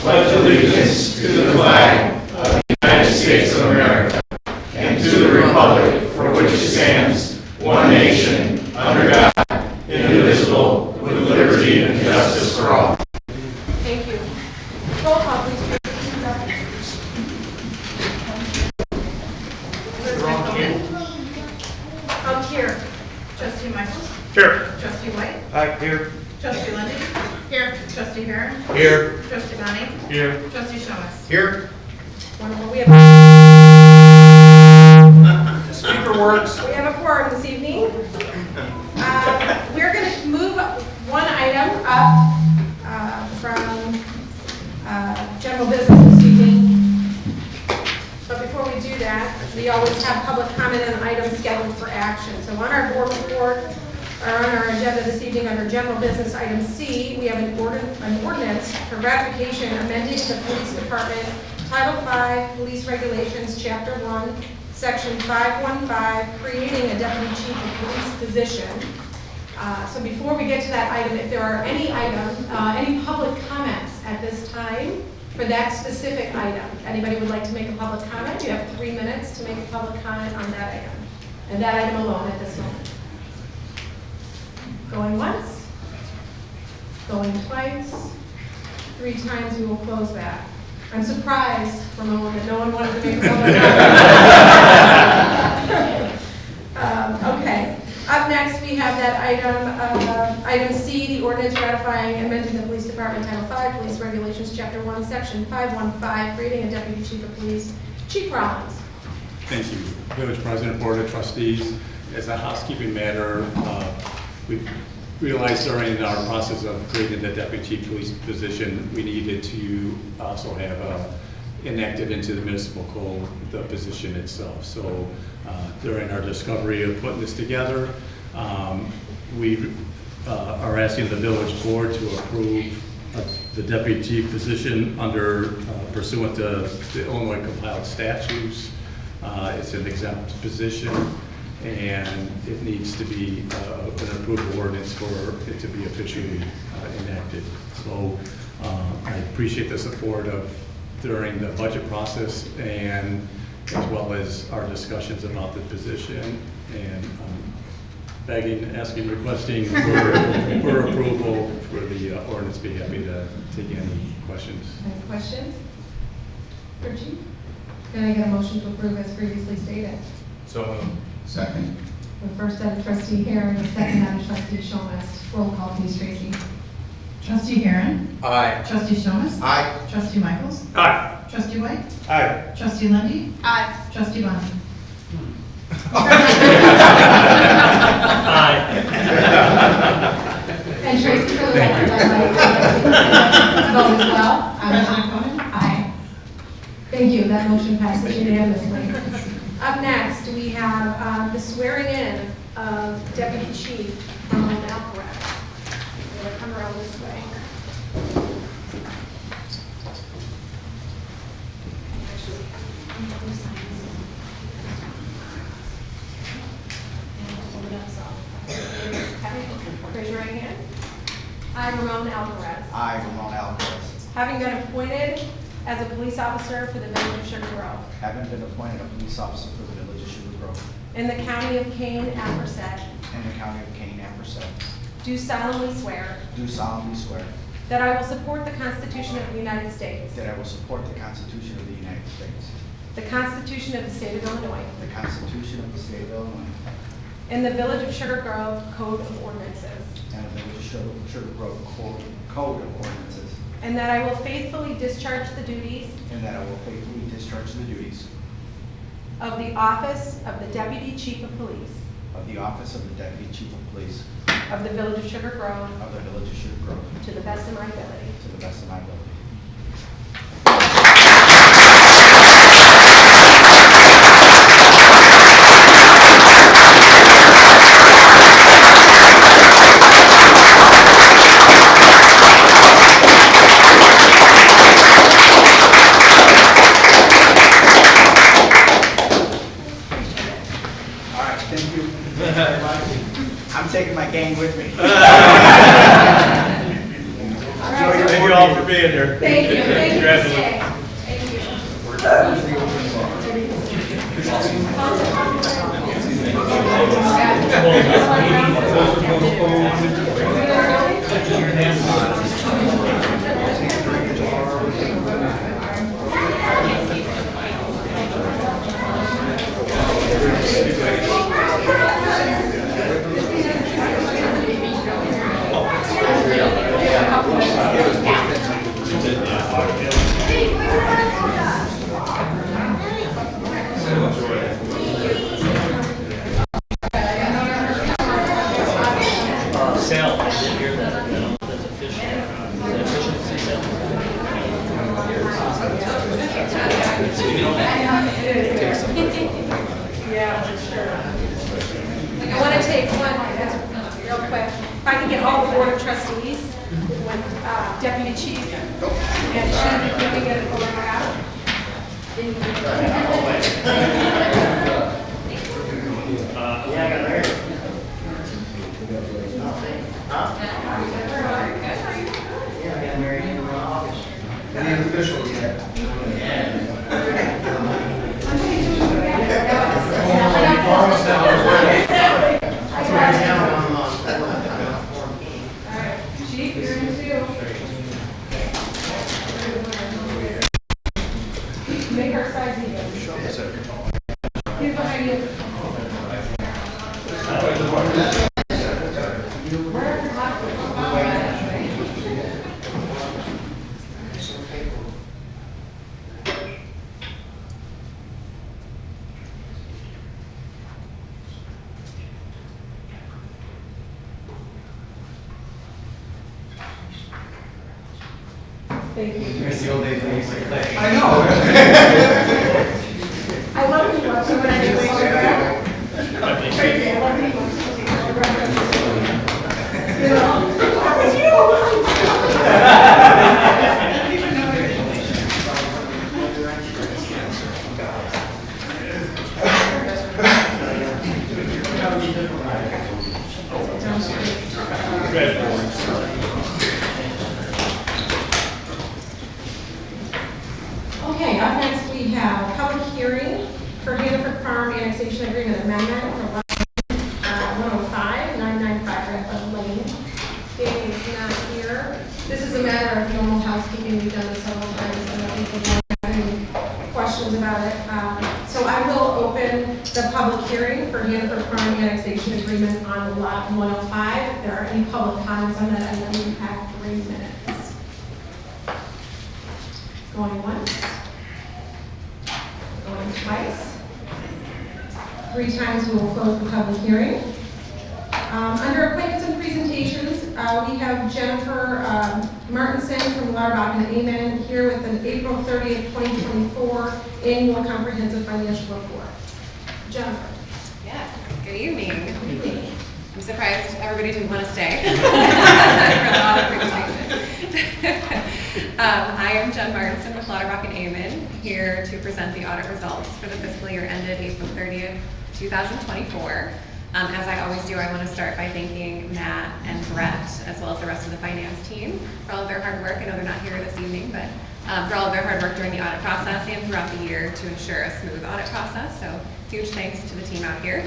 pledge allegiance to the flag of the United States of America and to the republic for which it stands, one nation, under God, indivisible, with liberty and justice for all. Thank you. Roll call, please. Here. Trustee Michaels? Here. Trustee White? Aye. Here. Trustee Lundy? Here. Trustee Heron? Here. Trustee Bonnie? Here. Trustee Shomas? Here. Wonderful. We Speaker works. have a quorum this evening. We're going to move one item up from general business this evening. But before we do that, we always have public comment on items scheduled for action. So on our board report, or on our agenda this evening under general business item C, we have an ordinance for ratification amending the police department Title V Police Regulations, Chapter 1, Section 515, creating a deputy chief of police position. So before we get to that item, if there are any public comments at this time for that specific item. Anybody would like to make a public comment? You have 3 minutes to make a public comment on that item. And that item alone at this moment. Going once, going twice, 3 times, we will close that. I'm surprised, Ramon, that no one wanted to make a public comment. Okay. Up next, we have that item C, the ordinance ratifying amending the police department Title V, Police Regulations, Chapter 1, Section 515, creating a deputy chief of police. Chief Rollins. Thank you. Village President, Board of Trustees, as a housekeeping matter, we realized during our process of creating the deputy chief police position, we needed to also have enacted into the municipal code the position itself. So during our discovery of putting this together, we are asking the village board to approve the deputy chief position under pursuant to the Illinois compiled statutes. It's an exempt position, and it needs to be an approved ordinance for it to be officially enacted. So I appreciate the support of during the budget process and as well as our discussions about the position, and begging, asking, requesting for approval for the ordinance. Be happy to take any questions. Any questions? For Chief? Can I get a motion to approve as previously stated? So Second. The first out of Trustee Heron, the second out of Trustee Shomas. Roll call, please, Tracy. Trustee Heron? Aye. Trustee Shomas? Aye. Trustee Michaels? Aye. Trustee White? Aye. Trustee Lundy? Aye. Trustee Bonnie? Aye. And Tracy, for the record, I vote as well. President Cohen? Aye. Thank you. That motion passes unanimously. Up next, we have the swearing in of Deputy Chief Ramon Alvarez. We're going to come around this way. Raise your right hand. I, Ramon Alvarez, I, Ramon Alvarez, having been appointed as a police officer for the Village of Sugar Grove having been appointed a police officer for the Village of Sugar Grove in the County of Kane, Amerced, in the County of Kane, Amerced, do solemnly swear do solemnly swear that I will support the Constitution of the United States, that I will support the Constitution of the United States, the Constitution of the State of Illinois, the Constitution of the State of Illinois, and the Village of Sugar Grove Code of Ordinances, and the Village of Sugar Grove Code of Ordinances, and that I will faithfully discharge the duties and that I will faithfully discharge the duties of the office of the Deputy Chief of Police of the office of the Deputy Chief of Police of the Village of Sugar Grove of the Village of Sugar Grove to the best of my ability. to the best of my ability. All right, thank you very much. I'm taking my gang with me. All right, Thank you all. all for being here. Thank you, thank you. Congratulations. Thank you. Sale, I did hear that, you know, that's official. Efficiency sale. Yeah, for sure. I want to take one, real quick. If I can get all the board of trustees, with deputy chief and chief, can we get a photograph? Yeah, I got married. Yeah, I got married in August. Any officials yet? Chief, you're in too. Make our size even. He's behind you. Thank you. It's the old days when you used to click. I love when you watch someone I do photograph. Crazy, I love when you watch someone take photograph. You know? That was Okay, up next we have public hearing for Hannaford Farm annexation agreement amendment for 105, 995 Red Bud Lane. Danny is not here. This is a matter of normal housekeeping. We've done this several times. I don't think we have any questions about it. So I will open the public hearing for Hannaford Farm annexation agreement on lot 105. If there are any public comments on that, I know you have 3 minutes. Going once. Going twice. 3 times we will close the public hearing. Under appointments and presentations, we have Jennifer Martinson from Larbach and Amen here with an April 30th, 2024 annual comprehensive financial report. Jennifer. Yes, good evening. I'm surprised everybody didn't want to stay for the audit presentation. I am Jen Martinson with Lauterbach and Amen, here to present the audit results for the fiscal year ended April 30th, 2024. As I always do, I want to start by thanking Matt and Brett, as well as the rest of the finance team, for all of their hard work. I know they're not here this evening, but for all of their hard work during the audit process and throughout the year to ensure a smooth audit process. So huge thanks to the team out here.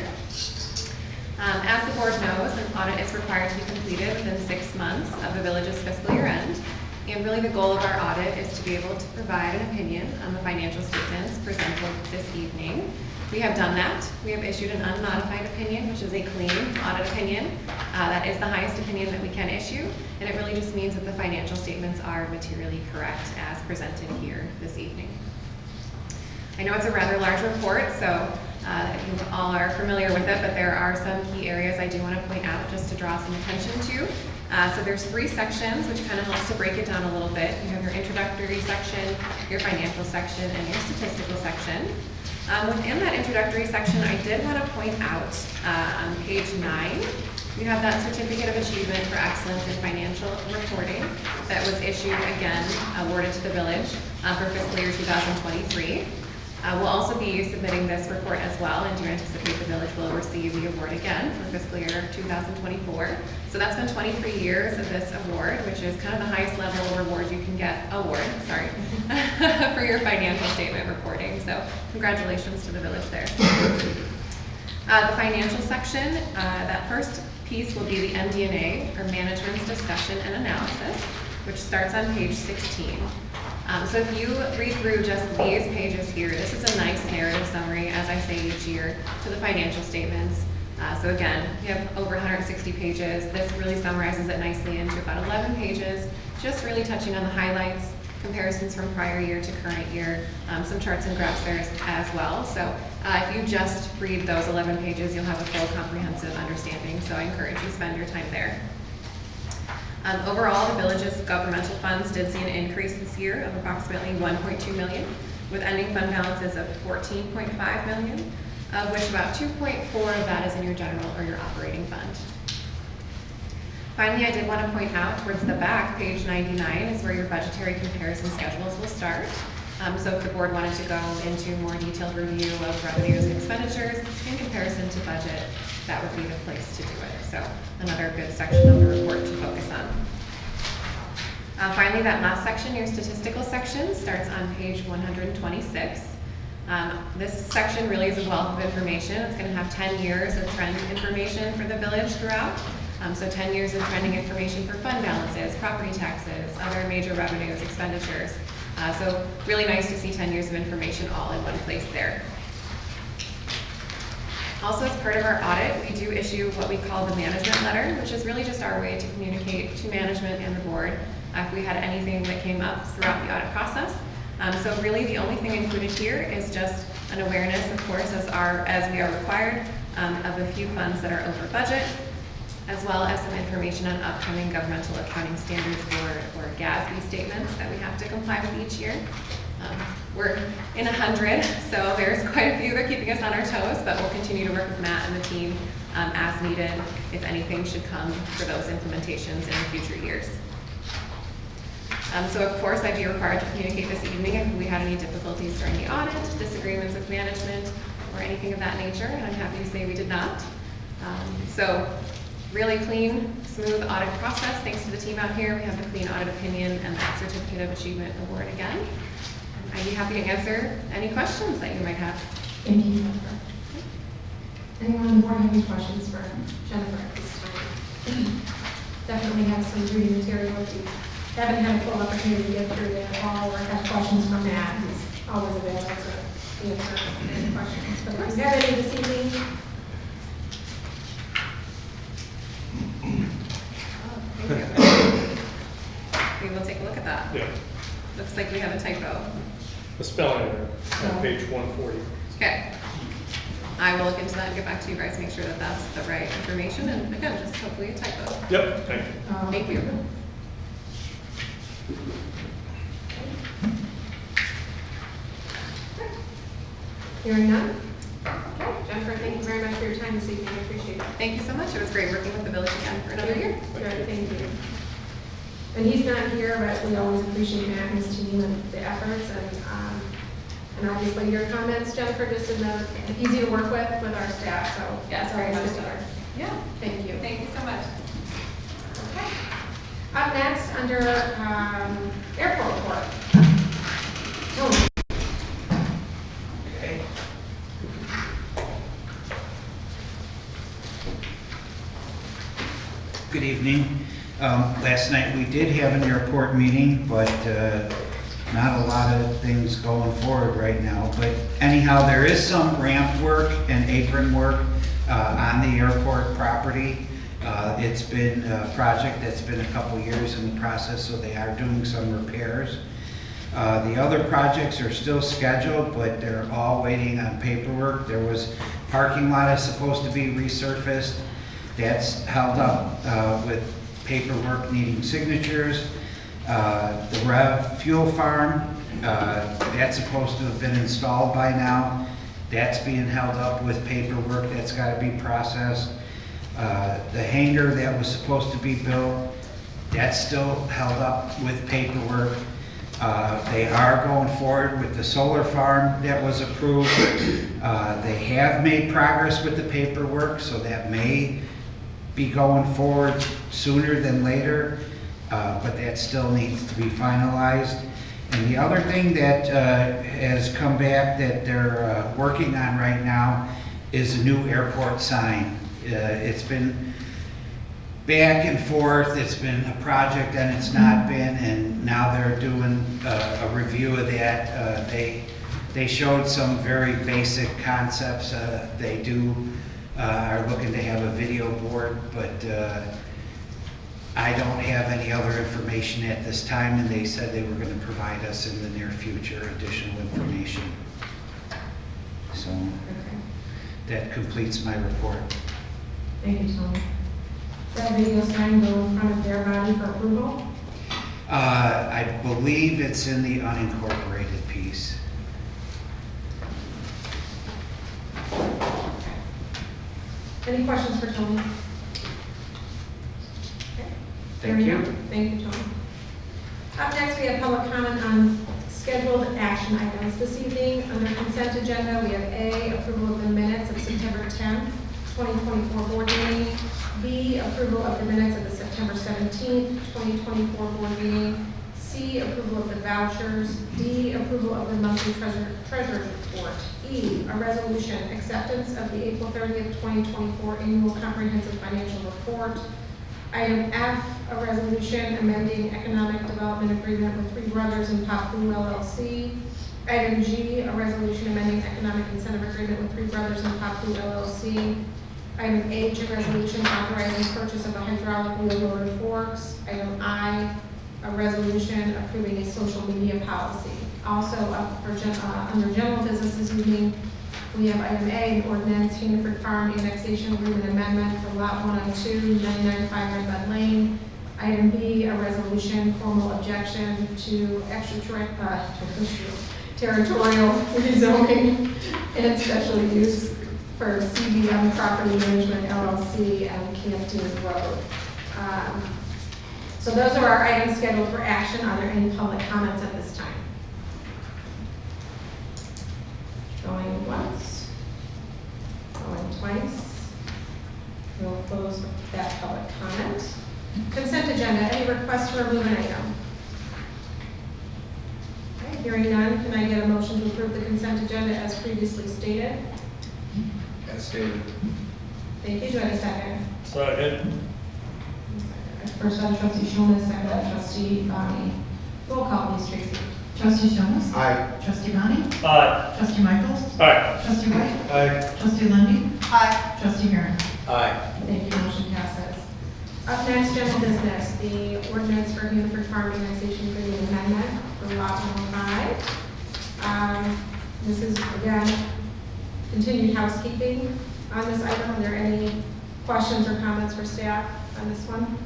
As the board knows, an audit is required to be completed within 6 months of the village's fiscal year end. And really the goal of our audit is to be able to provide an opinion on the financial statements presented this evening. We have done that. We have issued an unmodified opinion, which is a clean audit opinion. That is the highest opinion that we can issue, and it really just means that the financial statements are materially correct as presented here this evening. I know it's a rather large report, so you all are familiar with it, but there are some key areas I do want to point out just to draw some attention to. So there's 3 sections, which kind of helps to break it down a little bit. You have your introductory section, your financial section, and your statistical section. Within that introductory section, I did want to point out on page 9, you have that Certificate of Achievement for Excellence in Financial Reporting that was issued, again, awarded to the village for fiscal year 2023. We'll also be submitting this report as well, and do anticipate the village will receive the award again for fiscal year 2024. So that's been 23 years of this award, which is kind of the highest level of reward you can get, for your financial statement reporting. So congratulations to the village there. The financial section, that first piece will be the MD&A, or Management's Discussion and Analysis, which starts on page 16. So if you read through just these pages here, this is a nice narrative summary, as I say each year, to the financial statements. So again, you have over 160 pages. This really summarizes it nicely into about 11 pages, just really touching on the highlights, comparisons from prior year to current year, some charts and graphs there as well. So if you just read those 11 pages, you'll have a full comprehensive understanding. So I encourage you to spend your time there. Overall, the village's governmental funds did see an increase this year of approximately $1.2 million, with ending fund balances of $14.5 million, of which about 2.4 of that is in your general or your operating fund. Finally, I did want to point out towards the back, page 99 is where your budgetary comparison schedules will start. So if the board wanted to go into more detailed review of revenues and expenditures in comparison to budget, that would be the place to do it. So another good section of the report to focus on. Finally, that last section, your statistical section, starts on page 126. This section really is a wealth of information. It's going to have 10 years of trend information for the village throughout. So 10 years of trending information for fund balances, property taxes, other major revenues, expenditures. So really nice to see 10 years of information all in one place there. Also, as part of our audit, we do issue what we call the management letter, which is really just our way to communicate to management and the board if we had anything that came up throughout the audit process. So really the only thing included here is just an awareness, of course, as we are required, of a few funds that are over budget, as well as some information on upcoming governmental accounting standards or GASB statements that we have to comply with each year. We're in 100, so there's quite a few that are keeping us on our toes, but we'll continue to work with Matt and the team as needed if anything should come for those implementations in future years. So of course, I'd be required to communicate this evening if we had any difficulties during the audit, disagreements with management, or anything of that nature, and I'm happy to say we did not. So really clean, smooth audit process. Thanks to the team out here. We have the clean audit opinion and that certificate of achievement award again. I'd be happy to answer any questions that you might have. Thank you, Jennifer. Anyone on the board have any questions for Jennifer at this time? Definitely have some reading material if you haven't had a full opportunity to get through it all, or have questions from Matt, who's always available to answer any questions. But if you have any this evening, We will take a look at that. Yeah, Looks like we have a typo. the spelling error on page 140. Okay. I will look into that and get back to you guys, make sure that that's the right information, and again, just hopefully a typo. Yep, thank you. Thank you. hearing none? Okay, Jennifer, thank you very much for your time this evening. I appreciate it. Thank you so much. It was great working with the village again for another year. Good, thank you. And he's not here, but we always appreciate Matt and his team and the efforts, and obviously your comments, Jennifer, just in the easy to work with our staff, so. Yes, that's very always much so. good. Yeah. Thank you. Thank you so much. Okay. Up next, under airport report. Tony. Good evening. Last night we did have an airport meeting, but not a lot of things going forward right now. But anyhow, there is some ramp work and apron work on the airport property. It's been a project that's been a couple years in the process, so they are doing some repairs. The other projects are still scheduled, but they're all waiting on paperwork. There was parking lot is supposed to be resurfaced. That's held up with paperwork needing signatures. The Rev Fuel Farm, that's supposed to have been installed by now. That's being held up with paperwork that's got to be processed. The hangar that was supposed to be built, that's still held up with paperwork. They are going forward with the solar farm that was approved. They have made progress with the paperwork, so that may be going forward sooner than later, but that still needs to be finalized. And the other thing that has come back that they're working on right now is a new airport sign. It's been back and forth, it's been a project and it's not been, and now they're doing a review of that. They showed some very basic concepts. They are looking to have a video board, but I don't have any other information at this time, and they said they were going to provide us in the near future additional information. So that completes my report. Thank you, Tony. Does that video sign go in front of their body for approval? I believe it's in the unincorporated piece. Any questions for Tony? Okay. Thank you. Thank you, Tony. Up next, we have public comment on scheduled action items. This evening, under consent agenda, we have A, approval of the minutes of September 10th, 2024 board meeting. B, approval of the minutes of the September 17th, 2024 board meeting. C, approval of the vouchers. D, approval of the monthly treasurer's report. E, a resolution, acceptance of the April 30th, 2024 annual comprehensive financial report. Item F, a resolution amending economic development agreement with Three Brothers and Papu LLC. Item G, a resolution amending economic incentive agreement with Three Brothers and Papu LLC. Item H, a resolution authorizing purchase of a hydraulic wheel loader forks. Item I, a resolution approving a social media policy. Also up for under general business this evening, we have item A, an ordinance, Hannaford Farm Annexation Agreement Amendment for Lot 102, 995 Red Bud Lane. Item B, a resolution, formal objection to territorial rezoning and special use for CBM Property Management LLC and Campton Road. So those are our items scheduled for action. Are there any public comments at this time? Going once, going twice. We'll close that public comment. Consent agenda, any requests to remove an item? Okay, hearing none, can I get a motion to approve the consent agenda as previously stated? As stated. Thank you, do I have a second? Second. First on trustee Shulman, second on trustee Bonnie. Roll call please, Tracy. Trustee Thomas. Aye. Trustee Bonnie. Aye. Trustee Michaels. Aye. Trustee White. Aye. Trustee Lundy. Aye. Trustee Heron. Aye. Thank you, motion passes. Up next, general business, the ordinance for Hannaford Farm Annexation Agreement Amendment for Lot 105. This is, again, continued housekeeping on this item. Are there any questions or comments for staff on this one?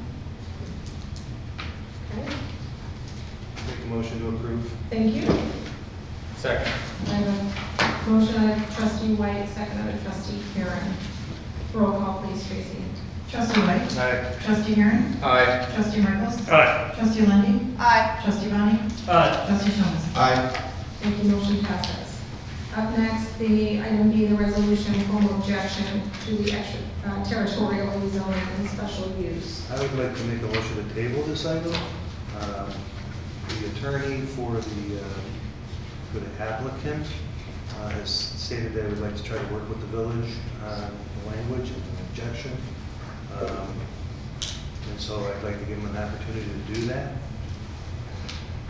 Okay, Make a motion to approve. thank you. Second. I have a motion on trustee White, second on trustee Karen. Roll call please, Tracy. Trustee White. Aye. Trustee Heron. Aye. Trustee Michaels. Aye. Trustee Lundy. Aye. Trustee Bonnie. Aye. Trustee Thomas. Aye. Thank you, motion passes. Up next, the item B, the resolution, formal objection to the territorial rezoning and special use. I would like to make a motion to table this item. The attorney for the applicant has stated they would like to try to work with the village on the language and the objection. And so I'd like to give them an opportunity to do that.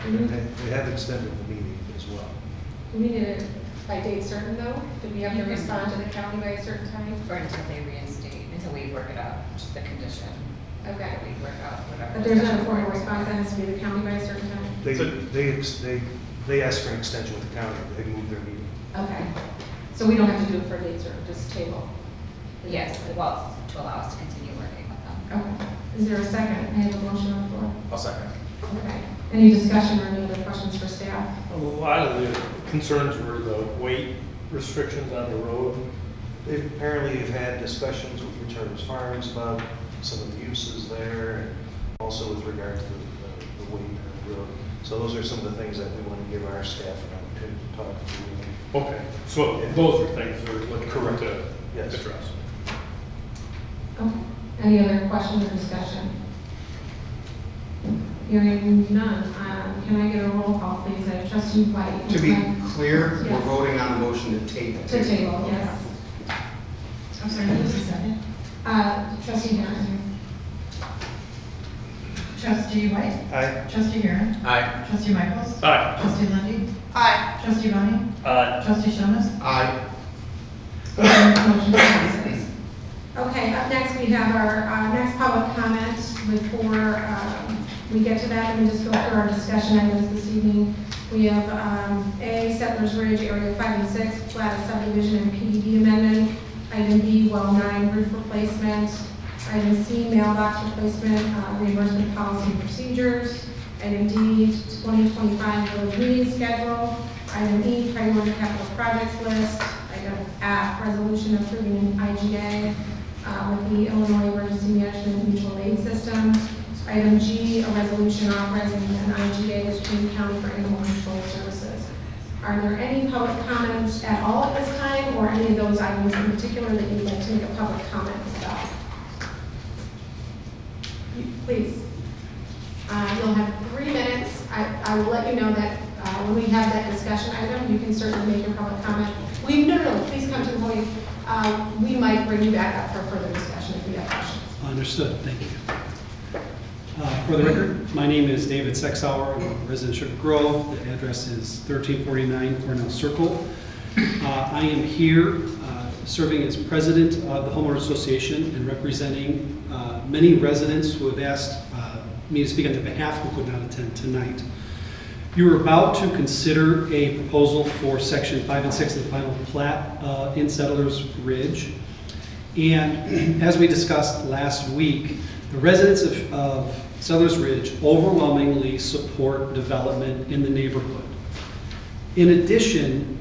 They have extended the meeting as well. Do we need it by date certain though? Do we have to respond to the county by a certain time? Or until they reinstate, until we work it out, just the condition. Okay. That we work out whatever. But there's not a formal response, that has to be the county by a certain time? They asked for an extension with the county. They moved their meeting. Okay. So we don't have to do it for a date certain, just table? Yes, well, to allow us to continue working with them. Okay. Is there a second? I have a motion on the floor. I'll second. Okay. Any discussion or any other questions for staff? A lot of the concerns were the weight restrictions on the road. They apparently have had discussions with Richard's Farms about some of the uses there, and also with regard to the weight of the road. So those are some of the things that we want to give our staff an opportunity to talk through. Okay, so those are things that are looking Correct. to Yes. address. Okay. Any other questions or discussion? Hearing none, can I get a roll call, please? Trustee White. To be clear, we're Yes. voting on a motion to table. To table, yes. I'm sorry, who was the second? Trustee Harrington. Trustee White? Aye. Trustee Aaron? Aye. Trustee Michaels? Aye. Trustee Lundy. Aye. Trustee Bonnie? Trustee Thomas? Aye. Motion passes. Okay, up next we have our next public comment. Before we get to that, let me just go through our discussion items this evening. We have A, Settlers Ridge, Area 5 and 6, plat of subdivision and PDD amendment. Item B, well 9, roof replacement. Item C, mailbox replacement, reimbursement policy and procedures. Item D, 2025 village meeting schedule. Item E, priority capital projects list. Item F, resolution approving an IGA with the Illinois Emergency Management Mutual Aid System. Item G, a resolution authorizing an IGA with King County for animal control services. Are there any public comments at all at this time, or any of those items in particular that you'd like to make a public comment about? Please. You'll have 3 minutes. I will let you know that when we have that discussion item, you can certainly make your public comment. No, please come to the podium. We might bring you back up for further discussion if we have questions. Understood, thank you. For the record, my name is David Sexauer, I'm a resident of Sugar Grove. The address is 1349 Cornell Circle. I am here serving as president of the Homeowners Association and representing many residents who have asked me to speak on their behalf who could not attend tonight. You are about to consider a proposal for Section 5 and 6 of the final plat in Settlers Ridge. And as we discussed last week, the residents of Settlers Ridge overwhelmingly support development in the neighborhood. In addition,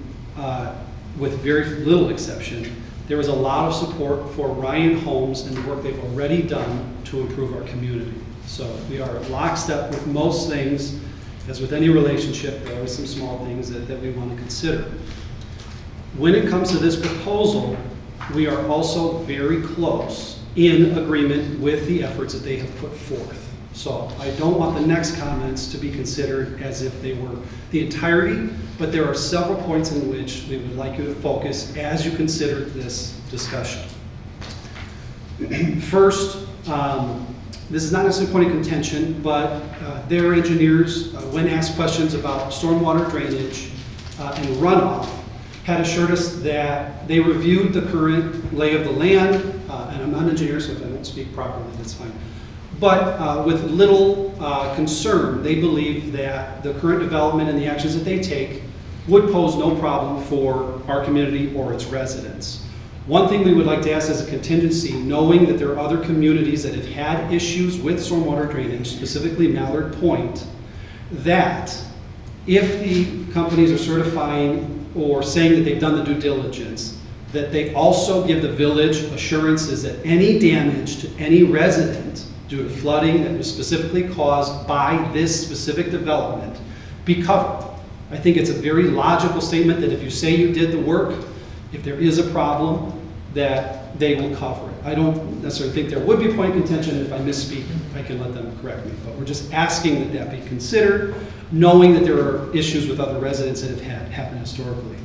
with very little exception, there was a lot of support for Ryan Homes and the work they've already done to improve our community. So we are lockstep with most things. As with any relationship, there are always some small things that we want to consider. When it comes to this proposal, we are also very close in agreement with the efforts that they have put forth. So I don't want the next comments to be considered as if they were the entirety, but there are several points in which we would like you to focus as you consider this discussion. First, this is not necessarily a point of contention, but their engineers, when asked questions about stormwater drainage and runoff, had assured us that they reviewed the current lay of the land, and I'm not an engineer, so if I don't speak properly, that's fine. But with little concern, they believe that the current development and the actions that they take would pose no problem for our community or its residents. One thing we would like to ask as a contingency, knowing that there are other communities that have had issues with stormwater drainage, specifically Mallard Point, that if the companies are certifying or saying that they've done the due diligence, that they also give the village assurances that any damage to any resident due to flooding that was specifically caused by this specific development be covered. I think it's a very logical statement that if you say you did the work, if there is a problem, that they will cover it. I don't necessarily think there would be a point of contention. If I misspeak, I can let them correct me. But we're just asking that that be considered, knowing that there are issues with other residents that have happened historically.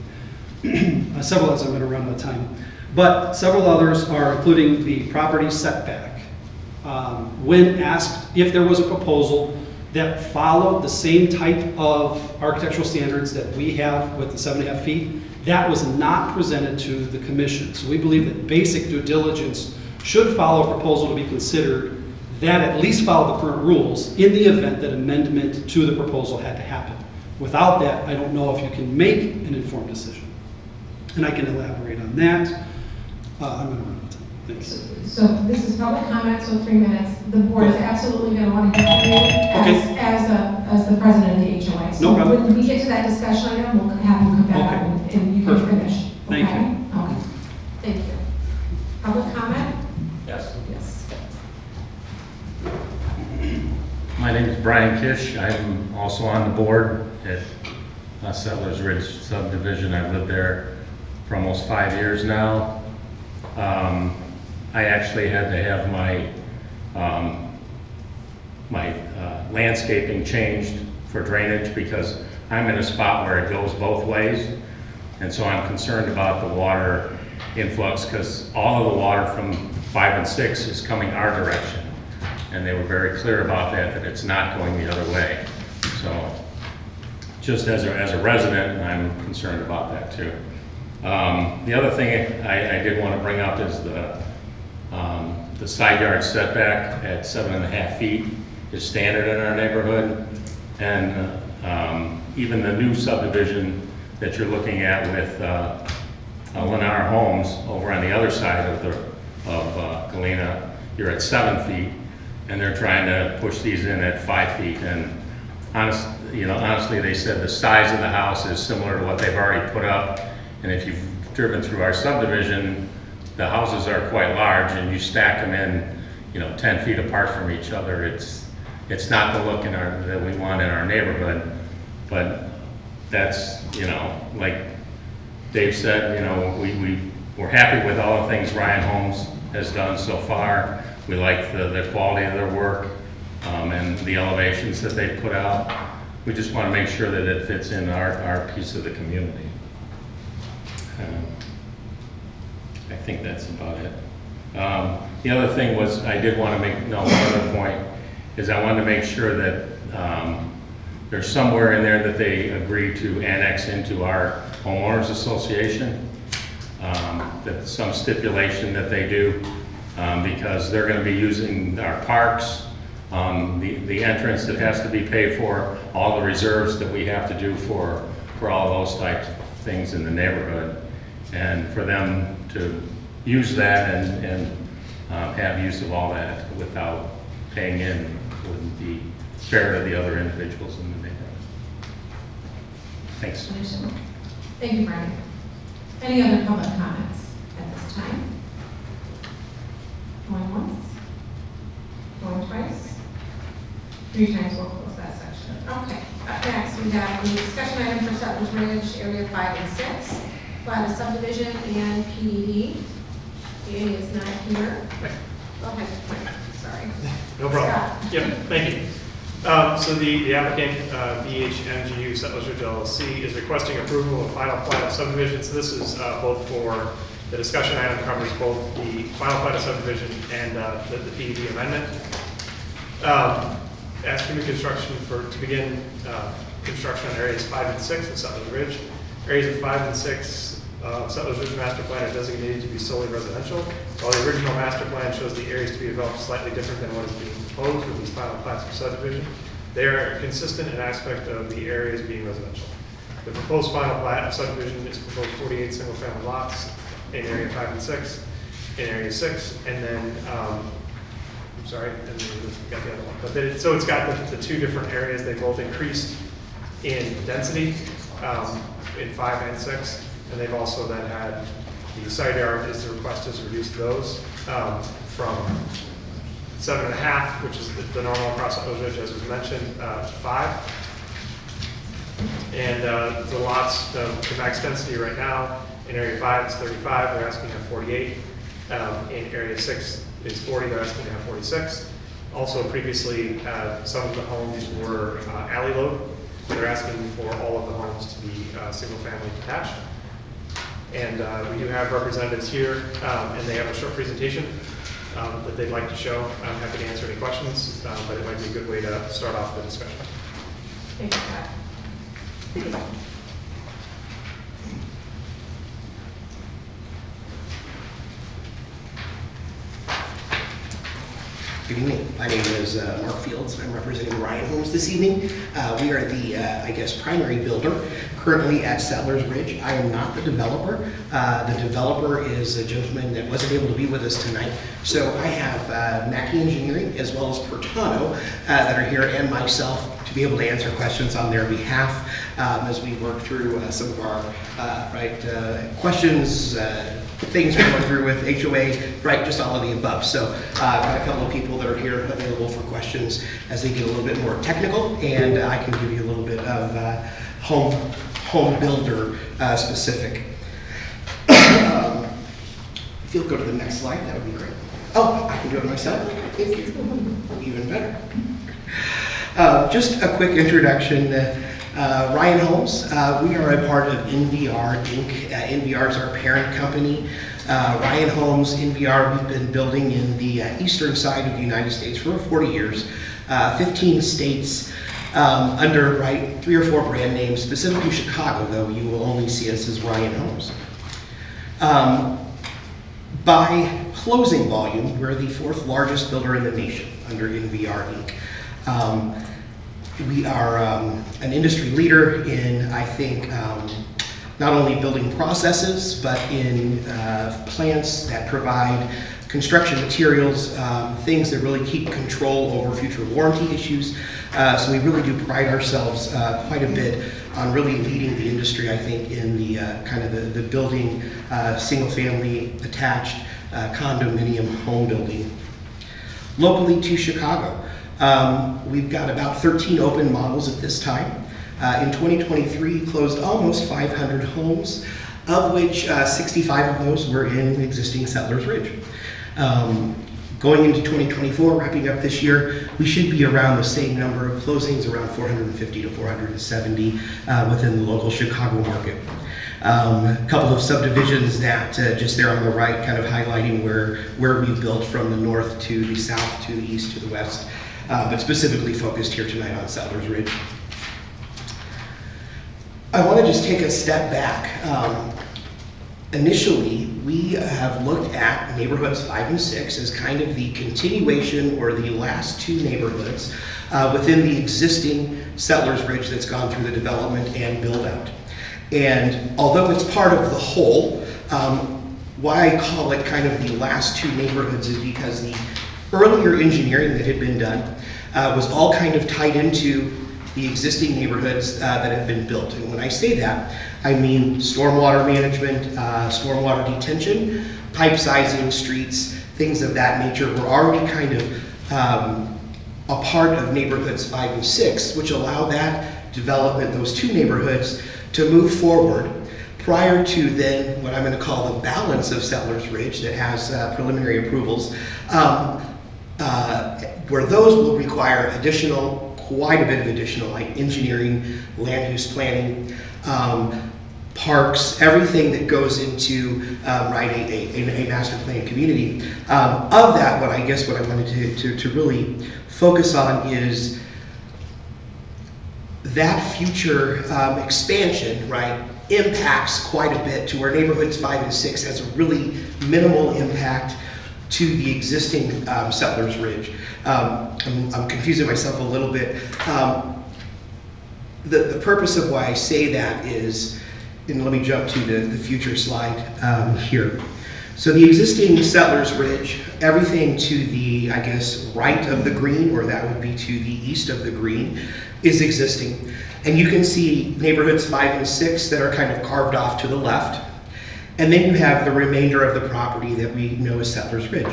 Several others, I'm going to run out of time. But several others are including the property setback. When asked if there was a proposal that followed the same type of architectural standards that we have with the 7.5 feet, that was not presented to the commission. So we believe that basic due diligence should follow a proposal to be considered that at least follow the current rules in the event that amendment to the proposal had to happen. Without that, I don't know if you can make an informed decision. And I can elaborate on that. I'm going to run out of time. Thanks. So this is public comment, so 3 minutes. The board is absolutely going to want to hear from you as the president of the HOA. So no problem. when we get to that discussion item, we'll have you come back and you can finish. Thank you. Okay. Thank you. Public comment? Yes. Yes. My name name is Brian Kish. I'm also on the board at Settlers Ridge subdivision. I've lived there for almost 5 years now. I actually had to have my landscaping changed for drainage because I'm in a spot where it goes both ways. And so I'm concerned about the water influx because all of the water from 5 and 6 is coming our direction. And they were very clear about that it's not going the other way. So just as a resident, I'm concerned about that too. The other thing I did want to bring up is the side yard setback at 7.5 feet is standard in our neighborhood. And even the new subdivision that you're looking at with Lennar Homes over on the other side of Galena, you're at 7 feet, and they're trying to push these in at 5 feet. And honestly, they said the size of the house is similar to what they've already put up. And if you've driven through our subdivision, the houses are quite large, and you stack them in, 10 feet apart from each other. It's not the look that we want in our neighborhood, but that's, like Dave said, we're happy with all the things Ryan Homes has done so far. We like the quality of their work and the elevations that they put out. We just want to make sure that it fits in our piece of the community. I think that's about it. The other thing was, I did want to make, one other point, is I wanted to make sure that there's somewhere in there that they agree to annex into our homeowners association, that some stipulation that they do, because they're going to be using our parks, the entrance that has to be paid for, all the reserves that we have to do for all those types of things in the neighborhood, and for them to use that and have use of all that without paying in wouldn't be fair to the other individuals in the neighborhood. Thanks. Thank you, Brian. Any other public comments at this time? Going once? Going twice? 3 times, we'll close that section. Okay, up next we have the discussion item for Settlers Ridge, Area 5 and 6, plat of subdivision and PED. Danny is not here. Go ahead, Mike. Sorry. No problem. Scott. Yep, thank you. So the applicant, BHMGU Settlers Ridge LLC, is requesting approval of final plat of subdivision. So this is both for the discussion item covers both the final plat of subdivision and the PED amendment. Asking the construction to begin construction on areas 5 and 6 of Settlers Ridge. Areas of 5 and 6 Settlers Ridge master plan are designated to be solely residential, while the original master plan shows the areas to be developed slightly different than what is being proposed with these final plats of subdivision. They are consistent in aspect of the areas being residential. The proposed final plat of subdivision is proposed 48 single-family lots in area 5 and 6, in area 6, and then and then we've got the other one. But then so it's got the 2 different areas. They both increased in density in 5 and 6. And they've also then had the side yard is the request is reduce those from 7.5, which is the normal across Settlers Ridge, as was mentioned, to 5. And the lots, the max density right now in area 5 is 35. They're asking to have 48. In area 6 is 40. They're asking to have 46. Also, previously, some of the homes were alley load. They're asking for all of the homes to be single-family detached. And we do have representatives here, and they have a short presentation that they'd like to show. I'm happy to answer any questions, but it might be a good way to start off the discussion. Thank you, Scott. Please. Good evening. My name is Mark Fields. I'm representing Ryan Homes this evening. We are the, primary builder currently at Settlers Ridge. I am not the developer. The developer is a gentleman that wasn't able to be with us tonight. So I have Mackey Engineering as well as Portano that are here, and myself to be able to answer questions on their behalf as we work through some of our questions, things we're going through with HOA, right, just all of the above. So I've got a couple of people that are here available for questions as they get a little bit more technical, and I can give you a little bit of home builder specific. If you'll go to the next slide, that would be great. Oh, I can do it myself. Thank you. Even better. Just a quick introduction. Ryan Homes, we are a part of NVR Inc. NVR is our parent company. Ryan Homes, NVR, we've been building in the eastern side of the United States for 40 years, 15 states, under 3 or 4 brand names. Specifically Chicago, though, you will only see us as Ryan Homes. By closing volume, we're the 4th largest builder in the nation under NVR Inc. We are an industry leader in, I think, not only building processes, but in plants that provide construction materials, things that really keep control over future warranty issues. So we really do pride ourselves quite a bit on really leading the industry, I think, in the kind of the building, single-family attached condominium home building. Locally to Chicago, we've got about 13 open models at this time. In 2023, closed almost 500 homes, of which 65 of those were in existing Settlers Ridge. Going into 2024, wrapping up this year, we should be around the same number of closings, around 450 to 470 within the local Chicago market. A couple of subdivisions that just there on the right, kind of highlighting where we've built from the north to the south, to the east, to the west, but specifically focused here tonight on Settlers Ridge. I want to just take a step back. Initially, we have looked at neighborhoods 5 and 6 as kind of the continuation or the last 2 neighborhoods within the existing Settlers Ridge that's gone through the development and build out. And although it's part of the whole, why I call it kind of the last 2 neighborhoods is because the earlier engineering that had been done was all kind of tied into the existing neighborhoods that have been built. And when I say that, I mean stormwater management, stormwater detention, pipe sizing, streets, things of that nature were already kind of a part of neighborhoods 5 and 6, which allow that development, those 2 neighborhoods, to move forward prior to then what I'm going to call the balance of Settlers Ridge that has preliminary approvals, where those will require quite a bit of additional, like engineering, land use planning, parks, everything that goes into a master plan community. Of that, what I wanted to really focus on is that future expansion, impacts quite a bit to where neighborhoods 5 and 6 has a really minimal impact to the existing Settlers Ridge. I'm confusing myself a little bit. The purpose of why I say that is, and let me jump to the future slide here. So the existing Settlers Ridge, everything to the, right of the green, or that would be to the east of the green, is existing. And you can see neighborhoods 5 and 6 that are kind of carved off to the left. And then you have the remainder of the property that we know as Settlers Ridge.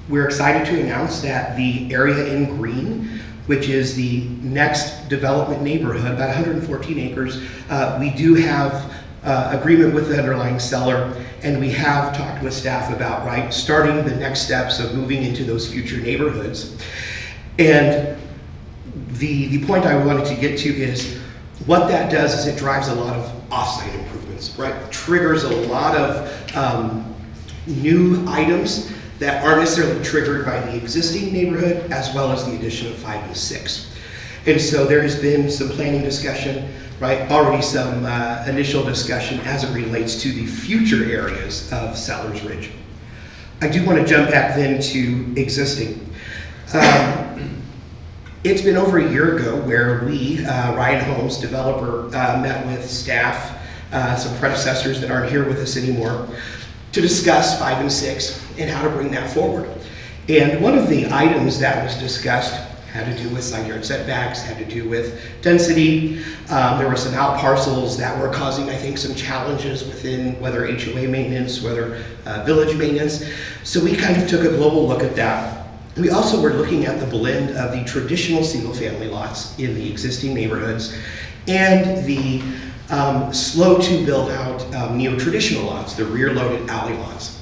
We're excited to announce that the area in green, which is the next development neighborhood, about 114 acres, we do have agreement with the underlying seller, and we have talked with staff about starting the next steps of moving into those future neighborhoods. And the point I wanted to get to is what that does is it drives a lot of off-site improvements, triggers a lot of new items that aren't necessarily triggered by the existing neighborhood, as well as the addition of 5 and 6. And so there has been some planning discussion, already some initial discussion as it relates to the future areas of Settlers Ridge. I do want to jump back then to existing. It's been over a year ago where we, Ryan Homes, developer, met with staff, some predecessors that aren't here with us anymore, to discuss 5 and 6 and how to bring that forward. And one of the items that was discussed had to do with side yard setbacks, had to do with density. There were some out parcels that were causing, I think, some challenges within whether HOA maintenance, whether village maintenance. So we kind of took a global look at that. We also were looking at the blend of the traditional single-family lots in the existing neighborhoods and the slow to build out neo-traditional lots, the rear-loaded alley lots.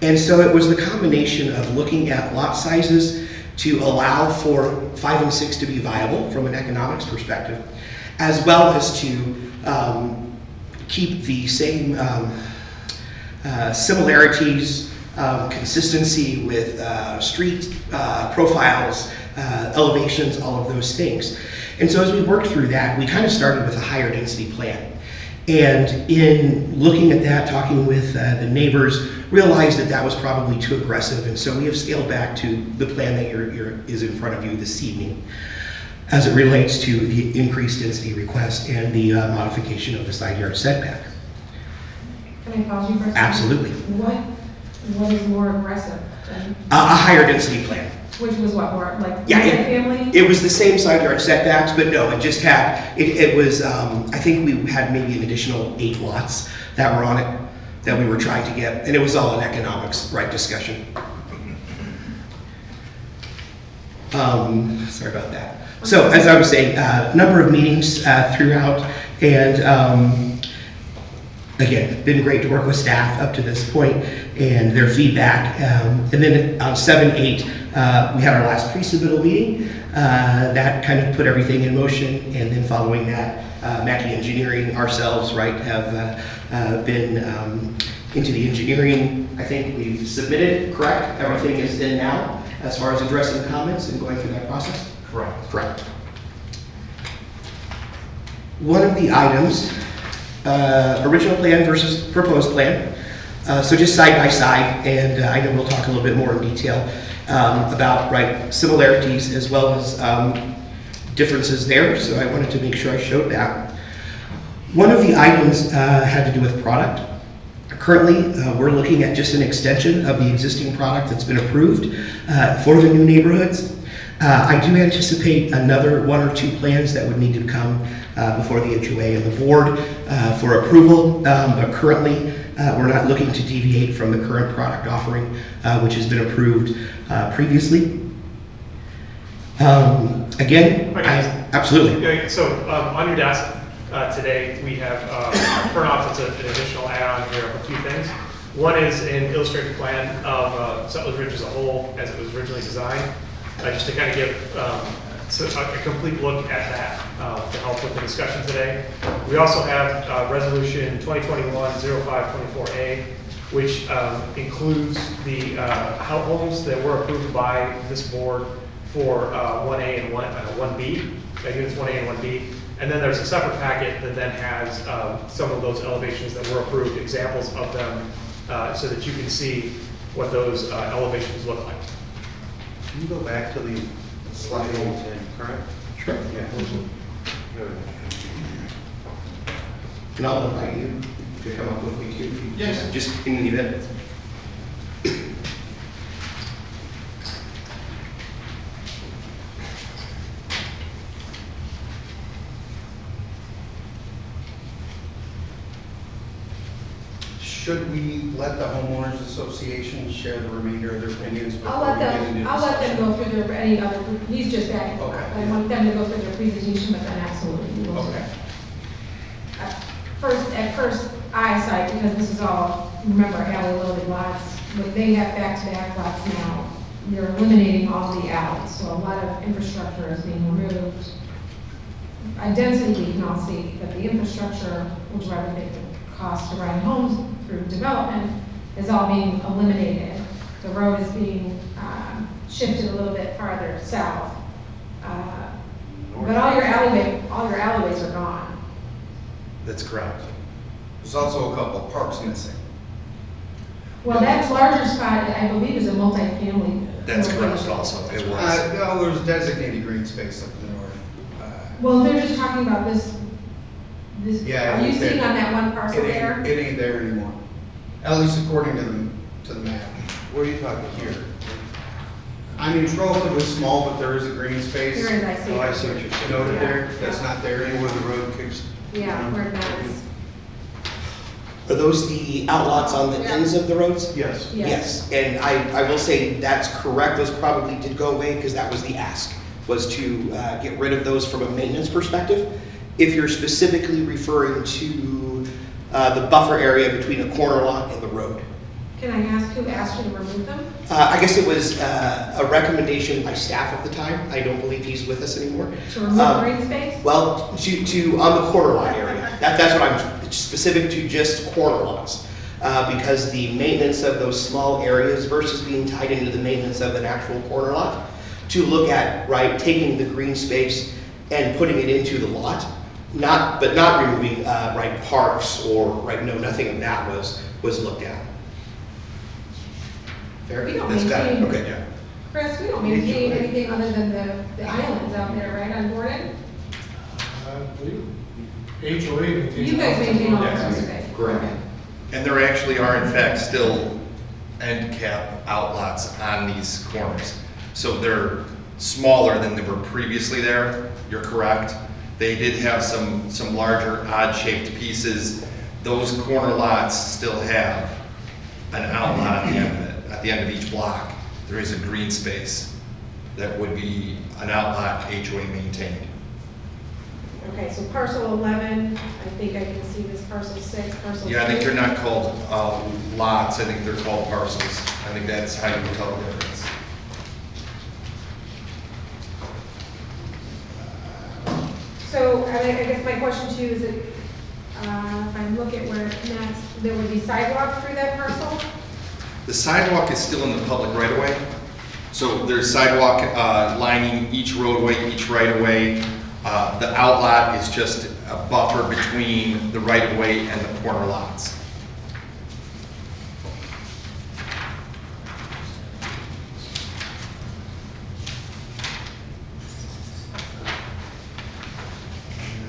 And so it was the combination of looking at lot sizes to allow for 5 and 6 to be viable from an economics perspective, as well as to keep the same similarities, consistency with street profiles, elevations, all of those things. And so as we worked through that, we kind of started with a higher density plan. And in looking at that, talking with the neighbors, realized that that was probably too aggressive. And so we have scaled back to the plan that is in front of you this evening as it relates to the increased density request and the modification of the side yard setback. Can I pause you for a second? Absolutely. What is more aggressive than? A higher density plan. Which was what, more like Yeah, family? it was the same side yard setbacks, but no, it just had, it was, I think we had maybe an additional 8 lots that were on it that we were trying to get, and it was all an economics, right, discussion. Sorry about that. So as I was saying, number of meetings throughout, and again, been great to work with staff up to this point and their feedback. And then on 7/8, we had our last pre-submittal meeting. That kind of put everything in motion, and then following that, Mackey Engineering ourselves, right, have been into the engineering. I think we've submitted, correct? Everything is in now as far as addressing comments and going through that process? Correct. Correct. One of the items, original plan versus proposed plan. So just side by side, and I know we'll talk a little bit more in detail about similarities as well as differences there. So I wanted to make sure I showed that. One of the items had to do with product. Currently, we're looking at just an extension of the existing product that's been approved for the new neighborhoods. I do anticipate another 1 or 2 plans that would need to come before the HOA and the board for approval, but currently we're not looking to deviate from the current product offering, which has been approved previously. Again, absolutely. Yeah, so on your desk today, we have current off, it's an additional add-on here of a few things. One is an illustrative plan of Settlers Ridge as a whole as it was originally designed, just to kind of give a complete look at that to help with the discussion today. We also have Resolution 2021-0524A, which includes the homes that were approved by this board for 1A and 1B, units 1A and 1B. And then there's a separate packet that then has some of those elevations that were approved, examples of them, so that you can see what those elevations look like. Can you go back to the slide 10, correct? Sure. Yeah. Good. And I'll invite you to come up with me too. Yes. Just in the event. Should we let the homeowners association share the remainder of their opinions before I'll we get into let them discussion? go through their, any other, he's just back and forth. Okay. I want them to go through their presentation, but then absolutely. we will. Okay. At first eyesight, because this is all, remember, alley loaded lots, but they have back-to-back lots now. They're eliminating all the alleys, so a lot of infrastructure is being removed. By density, we can all see that the infrastructure, which drive a big cost to run homes through development, is all being eliminated. The road is being shifted a little bit farther south. But all your alleyways are gone. That's correct. There's also a couple of parks missing. Well, that larger spot, I believe, is a multifamily. That's correct location. also. It was. No, there's designated green space up in the north. Well, they're just talking about this, Yeah, are you it- seeing on that one parcel there? It ain't there anymore. At least according to the map. Where are you talking here? I mean, it's relatively small, but there is a green space. Here it is, I see. Oh, I see what you're saying. Noted there, that's not there Where anymore. the road kicks. Yeah, where that is. Are those the outlots on the ends of the roads? Yes. Yes, and I will say that's correct, those probably did go away because that was the ask, was to get rid of those from a maintenance perspective. If you're specifically referring to the buffer area between a corner lot and the road. Can I ask who asked you to remove them? I guess it was a recommendation by staff at the time, I don't believe he's with us anymore. To remove green space? Well, to on the corner lot area, that's what I'm, specific to just corner lots. Because the maintenance of those small areas versus being tied into the maintenance of an actual corner lot, to look at, right, taking the green space and putting it into the lot, but not removing, right, parks or, right, no, nothing of that was looked at. Fair? We don't That's got it. maintain- Okay, yeah. Chris, we don't maintain anything other than the islands out there, right, on Gordon? HOA. You guys maintain all that space? Correct. And there actually are in fact still end cap outlots on these corners. So they're smaller than they were previously there, you're correct. They did have some larger odd shaped pieces. Those corner lots still have an outlot at the end of it, at the end of each block. There is a green space that would be an outlot HOA maintained. Okay, so parcel 11, I think I can see this parcel 6, parcel 2. Yeah, I think they're not called lots, I think they're called parcels. I think that's how you would tell the difference. So I guess my question to you is that if I look at where it connects, there would be sidewalk through that parcel? The sidewalk is still in the public right-of-way. So there's sidewalk lining each roadway, each right-of-way. The outlot is just a buffer between the right-of-way and the corner lots.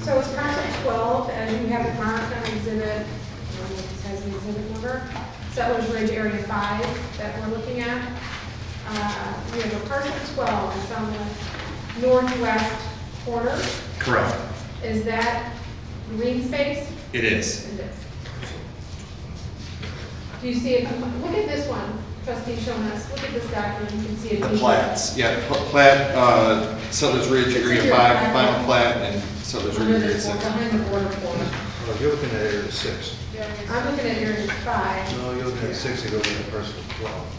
So it's parcel 12, and you have it marked on exhibit, I don't know if this has an exhibit number, Settlers Ridge Area 5 that we're looking at. We have a parcel 12, it's on the northwest corner. Correct. Is that green space? It is. It is. Do you see it? Look at this one, trustee showing us. Look at this document, you can see it. The plats, yeah, plat, Settlers Ridge It's in Area your 5, packet. final plat, and Settlers Under Ridge Area this one, 6. behind the border corner. Oh, you're looking at area 6. I'm looking at area 5. No, you're looking at 6, it goes into parcel 12.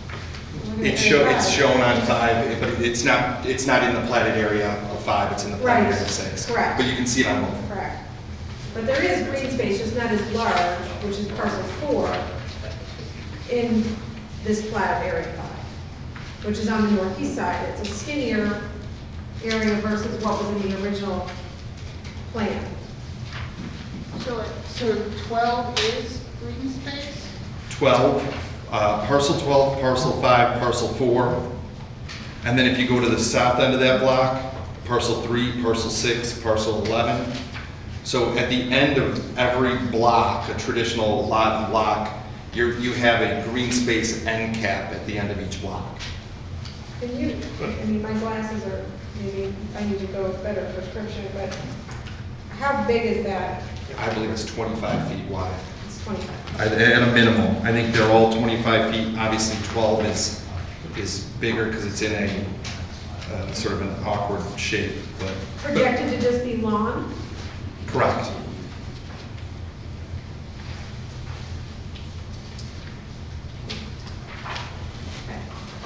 I'm looking at area It's 5. shown on 5, but it's not in the platted area of 5, it's in the platted Right. area of 6. Correct. But you can see it on both. Correct. But there is green space, just not as large, which is parcel 4, in this plat of area 5, which is on the northeast side. It's a skinnier area versus what was in the original plan. So 12 is green space? 12, parcel 12, parcel 5, parcel 4. And then if you go to the south end of that block, parcel 3, parcel 6, parcel 11. So at the end of every block, a traditional lot and block, you have a green space end cap at the end of each block. Can you, I mean, my glasses are, maybe I need to go with better prescription, but how big is that? I believe it's 25 feet wide. It's 25. At a minimum. I think they're all 25 feet. Obviously 12 is bigger because it's in a sort of an awkward shape, but. Projected to just be lawn? Correct.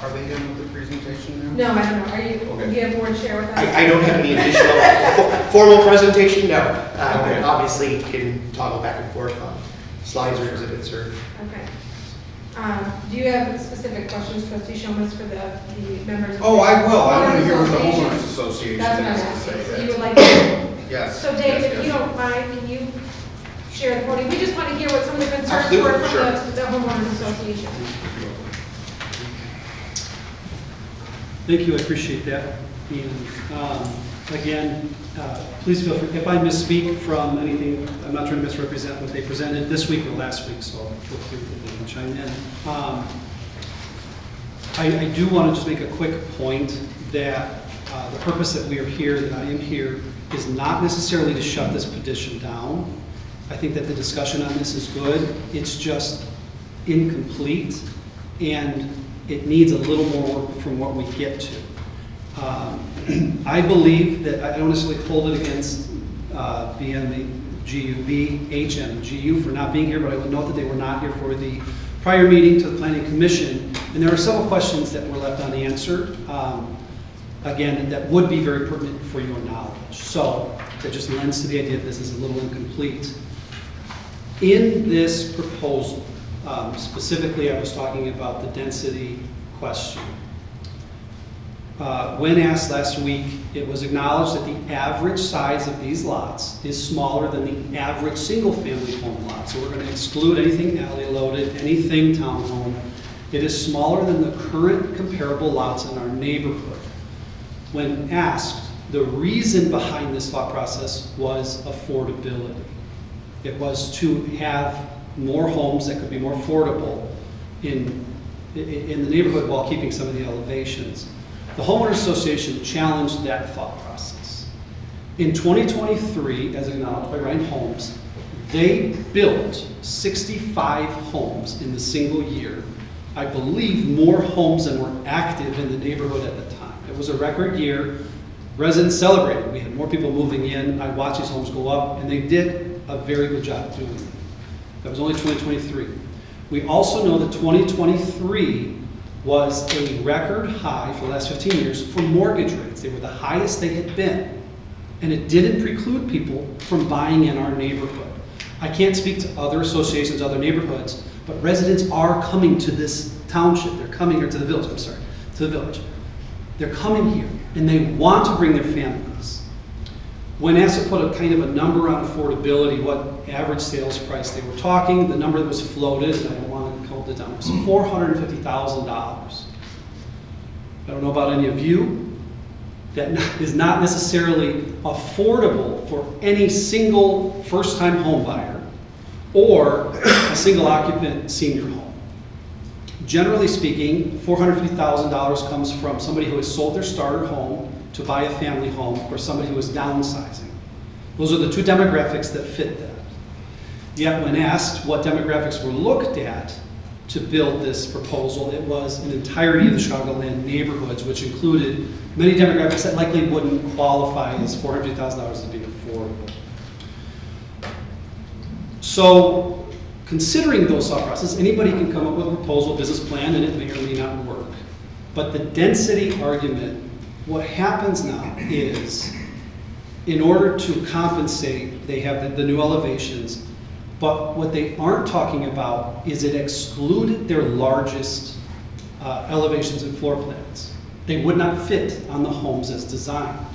Are they done with the presentation now? No, I don't know. Are you, do you have more to share with us? I don't have any additional formal presentation, no. But obviously can toggle back and forth on slides or exhibits or. Okay. Do you have specific questions, trustee Shomas, for the members? Oh, I will. I want to hear what the Homeowners homeowners association That's what I'm has to asking. say. So you would like to? Yes. So Dave, Yes, if you yes. don't mind, can you share the podium? We just want to hear what some of the concerns Absolutely, were from sure. the homeowners association. Thank you, I appreciate that. And again, please feel free, if I misspeak from anything, I'm not trying to misrepresent what they presented this week or last week, so feel free to chime in. I do want to just make a quick point that the purpose that we are here, that I am here, is not necessarily to shut this petition down. I think that the discussion on this is good. It's just incomplete, and it needs a little more work from what we get to. I believe that I don't necessarily hold it against BM, GUB, HM, and GU for not being here, but I would note that they were not here for the prior meeting to the Planning Commission, and there are several questions that were left unanswered. Again, that would be very pertinent for your knowledge. So that just lends to the idea that this is a little incomplete. In this proposal, specifically I was talking about the density question. When asked last week, it was acknowledged that the average size of these lots is smaller than the average single-family home lot. So we're going to exclude anything alley-loaded, anything townhome. It is smaller than the current comparable lots in our neighborhood. When asked, the reason behind this thought process was affordability. It was to have more homes that could be more affordable in the neighborhood while keeping some of the elevations. The Homeowners Association challenged that thought process. In 2023, as acknowledged by Ryan Homes, they built 65 homes in the single year. I believe more homes than were active in the neighborhood at the time. It was a record year. Residents celebrated. We had more people moving in. I watched these homes go up, and they did a very good job doing it. That was only 2023. We also know that 2023 was a record high for the last 15 years for mortgage rates. They were the highest they had been. And it didn't preclude people from buying in our neighborhood. I can't speak to other associations, other neighborhoods, but residents are coming to this township. They're coming here to the village, I'm sorry, to the village. They're coming here, and they want to bring their families. When asked to put a kind of a number on affordability, what average sales price they were talking, the number that was floated, and I don't want to hold it down, was $450,000. I don't know about any of you. That is not necessarily affordable for any single first-time home buyer or a single occupant senior home. Generally speaking, $450,000 comes from somebody who has sold their starter home to buy a family home, or somebody who is downsizing. Those are the two demographics that fit that. Yet when asked what demographics were looked at to build this proposal, it was an entirety of the Chicagoland neighborhoods, which included many demographics that likely wouldn't qualify as $450,000 to be affordable. So, considering those thought processes, anybody can come up with a proposal, business plan, and it may or may not work. But the density argument, what happens now is, in order to compensate, they have the new elevations, but what they aren't talking about is it excluded their largest elevations and floor plans. They would not fit on the homes as designed.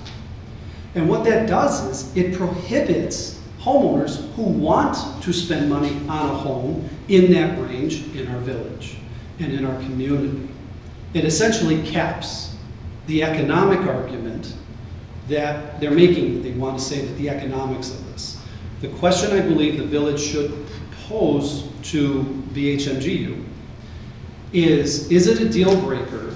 And what that does is it prohibits homeowners who want to spend money on a home in that range in our village and in our community. It essentially caps the economic argument that they're making. They want to say that the economics of this. The question I believe the village should pose to BHMGU is it a deal breaker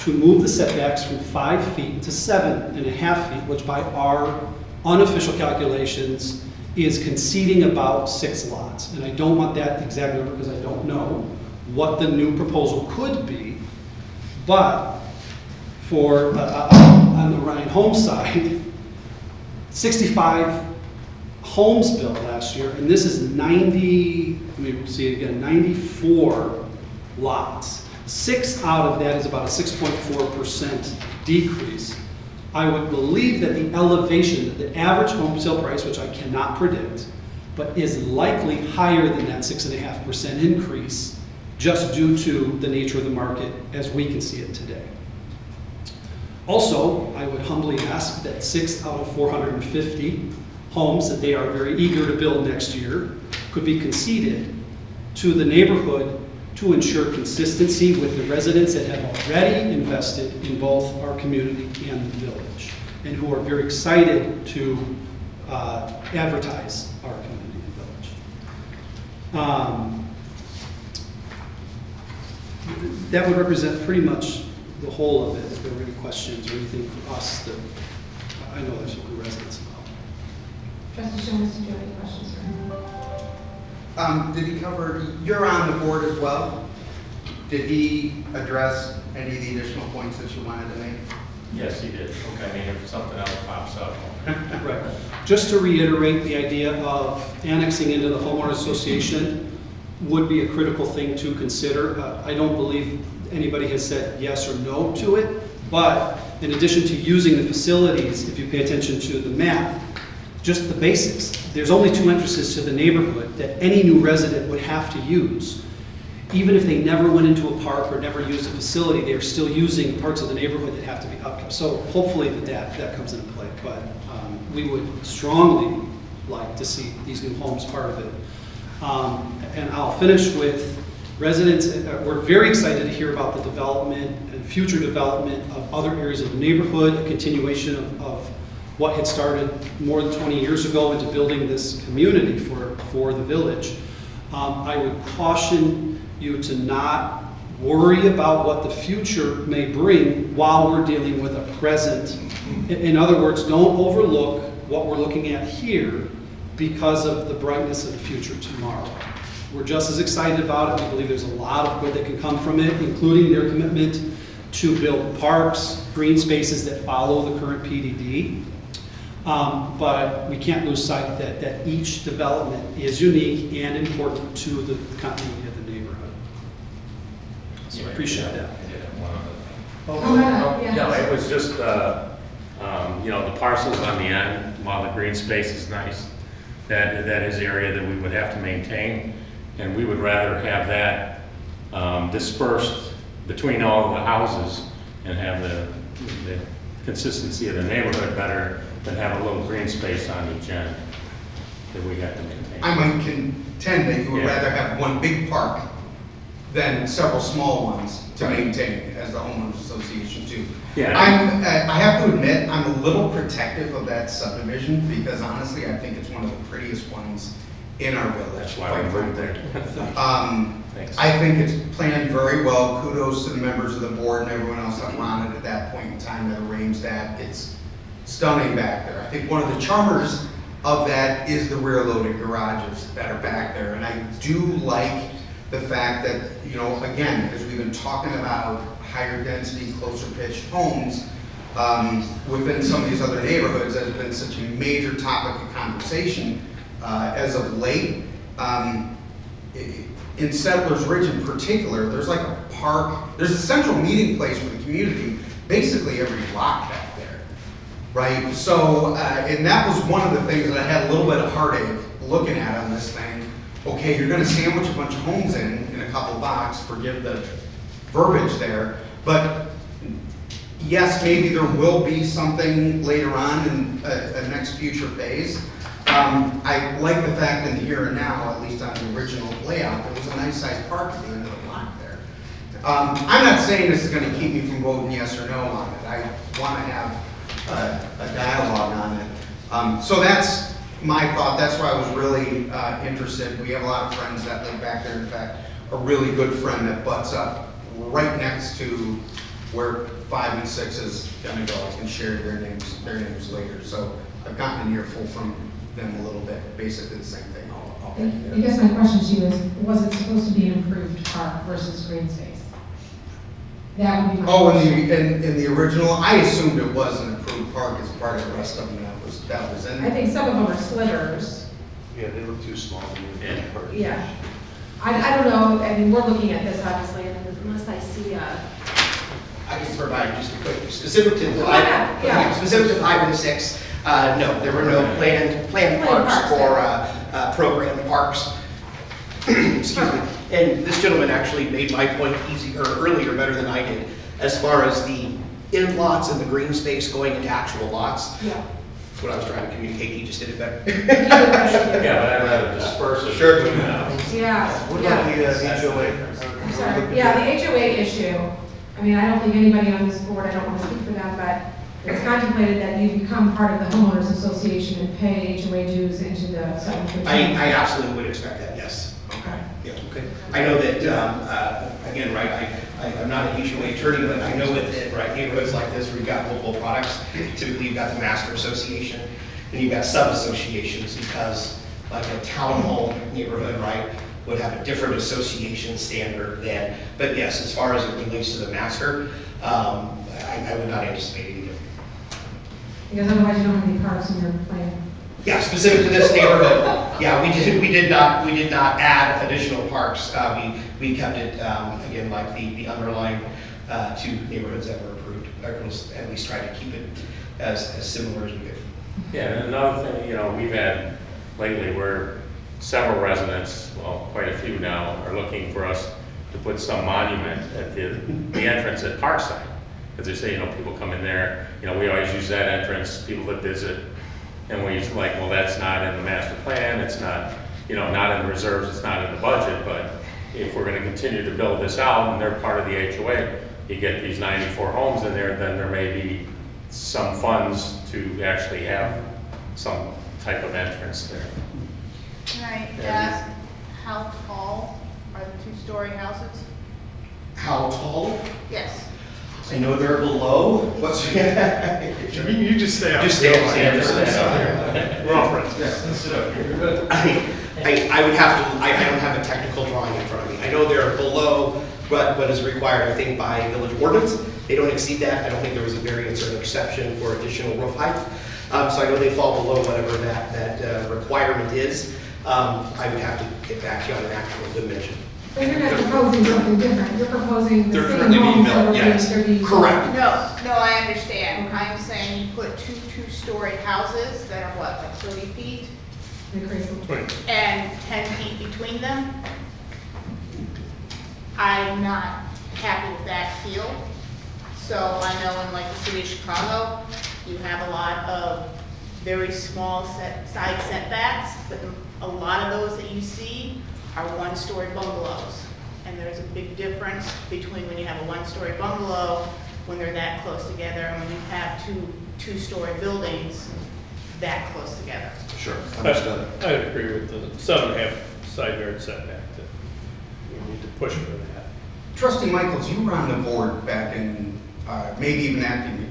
to move the setbacks from 5 feet to 7.5 feet, which by our unofficial calculations is conceding about 6 lots. And I don't want that exact number because I don't know what the new proposal could be, but for, on the Ryan Home side, 65 homes built last year, and this is 90, let me see it again, 94 lots. 6 out of that is about a 6.4% decrease. I would believe that the elevation, the average home sale price, which I cannot predict, but is likely higher than that 6.5% increase just due to the nature of the market as we can see it today. Also, I would humbly ask that 6 out of 450 homes that they are very eager to build next year could be conceded to the neighborhood to ensure consistency with the residents that have already invested in both our community and the village, and who are very excited to advertise our community and village. that would represent pretty much the whole of it. If there were any questions or anything for us that I know there's some residents about. Trustee Shomas, did you have any questions for him? Did he cover, you're on the board as well? Did he address any of the additional points that you wanted to make? Yes, he did. I mean, if something else pops up. Right. Just to reiterate, the idea of annexing into the homeowners association would be a critical thing to consider. I don't believe anybody has said yes or no to it, but in addition to using the facilities, if you pay attention to the map, just the basics. There's only 2 entrances to the neighborhood that any new resident would have to use. Even if they never went into a park or never used a facility, they are still using parts of the neighborhood that have to be upkept. So hopefully that comes into play, but we would strongly like to see these new homes part of it. And I'll finish with residents. We're very excited to hear about the development and future development of other areas of the neighborhood, a continuation of what had started more than 20 years ago into building this community for the village. I would caution you to not worry about what the future may bring while we're dealing with a present. In other words, don't overlook what we're looking at here because of the brightness of the future tomorrow. We're just as excited about it. We believe there's a lot of good that can come from it, including their commitment to build parks, green spaces that follow the current PDD. But we can't lose sight that each development is unique and important to the continuity of the neighborhood. So I appreciate that. No, it was just, the parcels on the end, while the green space is nice, that is area that we would have to maintain. And we would rather have that dispersed between all the houses and have the consistency of the neighborhood better than have a little green space on each end that we have to maintain. I might contend that you would rather have one big park than several small ones to maintain as the homeowners association too. Yeah. I have to admit, I'm a little protective of that subdivision because honestly, I think it's one of the prettiest ones in our village. That's why we moved there. Thanks. I think it's planned very well. Kudos to the members of the board and everyone else that wanted at that point in time that arranged that. It's stunning back there. I think one of the charmers of that is the rear loaded garages that are back there. And I do like the fact that, again, because we've been talking about higher density, closer pitched homes within some of these other neighborhoods that have been such a major topic of conversation as of late. In Settlers Ridge in particular, there's like a park, there's a central meeting place for the community, basically every block back there, right? So, and that was one of the things that I had a little bit of heartache looking at on this thing. Okay, you're gonna sandwich a bunch of homes in a couple blocks, forgive the verbiage there, but yes, maybe there will be something later on in a next future phase. I like the fact that here and now, at least on the original layout, there was a nice sized park at the end of the block there. I'm not saying this is going to keep me from voting yes or no on it. I want to have a dialogue on it. So that's my thought. That's why I was really interested. We have a lot of friends that live back there. In fact, a really good friend that butts up right next to where 5 and 6 is going to go. I can share their names later. So I've gotten an earful from them a little bit, basically the same thing. I guess my question to you is, was it supposed to be an improved park versus green space? That would be my question. In the original, I assumed it was an improved park as part of the rest of them that was in I it. think some of them are slivers. Yeah, they look too small to me. Yeah. I don't know, I mean, we're looking at this obviously, and unless I see I can provide just a quick, specific to Why not? Yeah. specific to 5 and 6. No, there were no planned parks or programmed parks. Excuse me. And this gentleman actually made my point earlier better than I did, as far as the in-lots and the green space going into actual lots. Yeah. That's what I was trying to communicate. He just did it better. Yeah, but I'd rather disperse it. Sure. Yeah. What about the HOA? I'm sorry. Yeah, the HOA issue. I mean, I don't think anybody on this board, I don't want to speak for them, but it's contemplated that you become part of the homeowners association and pay HOA dues into the Settlers Ridge. I absolutely would expect that, yes. Okay. Yeah, okay. I know that, again, right, I'm not an HOA attorney, but I know within, right, neighborhoods like this where you've got multiple products, typically you've got the master association, and you've got sub-associations, because like a townhome neighborhood, right, would have a different association standard than, but yes, as far as it relates to the master, I would not anticipate any different. Because otherwise you don't have any parks in your plan. Yeah, specific to this neighborhood, yeah, we did not add additional parks. We kept it, again, like the underlying two neighborhoods that were approved, or at least tried to keep it as similar as we could. Yeah, and another thing, you know, we've had lately where several residents, well, quite a few now, are looking for us to put some monument at the entrance at Parkside. Because they say, you know, people come in there, you know, we always use that entrance, people that visit, and we're like, well, that's not in the master plan, it's not, you know, not in the reserves, it's not in the budget, but if we're gonna continue to build this out and they're part of the HOA, you get these 94 homes in there, then there may be some funds to actually have some type of entrance there. Can I ask, how tall are the two-story houses? How tall? Yes. I know they're below. What's You just stay out. Just stay up. We're all friends. I would have to, I don't have a technical drawing in front of me. I know they're below what is required, I think, by village ordinance. They don't exceed that. I don't think there was a variance or an exception for additional roof height. So I know they fall below whatever that requirement is. I would have to get back to you on an actual dimension. But you're not proposing something different, you're proposing the They're same currently being homes that built, are yes. being Correct. No, I understand. I'm saying you put two-story houses that are what, like 30 feet? And 10 feet between them? I'm not happy with that feel. So I know in like the city of Chicago, you have a lot of very small side setbacks, but a lot of those that you see are one-story bungalows. And there's a big difference between when you have a one-story bungalow, when they're that close together, and when you have two-story buildings that close together. Sure, understood. I agree with the 7.5 side yard setback, that we need to push for that. Trustee Michaels, you were on the board back in, maybe even acting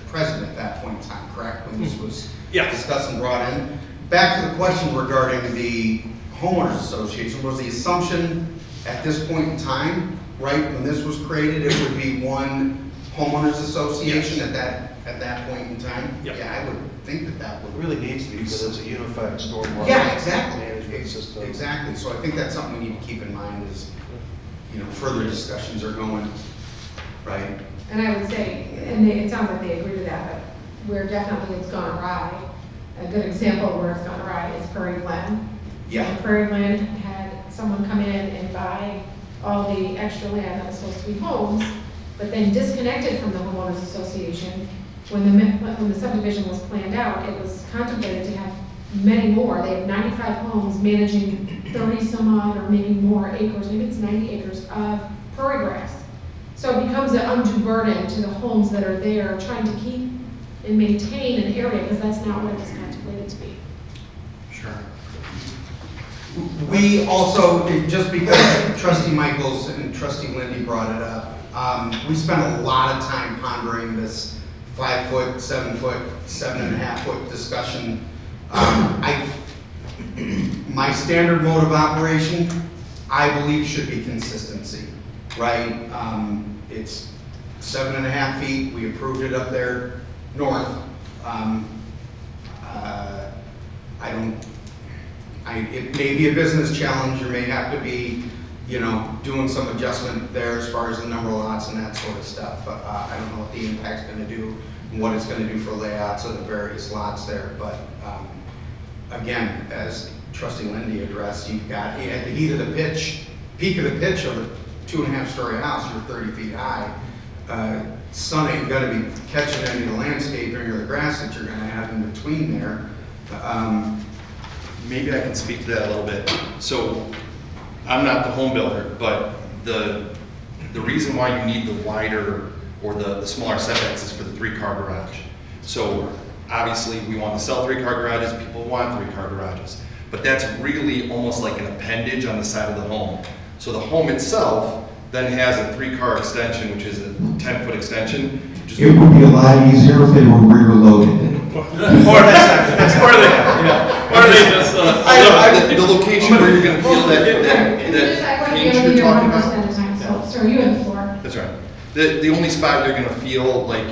president at that point in time, correct? When this was discussed and brought in. Back to the question regarding the homeowners association, was the assumption at this point in time, right, when this was created, it would be one homeowners association at that point in time? Yep. Yeah, I would think that would. It really needs to be, because it's a unified stormwater. Yeah, exactly. Management system. Exactly, so I think that's something we need to keep in mind as, you know, further discussions are going, right? And I would say, and it sounds like they agree to that, but where definitely it's gone awry, a good example of where it's gone awry is Prairie Glen. Yeah. And Prairie Glen had someone come in and buy all the extra land that was supposed to be homes, but then disconnected from the homeowners association. When the subdivision was planned out, it was contemplated to have many more. They have 95 homes managing 30 some odd or maybe more acres, maybe it's 90 acres of prairie grass. So it becomes an undue burden to the homes that are there trying to keep and maintain an area, because that's not what it was contemplated to be. Sure. We also, just because Trustee Michaels and Trustee Lindy brought it up, we spent a lot of time pondering this 5 foot, 7 foot, 7.5 foot discussion. My standard mode of operation, I believe, should be consistency, right? It's 7.5 feet, we approved it up there north. It may be a business challenge, you may have to be, you know, doing some adjustment there as far as the number of lots and that sort of stuff. I don't know what the impact's gonna do and what it's gonna do for layouts of the various lots there, but again, as Trustee Lindy addressed, you've got, at the heat of the pitch, peak of the pitch of a 2.5 story house, you're 30 feet high. Sun ain't gonna be catching any of the landscaping or the grass that you're gonna have in between there. Maybe I can speak to that a little bit. So I'm not the home builder, but the reason why you need the wider or the smaller setbacks is for the 3-car garage. So obviously we want to sell 3-car garages, people want 3-car garages. but that's really almost like an appendage on the side of the home. So the home itself then has a 3-car extension, which is a 10-foot extension. Which is It would be a lot easier if they were rear loaded. Or they just, the location where you're gonna feel that pinch you're talking about. Sir, you have the floor. That's right. The only spot you're gonna feel like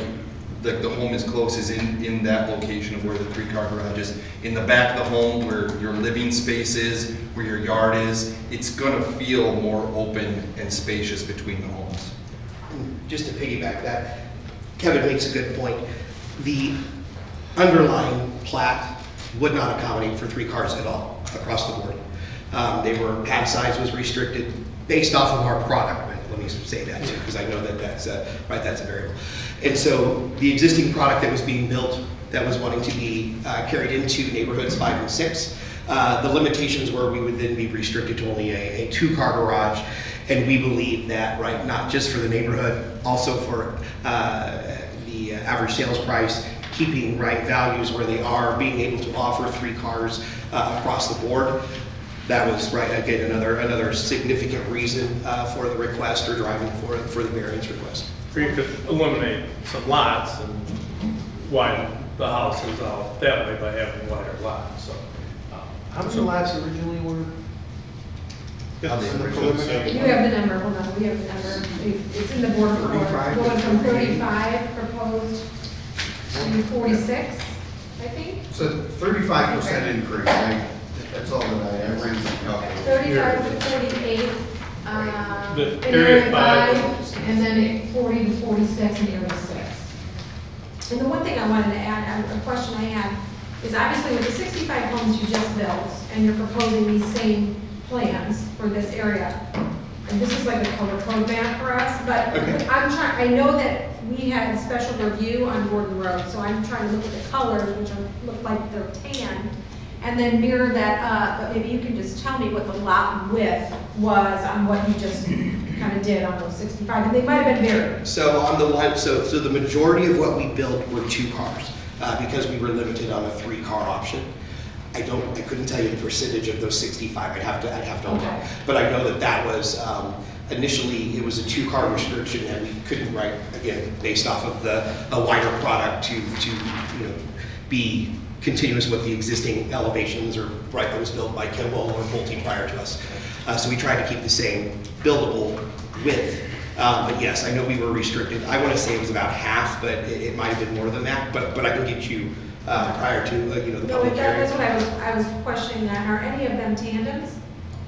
the home is close is in that location of where the 3-car garage is. In the back of the home where your living space is, where your yard is, it's gonna feel more open and spacious between the homes. Just to piggyback that, Kevin makes a good point. The underlying plat would not accommodate for 3 cars at all across the board. Pad size was restricted based off of our product. Let me say that too, because I know that's a variable. And so the existing product that was being built, that was wanting to be carried into neighborhoods 5 and 6, the limitations were we would then be restricted to only a 2-car garage. And we believe that, right, not just for the neighborhood, also for the average sales price, keeping right values where they are, being able to offer 3 cars across the board. That was, right, again, another significant reason for the request or driving for the variance request. you could eliminate some lots and widen the houses out that way by having wider lots, so. How many lots originally were? You have the number, hold on, we have the number. It's in the board report. Going from 35 proposed to 46, I think. It's a 35% increase, that's all that I ran some calculations. 35 to 48, The in area area 5, 5. and then 40 to 46 in area 6. And the one thing I wanted to add, a question I had, is obviously with the 65 homes you just built, and you're proposing these same plans for this area, and this is like a color code map for us, but I know that we had special review on Gordon Road, so I'm trying to look at the colors, which look like they're tan, and then mirror that up, but maybe you can just tell me what the lot width was on what you just kind of did on those 65, and they might have been varied. So on the one, so the majority of what we built were 2 cars because we were limited on a 3-car option. I couldn't tell you the percentage of those 65. I'd have to look. But I know that was initially it was a 2-car restriction that we couldn't write again based off of a wider product to be continuous with the existing elevations or that was built by Kimball or Pulte prior to us. So we tried to keep the same buildable width. But yes, I know we were restricted. I want to say it was about half, but it might have been more than that. But I can get you prior to the public hearing. That's what I was questioning. That are any of them tandems?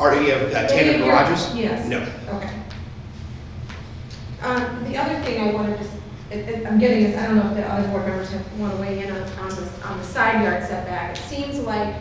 Are any of tandem garages? Yes. No. Okay. The other thing I wanted to, I'm getting is, I don't know if the other board members want to weigh in on the side yard setback. It seems like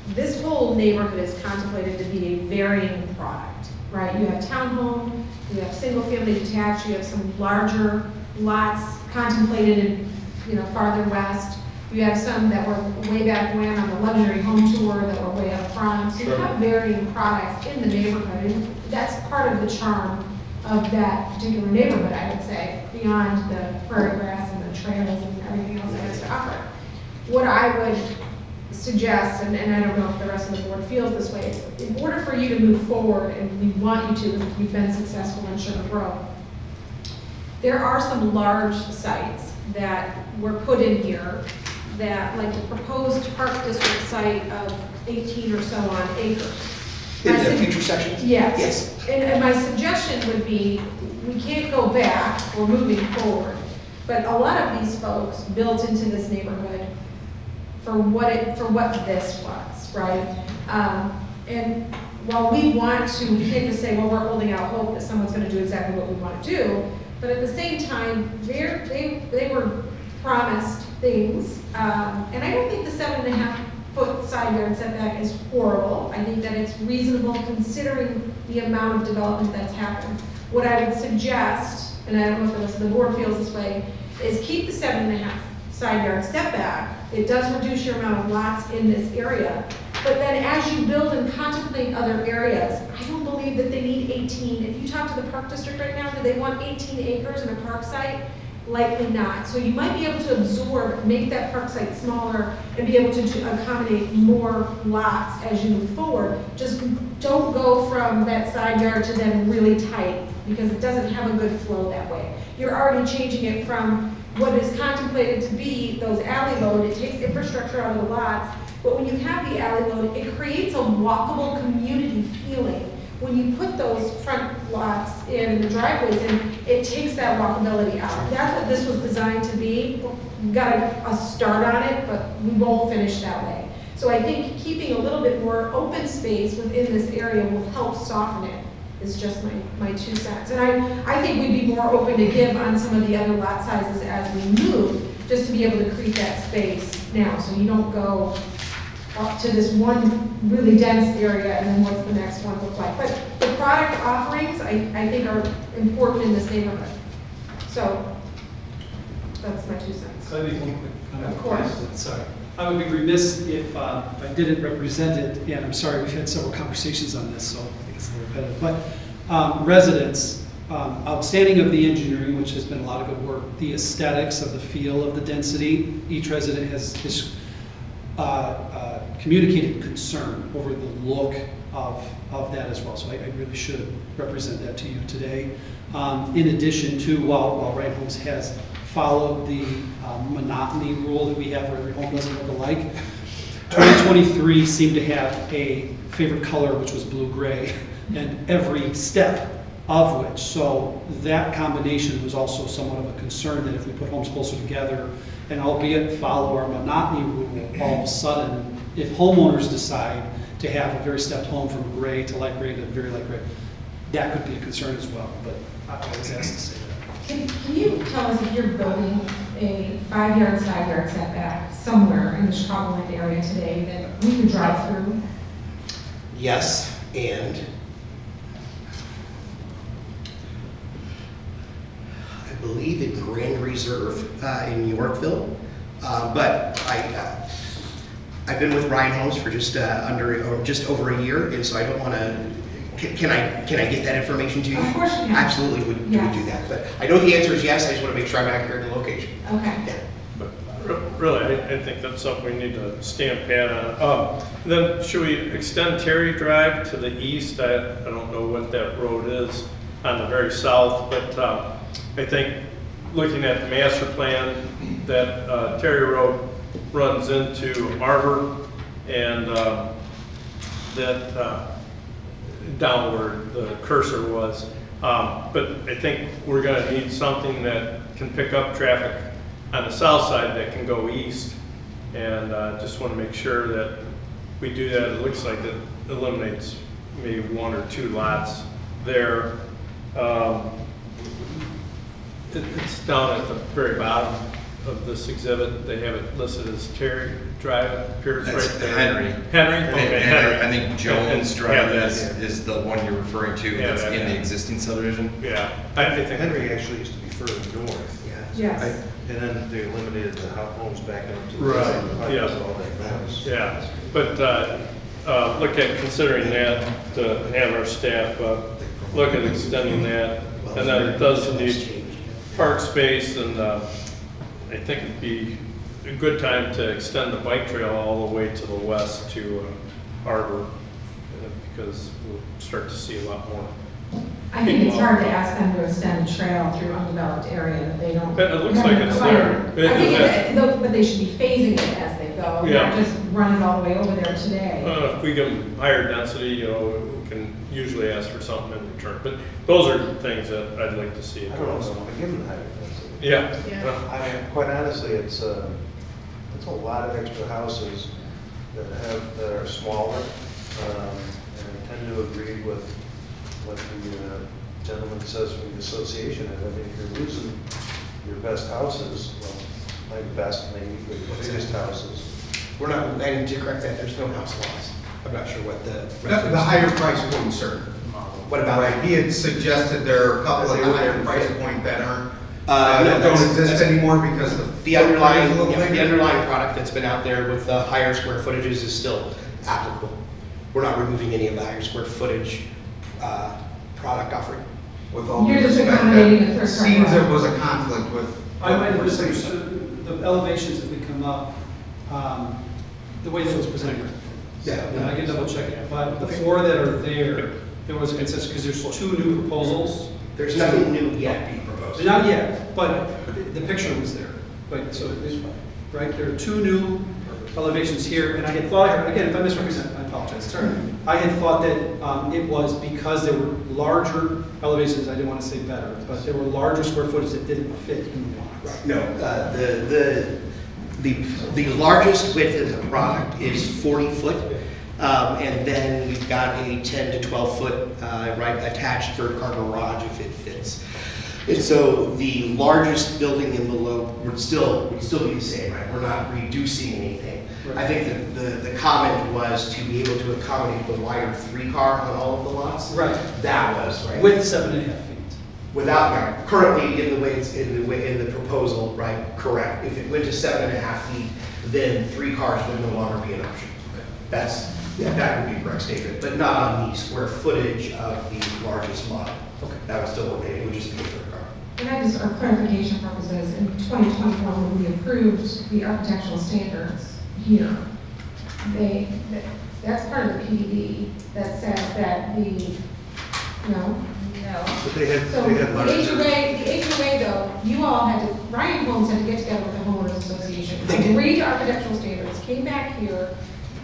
this whole neighborhood is contemplated to be a varying product, right? You have townhome, you have single-family detached, you have some larger lots contemplated in, farther west. You have some that were way back when on the luxury home tour that were way up front. So you have varying products in the neighborhood, and that's part of the charm of that particular neighborhood, I would say, beyond the prairie grass and the trails and everything else it has to offer. What I would suggest, and I don't know if the rest of the board feels this way, is in order for you to move forward, and we want you to, if you've been successful in Sugar Grove, there are some large sites that were put in here that, like the proposed park district site of 18 or so on acres. In the future sections? Yes. Yes. And my suggestion would be, we can't go back, we're moving forward. But a lot of these folks built into this neighborhood for what this was, right? And while we want to, we can't just say, well, we're holding out hope that someone's gonna do exactly what we want to do, but at the same time, they were promised things, and I don't think the 7.5-foot side yard setback is horrible. I think that it's reasonable considering the amount of development that's happened. What I would suggest, and I don't know if the rest of the board feels this way, is keep the 7.5 side yard setback. It does reduce your amount of lots in this area, but then as you build and contemplate other areas, I don't believe that they need 18. If you talk to the park district right now, do they want 18 acres in a park site? Likely not. So you might be able to absorb, make that park site smaller and be able to accommodate more lots as you move forward. Just don't go from that side yard to then really tight because it doesn't have a good flow that way. You're already changing it from what is contemplated to be those alley load. It takes infrastructure out of the lots. But when you have the alley load, it creates a walkable community feeling. When you put those front lots in and the driveways in, it takes that walkability out. That's what this was designed to be. We got a start on it, but we won't finish that way. So I think keeping a little bit more open space within this area will help soften it, is just my 2 cents. And I think we'd be more open to give on some of the other lot sizes as we move, just to be able to create that space now, so you don't go up to this one really dense area and then what's the next one look like. But the product offerings, I think are important in this neighborhood. So that's my 2 cents. Can I make one quick comment? Of course. Sorry. I would be remiss if I didn't represent it, and I'm sorry, we've had several conversations on this, so I think it's a little repetitive. But residents, outstanding of the engineering, which has been a lot of good work, the aesthetics of the feel of the density. Each resident has communicated concern over the look of that as well. So I really should represent that to you today. In addition to, while Right Homes has followed the monotony rule that we have where every home doesn't look alike, 2023 seemed to have a favorite color, which was blue-gray, and every step of which. So that combination was also somewhat of a concern that if we put homes closer together and albeit follow our monotony rule, all of a sudden, if homeowners decide to have a very stepped home from gray to light gray to very light gray, that could be a concern as well, but I was asked to say that. Can you tell us if you're building a 5-yard side yard setback somewhere in the Chicagoland area today that we could drive through? Yes, and I believe in Grand Reserve in Yorkville, but I've been with Ryan Homes for just over a year, and so I don't want to. Can I get that information to you? Of course you can. Absolutely, would do that. But I know the answer is yes. I just want to make sure I'm accurate in the location. Okay. Yeah. But really, I think that's something we need to stamp pad on. Then should we extend Terry Drive to the east? I don't know what that road is on the very south, but I think looking at the master plan, that Terry Road runs into Arbor and that downward the cursor was. But I think we're going to need something that can pick up traffic on the south side that can go east. And just want to make sure that we do that. It looks like it eliminates maybe 1 or 2 lots there. It's down at the very bottom of this exhibit. They have it listed as Terry Drive. It appears That's right there. Henry. Henry? Okay, Henry. I think Jones And- Drive yeah, is the one you're referring to Yeah, that's that- in the existing subdivision. Yeah, I think Henry actually used to be further north. Yes. And then they eliminated the homes back up to the Right, side of the yeah. highway, all that noise. Yeah, but look at considering that, to have our staff look at extending that. And then it does need park space, and I think it'd be a good time to extend the bike trail all the way to the west to Arbor, because we'll start to see a lot more. I think it's hard to ask them to extend the trail through undeveloped area that they don't. It looks like it's there. I think but they should be phasing it as they go, Yeah. not just run it all the way over there today. If we give them higher density, we can usually ask for something in return. But those are things that I'd like to see. I don't know if I want to give them higher density. Yeah. Yeah. I mean, quite honestly, it's a lot of extra houses that are smaller, and I tend to agree with what the gentleman says from the association. I mean, if you're losing your best houses, well, my best, maybe the biggest houses. We're not, and to correct that, there's no house loss. I'm not sure what the. The higher price point, sir. What about? Right, he had suggested there are a couple of the higher price point that aren't, No, that don't that's- exist anymore because The underlying, footprint is a little the bigger. underlying product that's been out there with the higher square footages is still applicable. We're not removing any of the higher square footage product offering. with all due You're just respect, accommodating a that third car seems there garage. was a conflict with. I might have what we're saying. misunderstood the elevations if we come up, the way that it was presented. Yeah. And I can double check it, but the four that are there was a consensus, because there's two new proposals. There's nothing new yet being proposed. Not yet, but the picture was there, but, so, right, there are two new elevations here, and I had thought, again, if I misrepresent, I apologize. I had thought that it was because there were larger elevations, I didn't want to say better, but there were larger square footage that didn't fit in the lots. No, the largest width of the product is 40 foot. And then we've got a 10 to 12 foot right attached third car garage if it fits. And so the largest building envelope would still be the same, right? We're not reducing anything. Right. I think that the comment was to be able to accommodate the wider 3-car on all of the lots. Right. That was right. With 7.5 feet. Without, right, currently in the way it's in the proposal, right? Correct. If it went to 7.5 feet, then 3 cars would no longer be an option. That would be a correct statement, but not on the square footage of the largest model. Okay. That would still remain, it would just be a third car. And I just, for clarification purposes, in 2024, when we approved the architectural standards here, that's part of the PDD that says that no? But they had, So they the had larger. HOA though, you all had to, Ryan Homes had to get together with the homeowners association, They did. agreed to architectural standards, came back here,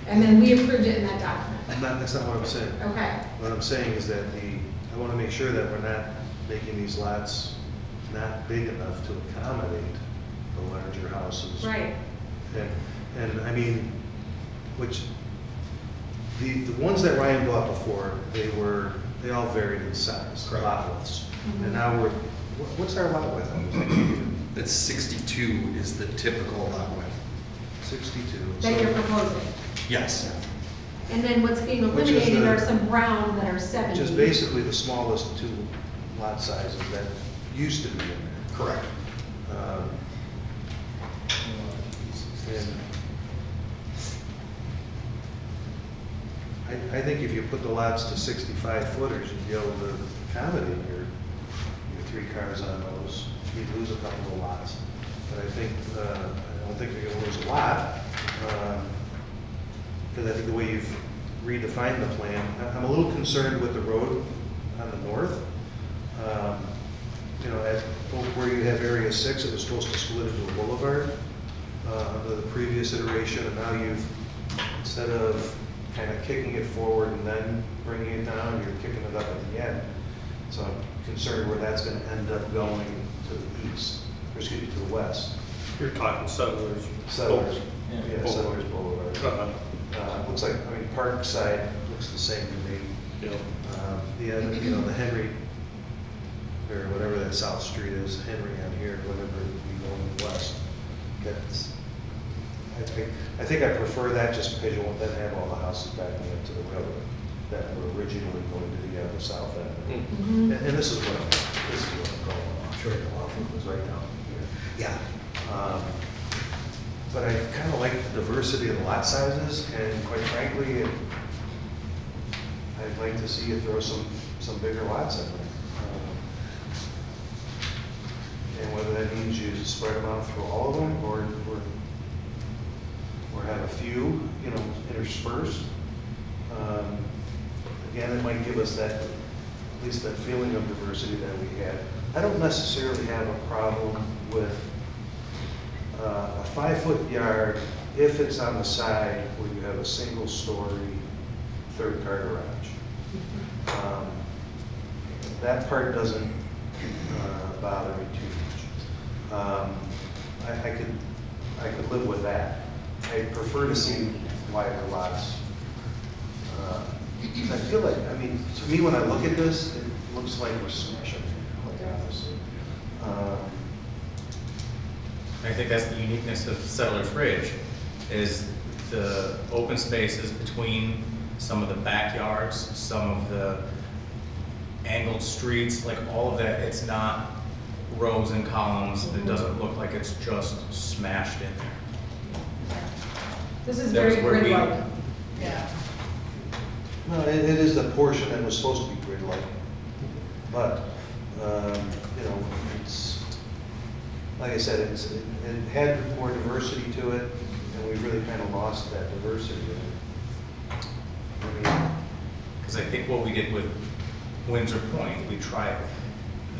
and then we approved it in that document. That's not what I'm saying. Okay. What I'm saying is that I want to make sure that we're not making these lots not big enough to accommodate the larger houses. Right. And I mean, which, the ones that Ryan bought before, they all varied in size, Correct. lot widths. And now what's our lot width on this? That's 62 is the typical lot width. 62. That you're proposing. Yes. And then what's being Which is eliminated the- are some brown that are 70. Which is basically the smallest 2 lot sizes that used to be in there. Correct. And I think if you put the lots to 65 footers, you'd be able to accommodate your 3 cars on those. You'd lose a couple of lots. But I think, I don't think you're gonna lose a lot. Because I think the way you've redefined the plan, I'm a little concerned with the road on the north. You know, where you have area 6, it was supposed to split into a boulevard under the previous iteration, and now you've, instead of kind of kicking it forward and then bringing it down, you're kicking it up at the end. So I'm concerned where that's going to end up going to the east, or excuse me, to the west. You're talking settlers. Settlers. Yeah. Yeah, Settlers Boulevard. Looks like, I mean, Parkside looks the same to me. Yeah. You know, the Henry, or whatever that South Street is, Henry on here, whatever it would be going west. That's, I think I prefer that just because you won't then have all the houses backing up to the railroad that were originally going to be on the south end. Mhm. And this is what I'm going off. Sure. It was right down here. Yeah. But I kind of like the diversity of the lot sizes, and quite frankly, I'd like to see you throw some bigger lots in there. And whether that means you spread them out through all of them, or have a few, you know, interspersed. Again, it might give us that, at least that feeling of diversity that we had. I don't necessarily have a problem with a 5-foot yard if it's on the side where you have a single-story third car garage. That part doesn't bother me too much. I could live with that. I prefer to see wider lots. I feel like, I mean, to me, when I look at this, it looks like we're smashing, like honestly. I think that's the uniqueness of Settlers Ridge, is the open spaces between some of the backyards, some of the angled streets, like all of that. It's not rows and columns. It doesn't look like it's just smashed in there. This is That was very where we- grid-like. Yeah. No, it is the portion that was supposed to be grid-like. But You know, it's, like I said, it had more diversity to it, and we really kind of lost that diversity. I mean, Because I think what we did with Windsor Point, we tried,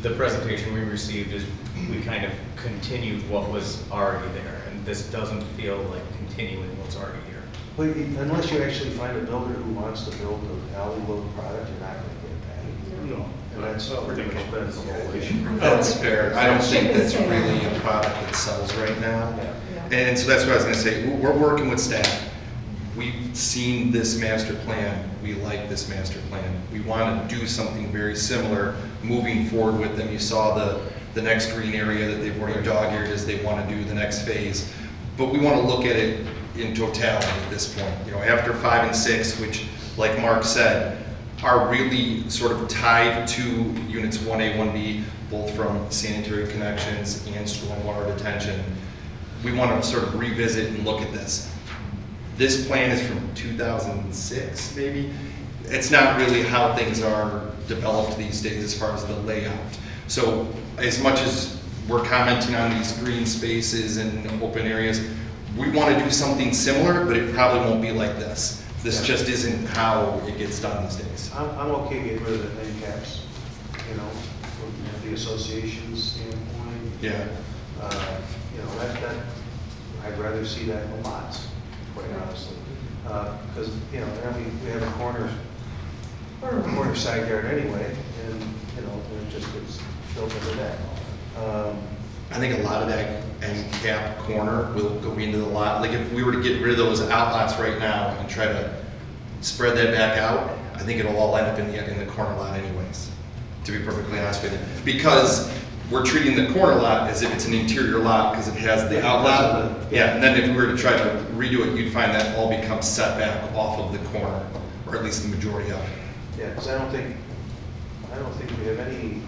the presentation we received is we kind of continued what was already there, and this doesn't feel like continuing what's already here. well, unless you actually find a builder who wants to build an alley load product, you're not going to get that. No. And that's pretty much been the whole issue. That's fair. I don't think that's really a product that sells right now. And so that's what I was gonna say. We're working with staff. We've seen this master plan. We like this master plan. We want to do something very similar moving forward with them. You saw the next green area that they've already dog eared as they want to do the next phase. But we want to look at it in totality at this point. You know, after 5 and 6, which, like Mark said, are really sort of tied to units 1A, 1B, both from sanitary connections and stormwater detention. We want to sort of revisit and look at this. This plan is from 2006, maybe. It's not really how things are developed these days as far as the layout. So as much as we're commenting on these green spaces and open areas, we want to do something similar, but it probably won't be like this. This just isn't how it gets done these days. I'm okay getting rid of the end caps, you know, from the association's standpoint. Yeah. You know, that, I'd rather see that in lots, quite honestly. Because, you know, I mean, we have a corner side yard anyway, and, you know, it just gets filled into that. I think a lot of that end cap corner will go into the lot. Like if we were to get rid of those outlots right now and try to spread that back out, I think it'll all end up in the corner lot anyways, to be perfectly honest with you. Because we're treating the corner lot as if it's an interior lot because it has the outlet. Yeah, and then if we were to try to redo it, you'd find that all becomes set back off of the corner, or at least the majority of it. Yeah, because I don't think we have any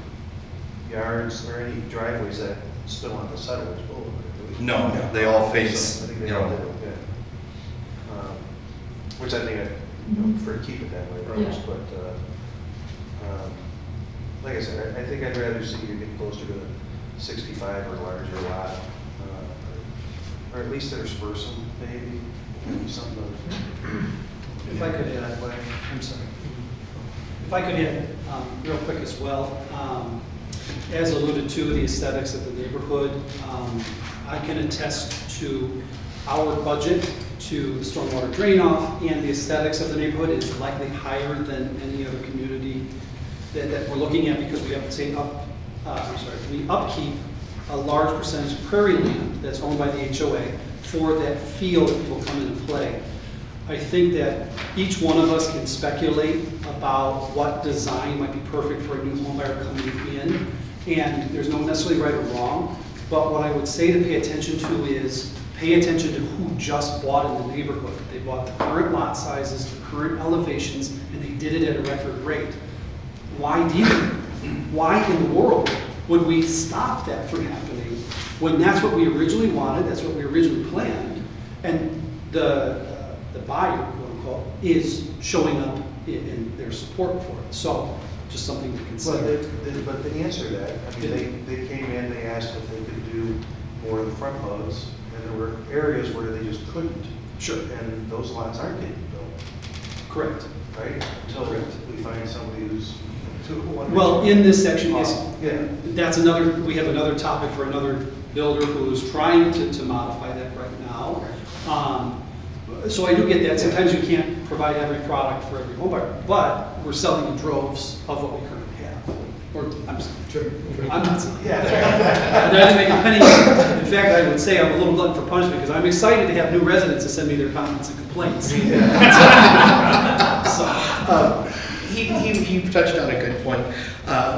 yards or any driveways that still on the Settlers Boulevard, do we? No, they all face, So I think you they all know. do, yeah. Which I think I prefer to keep it that way, Yeah. but, like I said, I think I'd rather see you get closer to 65 or larger lot, or at least intersperse them, maybe something. If I could add, I'm sorry. If I could add real quick as well, as alluded to, the aesthetics of the neighborhood, I can attest to our budget to the stormwater drain off, and the aesthetics of the neighborhood is likely higher than any other community that we're looking at, because we have to say we upkeep a large percentage of prairie land that's owned by the HOA for that feel that will come into play. I think that each one of us can speculate about what design might be perfect for a new home buyer coming in, and there's no necessarily right or wrong, but what I would say to pay attention to is pay attention to who just bought in the neighborhood. They bought the current lot sizes, the current elevations, and they did it at a record rate. Why in the world would we stop that from happening when that's what we originally wanted, that's what we originally planned, and the buyer, quote unquote, is showing up in their support for it. So just something to consider. But the answer to that, I mean, they came in, they asked if they could do more of the front loads, and there were areas where they just couldn't. Sure. And those lots aren't getting built, Correct. right? Until we find somebody who's. Well, in this section, yes, Yeah. that's we have another topic for another builder who is trying to modify that right now. So I do get that. Sometimes you can't provide every product for every home buyer, but we're selling in droves of what we currently have. Or I'm not selling. Yeah. I didn't make a penny. In fact, I would say I'm a little glutton for punishment because I'm excited to have new residents to send me their comments and complaints. He touched on a good point.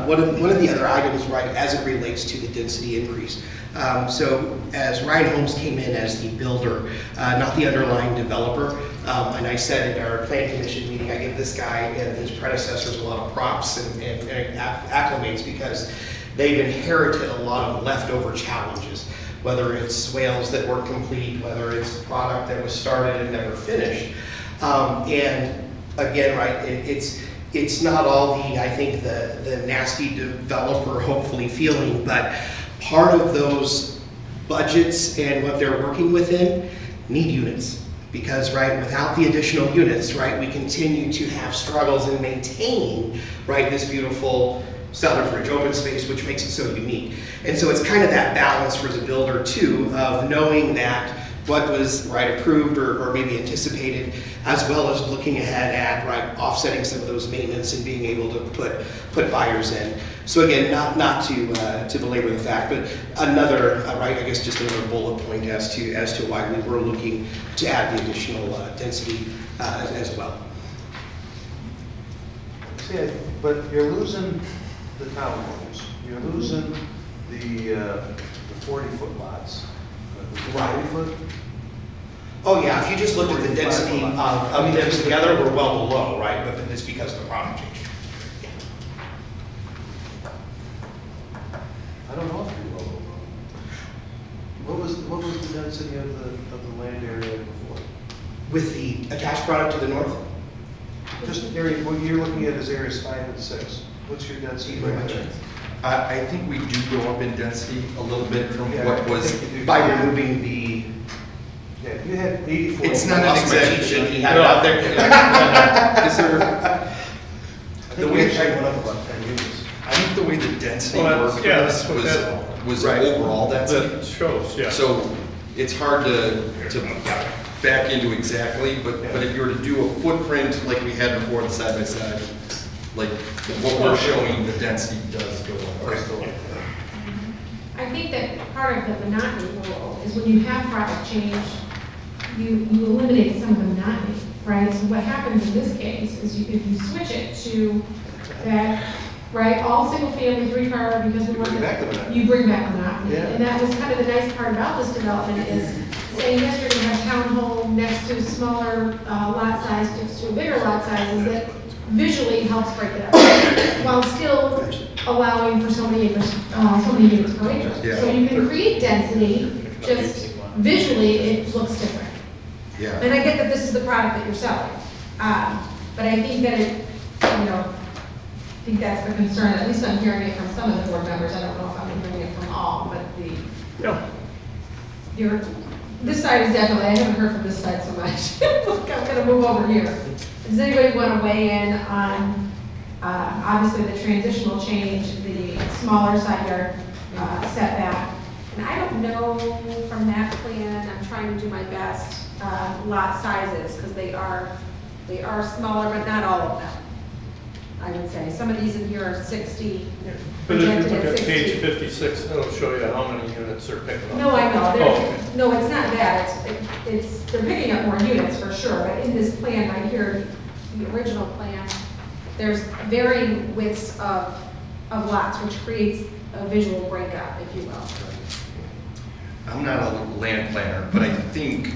One of the other items, right, as it relates to the density increase. So as Ryan Holmes came in as the builder, not the underlying developer, and I said at our planning commission meeting, I give this guy and his predecessors a lot of props and acclimates because they've inherited a lot of leftover challenges, whether it's swales that weren't complete, whether it's product that was started and never finished. And again, right, it's not all the, I think, the nasty developer hopefully feeling, but part of those budgets and what they're working within need units. Because, right, without the additional units, right, we continue to have struggles in maintaining, right, this beautiful Settlers Ridge open space, which makes it so unique. And so it's kind of that balance for the builder too, of knowing that what was, right, approved or maybe anticipated, as well as looking ahead at, right, offsetting some of those maintenance and being able to put buyers in. So again, not to belabor the fact, but another, right, I guess just another bullet point as to why we were looking to add the additional density as well. Yeah, but you're losing the townhomes, you're losing the 40-foot lots. Right. 40-foot? Oh yeah, if you just look at the density of them together, we're well below, right? But it's because of the product change. I don't know if you're well below. What was the density of the land area before? With the attached product to the north? Just area, what you're looking at is areas 5 and 6. What's your density right there? I think we do go up in density a little bit from Yeah, what I was. think you do. By removing the... Yeah, you had 84. It's not an Lost my exact. cheat sheet, he had it out there. Is there, I think the we way- actually went up about 10 units. I think the way the density Well, worked for yeah, this that's what was Right. overall density. That shows, yeah. So it's hard to back into exactly, but if you were to do a footprint like we had before, the side by side, like what we're showing, the density does go up. Okay. I think that part of the monotony rule is when you have product change, you eliminate some of the monotony, right? So what happens in this case is if you switch it to that, right, all single family, 3-car, because we want bring back the to, monotony. you bring back monotony. Yeah. And that was kind of the nice part about this development is saying yes, you're gonna have townhome next to smaller lot size, next to a bigger lot size, is that visually helps break it up, while still allowing for so many acres, so many units per acre. Yeah. So you can create density, just visually it looks different. Yeah. And I get that this is the product that you're selling, but I think that it, I think that's the concern, at least I'm hearing it from some of the board members, I don't know if I'm hearing it from all, but this side is definitely, I haven't heard from this side so much. Look, I'm gonna move over here. Does anybody want to weigh in on, obviously the transitional change, the smaller side yard setback? And I don't know from that plan, I'm trying to do my best, lot sizes, because they are smaller, but not all of them, I would say. Some of these in here are 60, But if you projected look at at 60. page 56, it'll show you how many units they're picking up. No, I know, Oh, they're, okay. no, it's not that, it's, they're picking up more units for sure, but in this plan right here, the original plan, there's varying widths of lots, which creates a visual breakup, if you will. I'm not a land planner, but I think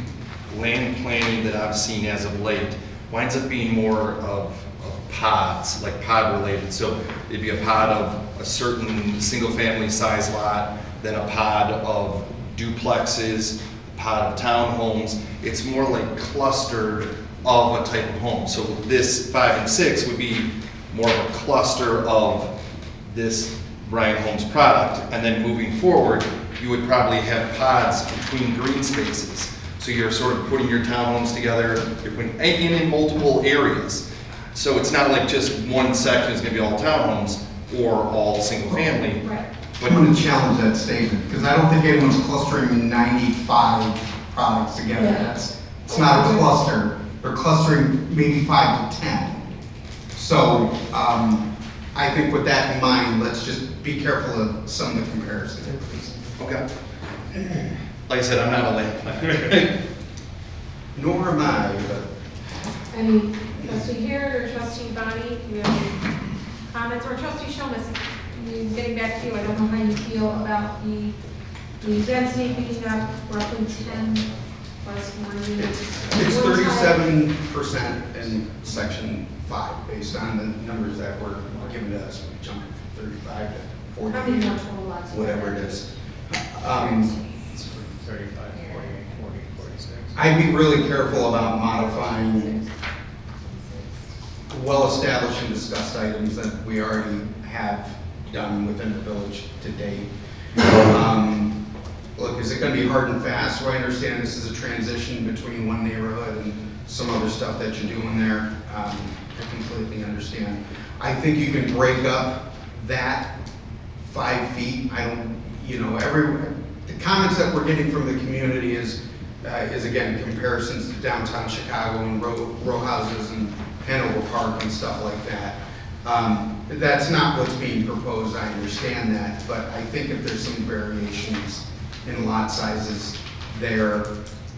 land planning that I've seen as of late winds up being more of pods, like pod related. So it'd be a pod of a certain single family size lot, then a pod of duplexes, a pod of townhomes. It's more like clustered of a type of home. So this 5 and 6 would be more of a cluster of this Ryan Homes product. And then moving forward, you would probably have pods between green spaces. So you're sort of putting your townhomes together, you're putting in multiple areas. So it's not like just one section is gonna be all townhomes or all single family. Right. I'm going to challenge that statement, because I don't think anyone's clustering 95 products together. Yeah. It's not a cluster. They're clustering maybe 5 to 10. So I think with that in mind, let's just be careful of some of the comparisons. Okay. Like I said, I'm not a land planner. Nor am I, but Any trustee here or trustee Bonnie, do you have any comments, or trustee Shomas, getting back to you, I don't know how you feel about the density picking up roughly 10 plus more units. it's One time. 37% in section 5, based on the numbers that were given to us. We jumped from 35 to 40, How many more total lots? whatever it is. 35, 48, 40, 46. I'd be really careful about modifying well-established and discussed items that we already have done within the village to date. Look, is it gonna be hard and fast? Well, I understand this is a transition between one neighborhood and some other stuff that you're doing there. I completely understand. I think you can break up that 5 feet. I don't, the comments that we're getting from the community is again, comparisons to downtown Chicago and row houses and Hanover Park and stuff like that. That's not what's being proposed, I understand that, but I think if there's some variations in lot sizes there,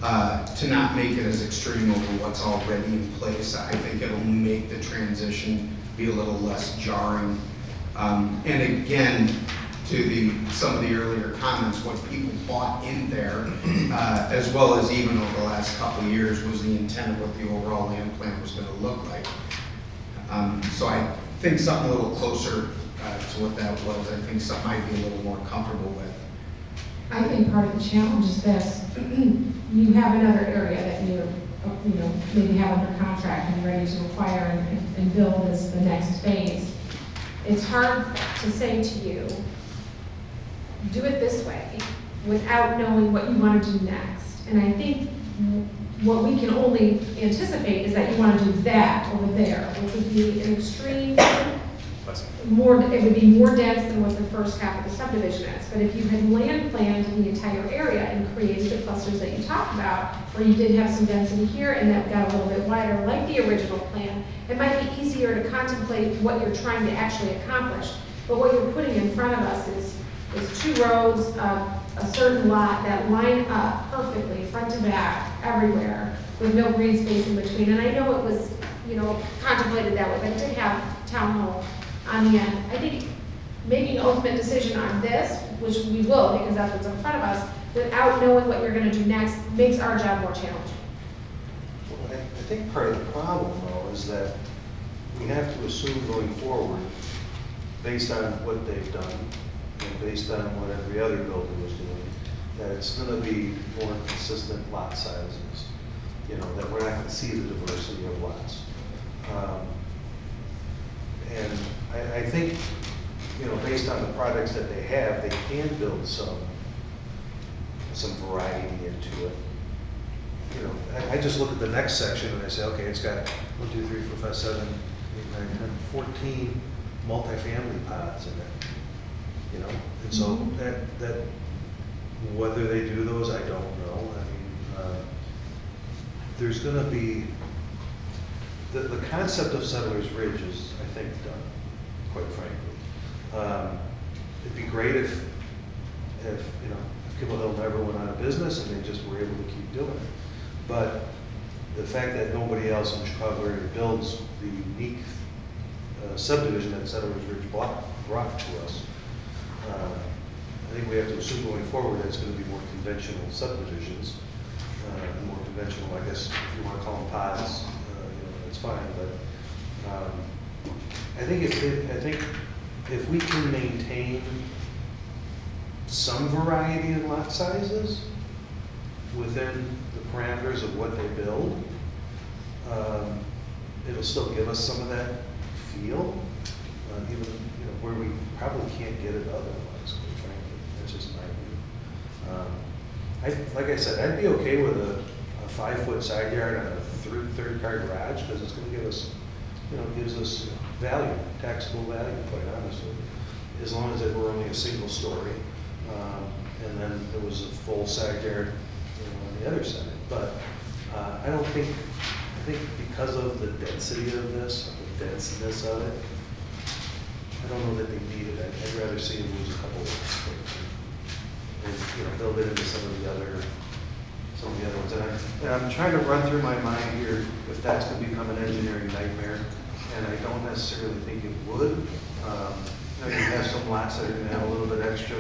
to not make it as extreme over what's already in place, I think it'll make the transition be a little less jarring. And again, to some of the earlier comments, what people bought in there, as well as even over the last couple of years, was the intent of what the overall land plan was going to look like. So I think something a little closer to what that was, I think something I'd be a little more comfortable with. I think part of the challenge is this: you have another area that you maybe have under contract and ready to acquire and build as the next phase. It's hard to say to you, do it this way, without knowing what you want to do next. And I think what we can only anticipate is that you want to do that over there, which would be an extreme, it would be more dense than what the first half of the subdivision is. But if you had land planned the entire area and created the clusters that you talked about, where you did have some density here and that got a little bit wider, like the original plan, it might be easier to contemplate what you're trying to actually accomplish. But what you're putting in front of us is 2 roads of a certain lot that line up perfectly, front to back, everywhere, with no green space in between. And I know it was, contemplated that way, but it did have town hall on the end. I think making an ultimate decision on this, which we will, because that's what's in front of us, without knowing what you're gonna do next, makes our job more challenging. Well, I think part of the problem, though, is that we have to assume going forward, based on what they've done, and based on what every other builder was doing, that it's gonna be more consistent lot sizes. That we're not gonna see the diversity of lots. And I think, based on the products that they have, they can build some variety into it. I just look at the next section and I say, okay, it's got 1, 2, 3, 4, 5, 7, 8, 9, 10, 14 multifamily pods in it. And so that whether they do those, I don't know. There's going to be the concept of Settlers Ridge is, I think, done, quite frankly. It'd be great if Kimball Hill never went out of business and they just were able to keep doing it. But the fact that nobody else in the Chicago area builds the unique subdivision that Settlers Ridge brought to us, I think we have to assume going forward that it's going to be more conventional subdivisions, more conventional, I guess, if you want to call them pods, that's fine. But I think if we can maintain some variety in lot sizes within the parameters of what they build, it'll still give us some of that feel, even where we probably can't get it otherwise, quite frankly. That's just my view. Like I said, I'd be okay with a 5-foot side yard and a third-car garage, because it's going to give us, gives us value, taxable value, quite honestly, as long as it were only a single story, and then there was a full side yard, on the other side. But I think because of the density of this, the denseness of it, I don't know that they need it. I'd rather see them lose a couple of and build it into some of the other ones. And I'm trying to run through my mind here if that's going to become an engineering nightmare, and I don't necessarily think it would. You have some lots that are going to have a little bit extra.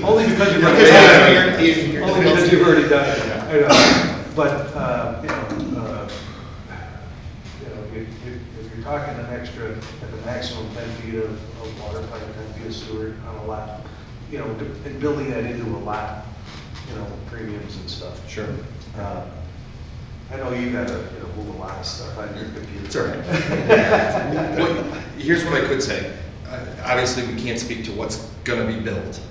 Only because you've already done it. Only because you've already done it. I know. But if you're talking an extra at the maximum 10 feet of water pipe, 10 feet of sewer on a lot, and building that into a lot, premiums and stuff. Sure. I know you gotta, move a lot of stuff on your computer. It's all right. Here's what I could say. Obviously, we can't speak to what's gonna be built,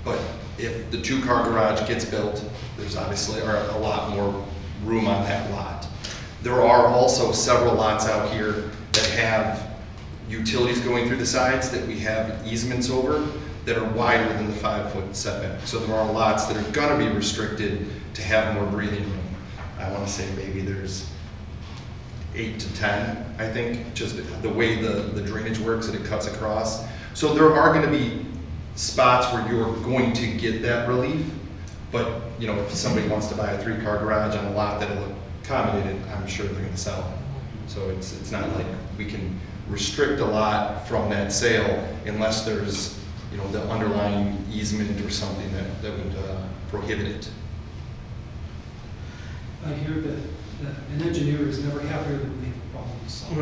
but if the two-car garage gets built, there's obviously a lot more room on that lot. There are also several lots out here that have utilities going through the sides that we have easements over that are wider than the 5-foot setback. So there are lots that are gonna be restricted to have more breathing room. I wanna say maybe there's 8 to 10, I think, just the way the drainage works, that it cuts across. So there are gonna be spots where you're going to get that relief, but if somebody wants to buy a 3-car garage on a lot that'll accommodate it, I'm sure they're gonna sell it. So it's not like we can restrict a lot from that sale unless there's, the underlying easement or something that would prohibit it. I hear that an engineer is never happier than when they have a problem to solve.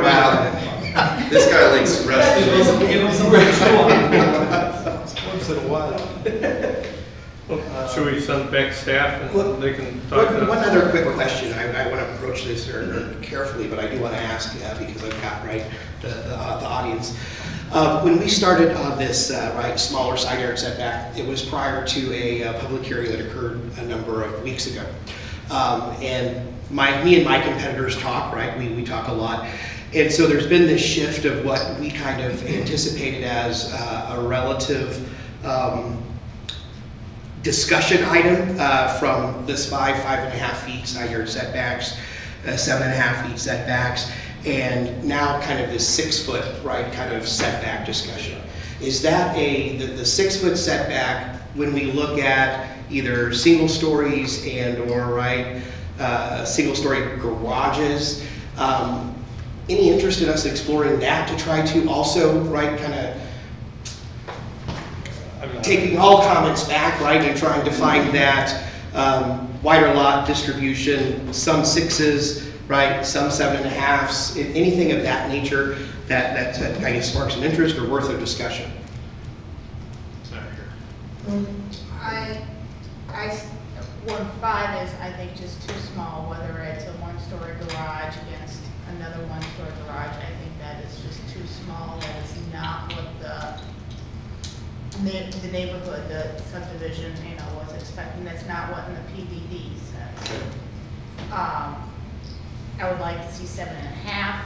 Wow. This guy likes rest. Give him something to show on. Once in a while. Should we send back staff and they can talk to One other quick question. I want to approach this carefully, but I do want to ask because I've got the audience. When we started on this smaller side yard setback, it was prior to a public hearing that occurred a number of weeks ago, and me and my competitors talk. We talk a lot. And so there's been this shift of what we kind of anticipated as a relative discussion item from this 5.5 feet side yard setbacks, 7.5 feet setbacks, and now kind of this 6 foot kind of setback discussion. Is that the 6 foot setback when we look at either single stories and or single story garages? Any interest in us exploring that to try to also kind of taking all comments back, and trying to find that wider lot distribution, some 6s, some 7.5s, anything of that nature that kind of sparks an interest or worth a discussion? I 1.5 is, I think, just too small, whether it's a 1-story garage against another 1-story garage. I think that is just too small. That is not what the neighborhood, the subdivision, was expecting. That's not what in the PDD says. I would like to see 7.5.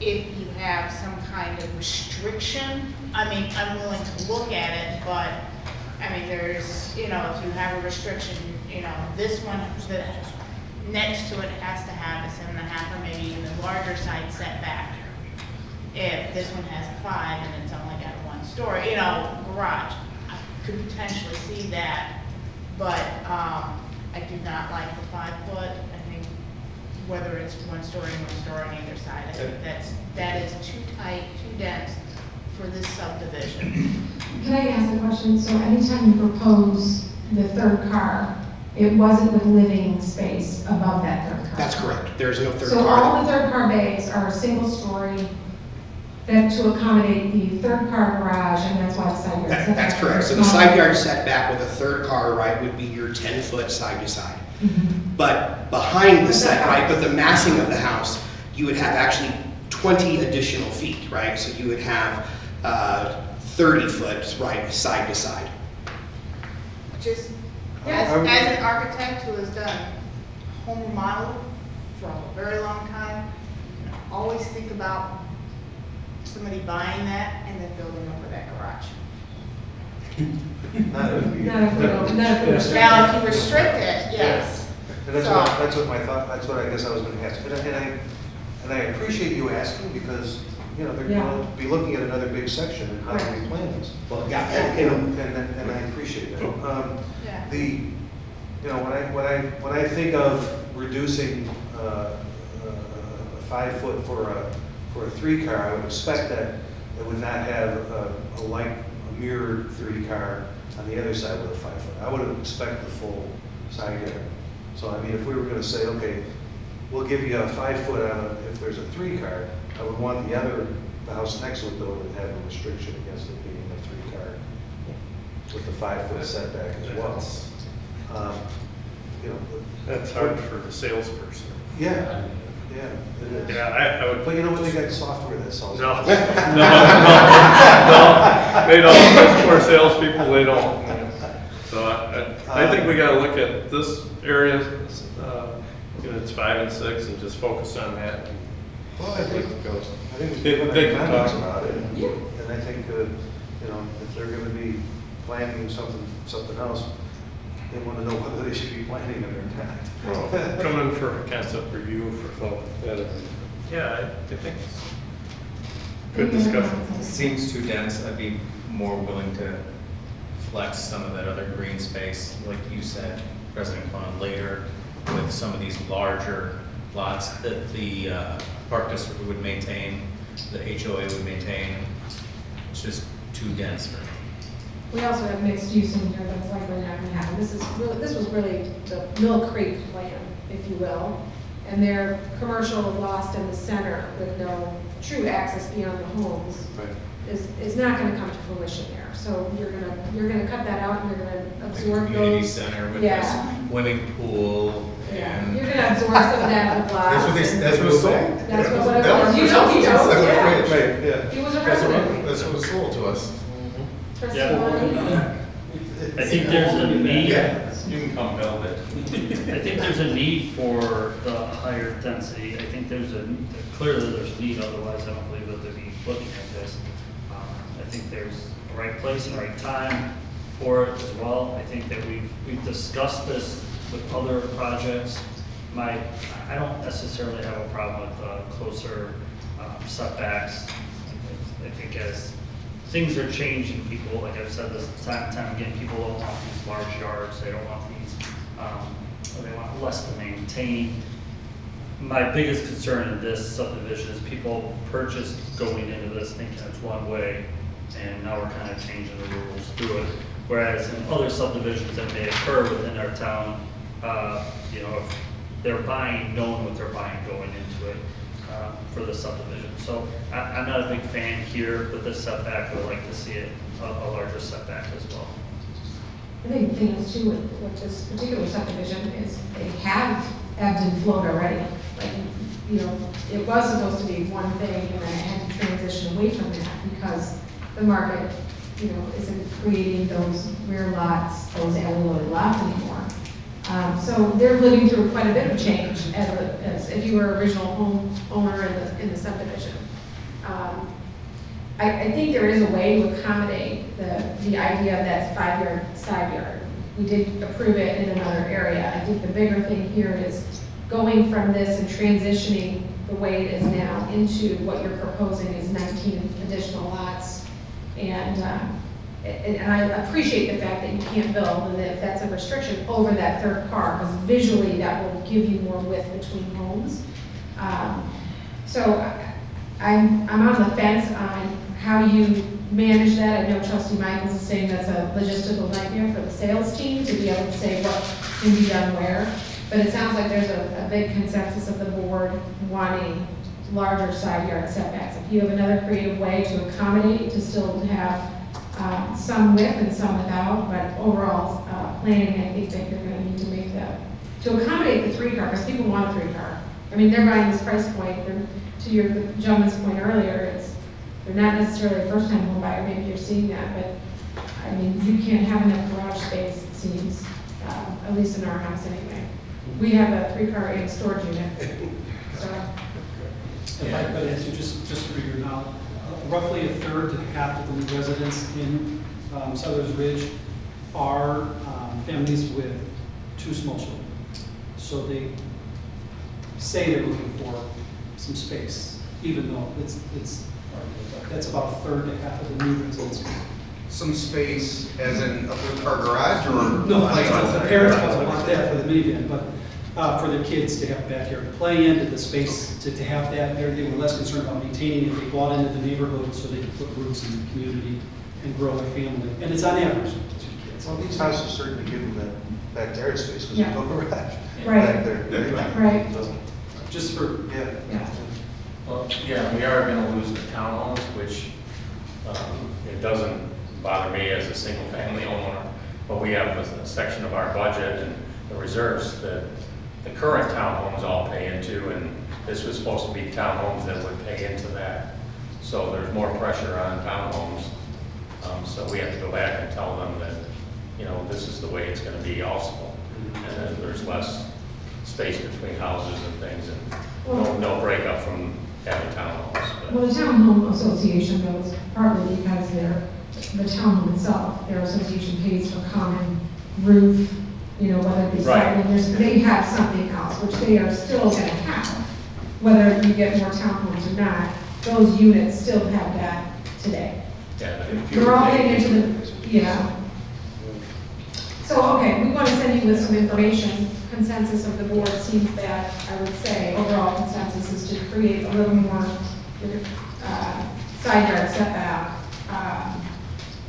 If you have some kind of restriction, I'm willing to look at it, but there's, if you have a restriction, this one next to it has to have a 7.5 or maybe even a larger side setback. If this one has a 5 and it's only got a 1-story, garage, I could potentially see that, but I do not like the 5 foot. I think whether it's 1-story and 1-story on either side, I think that is too tight, too dense for this subdivision. Can I ask a question? So anytime you propose the 3rd car, it wasn't with living space above that 3rd car? That's correct. There's no 3rd So car. all the 3rd car bays are single story that to accommodate the 3rd car garage, and that's why the side yard setback. That's correct. So the side yard setback with a 3rd car, would be your 10 foot side to side. But behind the set, but the massing of the house, you would have actually 20 additional feet, So you would have 30 foot, side to side. Just as an architect who has done home remodel for a very long time, always think about somebody buying that and then building over that garage. Not if we- Now, if you restrict it, yes. And that's what my thought, that's what I guess I was gonna ask. And I appreciate you asking because, they're gonna be looking at another big section in how many plans. Well, yeah, And I appreciate that. When I think of reducing a 5 foot for a 3-car, I would expect that it would not have a mirrored 3-car on the other side with a 5 foot. I would expect the full side yard. So if we were going to say, okay, we'll give you a 5 foot on if there's a 3-car, I would want the house next to it though to have a restriction against it being a 3-car with the 5 foot setback as well. You know, That's hard for the salesperson. yeah, yeah, it is. Yeah, I would. But you know what, they got software that sells. No, no, they don't, that's for salespeople, they don't. So I think we gotta look at this area, units 5 and 6, and just focus on that. Well, I think we They- can they make can comments talk. about it, and I think, you know, if they're gonna be planning something else, they wanna know whether they should be planning it or not. Well, come in for a concept review for that. Yeah, I think it's good discussion. Seems too dense. I'd be more willing to flex some of that other green space, like you said, President Khan, later with some of these larger lots that the Park District would maintain, the HOA would maintain. It's just too dense for me. We also have mixed use in here that's likely not gonna happen. This was really the Mill Creek plan, if you will. And their commercial lost in the center with no true access beyond the homes is not gonna come to fruition there. So you're gonna cut that out and you're gonna absorb those. Community center with Yeah. this swimming pool Yeah, and. you're gonna absorb some of that with lots. That's what it's sold. That's what it was. You know, yeah. Right, yeah. He was a resident. That's what was sold to us. Trustee Yeah. Lonnie? I think there's a need. You can come build it. I think there's a need for the higher density. I think clearly there's a need, otherwise I don't believe that they'd be looking at this. I think there's a right place and right time for it as well. I think that we've discussed this with other projects. I don't necessarily have a problem with closer setbacks. I think as things are changing, people, like I've said this time and time again, people don't want these large yards, they don't want these, or they want less to maintain. My biggest concern in this subdivision is people purchased going into this thinking it's one way, and now we're kind of changing the rules through it. Whereas in other subdivisions that may occur within our town, you know, if they're buying, knowing what they're buying going into it, for the subdivision. So I'm not a big fan here with this setback. I would like to see it a larger setback as well. I think the thing is too, with this particular subdivision is they have ebbed and flowed already. Like, you know, it was supposed to be one thing and then it had to transition away from that because the market, you know, isn't creating those rear lots, those alley lots anymore. So they're living through quite a bit of change as if you were original homeowner in the subdivision. I think there is a way to accommodate the idea of that 5-yard side yard. We did approve it in another area. I think the bigger thing here is going from this and transitioning the way it is now into what you're proposing is 19 additional lots. And I appreciate the fact that you can't build, and that if that's a restriction over that third car, because visually that will give you more width between homes. So I'm on the fence on how you manage that. I know Trustee Michaels is saying that's a logistical nightmare for the sales team to be able to say what can be done where. But it sounds like there's a big consensus of the board wanting larger side yard setbacks. If you have another creative way to accommodate, to still have some with and some without, but overall planning, I think that you're going to need to make that, to accommodate the 3-car, because people want a 3-car. I mean, they're buying this price point, to the gentleman's point earlier, they're not necessarily a first-time home buyer, maybe you're seeing that, but I mean, you can't have enough garage space, it seems, at least in our house anyway. We have a 3-car and storage unit, so. If I could answer, just for your knowledge, roughly a third to half of the new residents in Sellers Ridge are families with 2 small children. So they say they're looking for some space, even though that's about a third to half of the new residents. Some space as in a 4-car garage or? No, the parents don't want that for the minivan, but for their kids to have a backyard to play in, to the space to have that there. They were less concerned about maintaining it. They bought into the neighborhood so they could put roots in the community and grow a family. And it's on average 2 kids. Well, these houses certainly give them that backyard space because Yeah. there's no garage Right. back there. Right. So, Just for, yeah. Well, yeah, we are gonna lose the townhomes, which it doesn't bother me as a single family homeowner. but we have a section of our budget and the reserves that the current townhomes all pay into, and this was supposed to be townhomes that would pay into that. So there's more pressure on townhomes. So we have to go back and tell them that, you know, this is the way it's gonna be also. And then there's less space between houses and things, and no breakup from having townhomes. But Well, the townhome association goes partly because the townhome itself, their association pays for common roof, you know, whether it be Right. siding, they have something else, which they are still gonna have. Whether you get more townhomes or not, those units still have that today. yeah, We're all getting into the, yeah. So, okay, we want to send you with some information. Consensus of the board seems that, I would say, overall consensus is to create a little more side yard setback.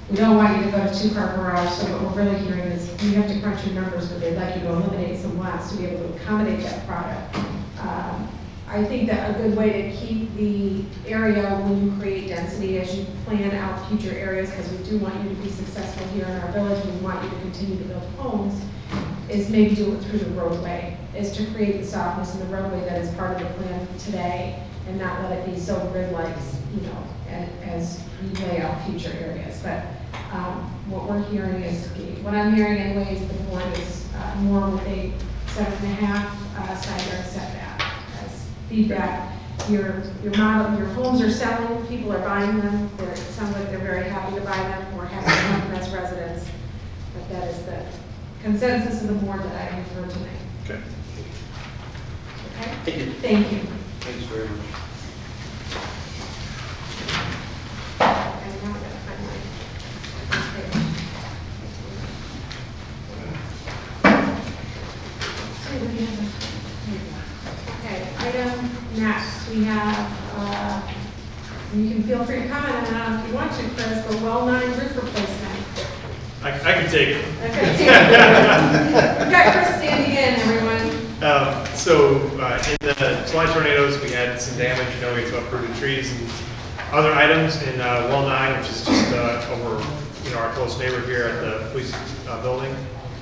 We don't want you to go to two-car garage, so what we're really hearing is you have to crunch your numbers, but they'd like you to eliminate some lots to be able to accommodate that product. I think that a good way to keep the area when you create density as you plan out future areas, because we do want you to be successful here in our village, and we want you to continue to build homes, is maybe do it through the roadway, is to create the softness in the roadway that is part of the plan today, and not let it be so grid-like, you know, as we lay out future areas. But what we're hearing is, what I'm hearing anyways, the board is more with a 7.5 side yard setback as feedback. Your model, your homes are selling, people are buying them. It sounds like they're very happy to buy them. We're happy to have them as residents. But that is the consensus of the board that I have heard tonight. Okay. Okay? Thank you. Thank you. Thanks very much. And now I gotta find my page. So we have okay, item next, we have, you can feel free to comment on it if you want to, Chris, but well-known roof replacement. I can take it. Okay. We've got Chris standing in, everyone. In the July tornadoes, we had some damage, you know, we had some uprooted trees and other items in Well 9, which is just over, you know, our close neighbor here at the police building.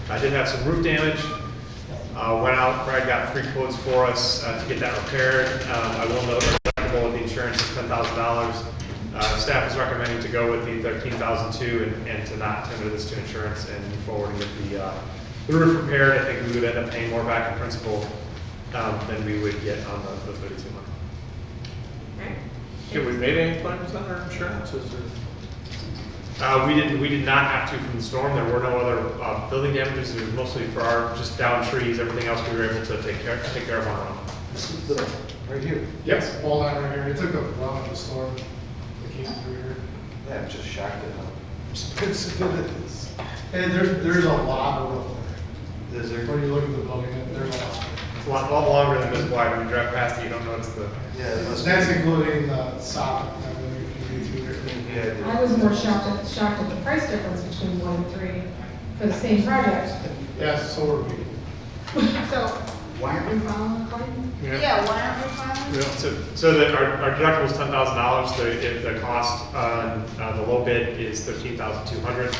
I did have some roof damage. Went out, Brad got 3 quotes for us to get that repaired. I will note our deductible with the insurance is $10,000. Staff is recommending to go with the $13,002 and to not tender this to insurance and move forward and get the roof repaired. I think we would end up paying more back in principal than we would get on the 32 month. Okay. Have we made any claims on our insurance? We did not have to from the storm. There were no other building damages. It was mostly for our just down trees. Everything else we were able to take care of on our own. This is the, right here. Yes. Wall line right here. It took a while in the storm. They came through here. Yeah, I'm just shocked at how Expensive it is. And there's a lot of roof there. is there. When you look at the building, there's a lot. It's a lot longer than this wide. When you drive past it, you don't notice the. Yeah, it must That's be. including the soffit and everything you can do through there. Yeah, I was more shocked at the price difference between 1 and 3 for the same project. Yes, so are we. So, Why aren't we filing a claim? yeah, why aren't we filing? So our deductible is $10,000. The cost on the low bid is $13,200.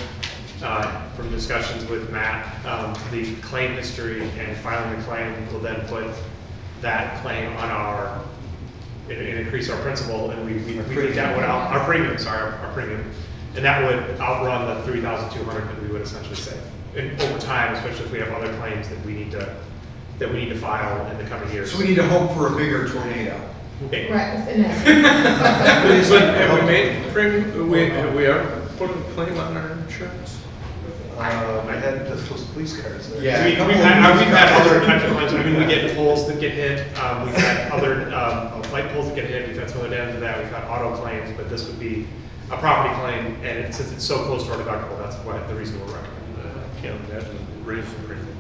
From discussions with Matt, the claim history and filing the claim will then put that claim on our, and increase our principal, and we think that would our premium, our premium, and that would outrun the $3,200 that we would essentially save. And over time, especially if we have other claims that we need to file in the coming years. So we need to hope for a bigger tornado. Okay. Right, and that's, But have we made premium, have we ever put a claim on our insurance? I had those police cars there. Yeah. We've had other types of claims. I mean, we get poles that get hit. We've had other light poles that get hit. We've had some other damage to that. We've had auto claims, but this would be a property claim. And since it's so close to our deductible, that's why the reason we're recommending it. Can't imagine raising the premium.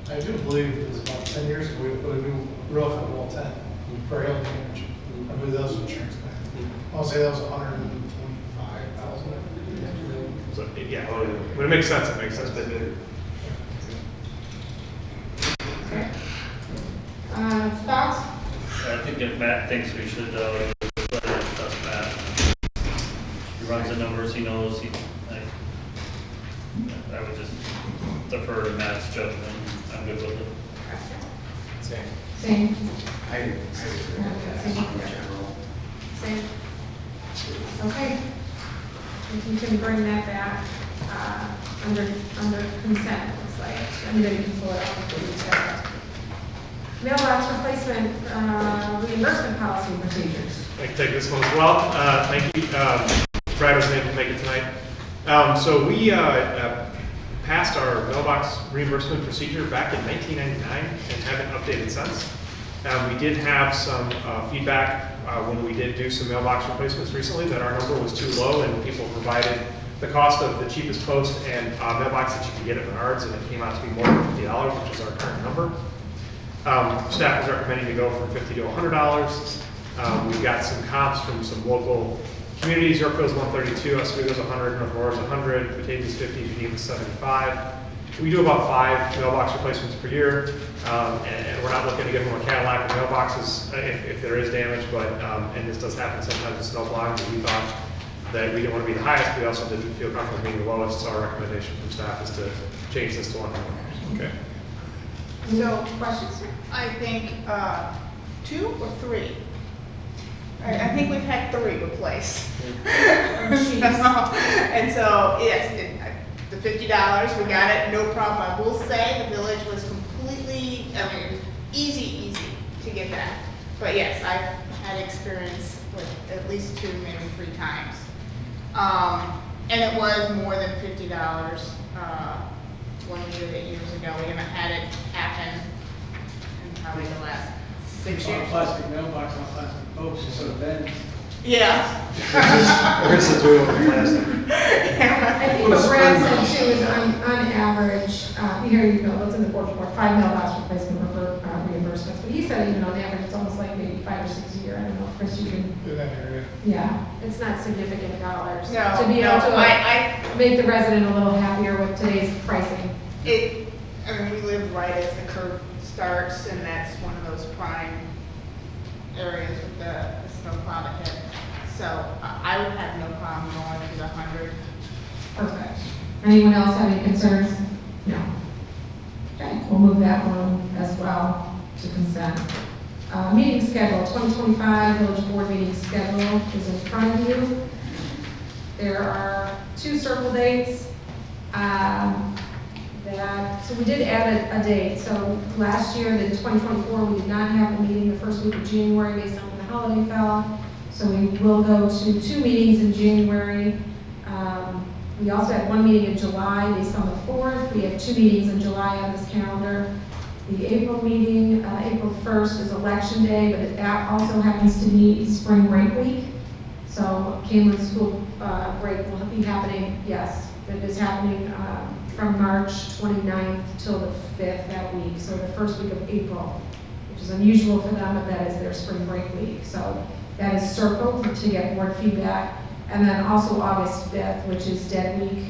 I do believe it was about 10 years ago, we put a new roof on Wall 10 for hail damage. I believe that was insurance claim. I'll say that was $125,000. So, yeah, when it makes sense, it makes sense. okay. Thoughts? I think if Matt thinks we should, let him trust Matt. He runs the numbers, he knows, I would just defer to Matt's judgment. I'm good with it. Same. Same. I agree with that in general. Same. Okay. If you can bring that back, under consent, it looks like. Anybody can pull it up. Mailbox replacement, reimbursement policy and procedures. I can take this one as well. Thank you. Brad was able to make it tonight. So we passed our mailbox reimbursement procedure back in 1999 and haven't updated since. We did have some feedback when we did do some mailbox replacements recently that our number was too low and people provided the cost of the cheapest post and mailbox that you can get at Menards, and it came out to be more than $50, which is our current number. Staff is recommending to go from $50 to $100. We've got some comps from some local communities. Yorkville's 132, Oswego's 100, North Aurora's 100, Batavia's 50, Geneva's 75. We do about 5 mailbox replacements per year, and we're not looking to give them a Cadillac of mailboxes if there is damage, but, and this does happen sometimes with snow plowing, but we thought that we didn't want to be the highest, we also didn't feel comfortable being the lowest, so our recommendation from staff is to change this to $100. Okay. So, questions? I think 2 or 3. I think we've had 3 replaced. And so, yes, the $50, we got it, no problem. I will say the village was completely, I mean, it was easy to get that. But yes, I've had experience with at least 2, maybe 3 times. And it was more than $50 when we did it years ago. We haven't had it happen in probably the last 6 years. Plastic mailbox on plastic posts, so then. Yeah. Where's the two of them plastic? I think what Brad said too is on average, here you go, what's in the board report, 5 mailbox replacement reimbursements. But he said even on average, it's almost like maybe 5 or 6 a year. I don't know, Chris, you can. In that area. Yeah, it's not significant dollars. No, To be able to I make the resident a little happier with today's pricing. I mean, we live right as the curve starts, and that's one of those prime areas with the snowplow that hit. So I would have no problem going to the 100. Perfect. Anyone else have any concerns? No. Okay, we'll move that one as well to consent. Meeting schedule, 2025 village board meeting schedule is in front of you. There are 2 circle dates. So we did add a date. So last year, in 2024, we did not have a meeting the first week of January based on when the holiday fell. So we will go to 2 meetings in January. We also had 1 meeting in July based on the 4th. We have 2 meetings in July on this calendar. The April meeting, April 1st is election day, but that also happens to be spring break week. So Cameron School break will be happening, yes, it is happening from March 29th till the 5th that week. So the first week of April, which is unusual for them, but that is their spring break week. So that is circled to get board feedback. And then also August 5th, which is Dead Week.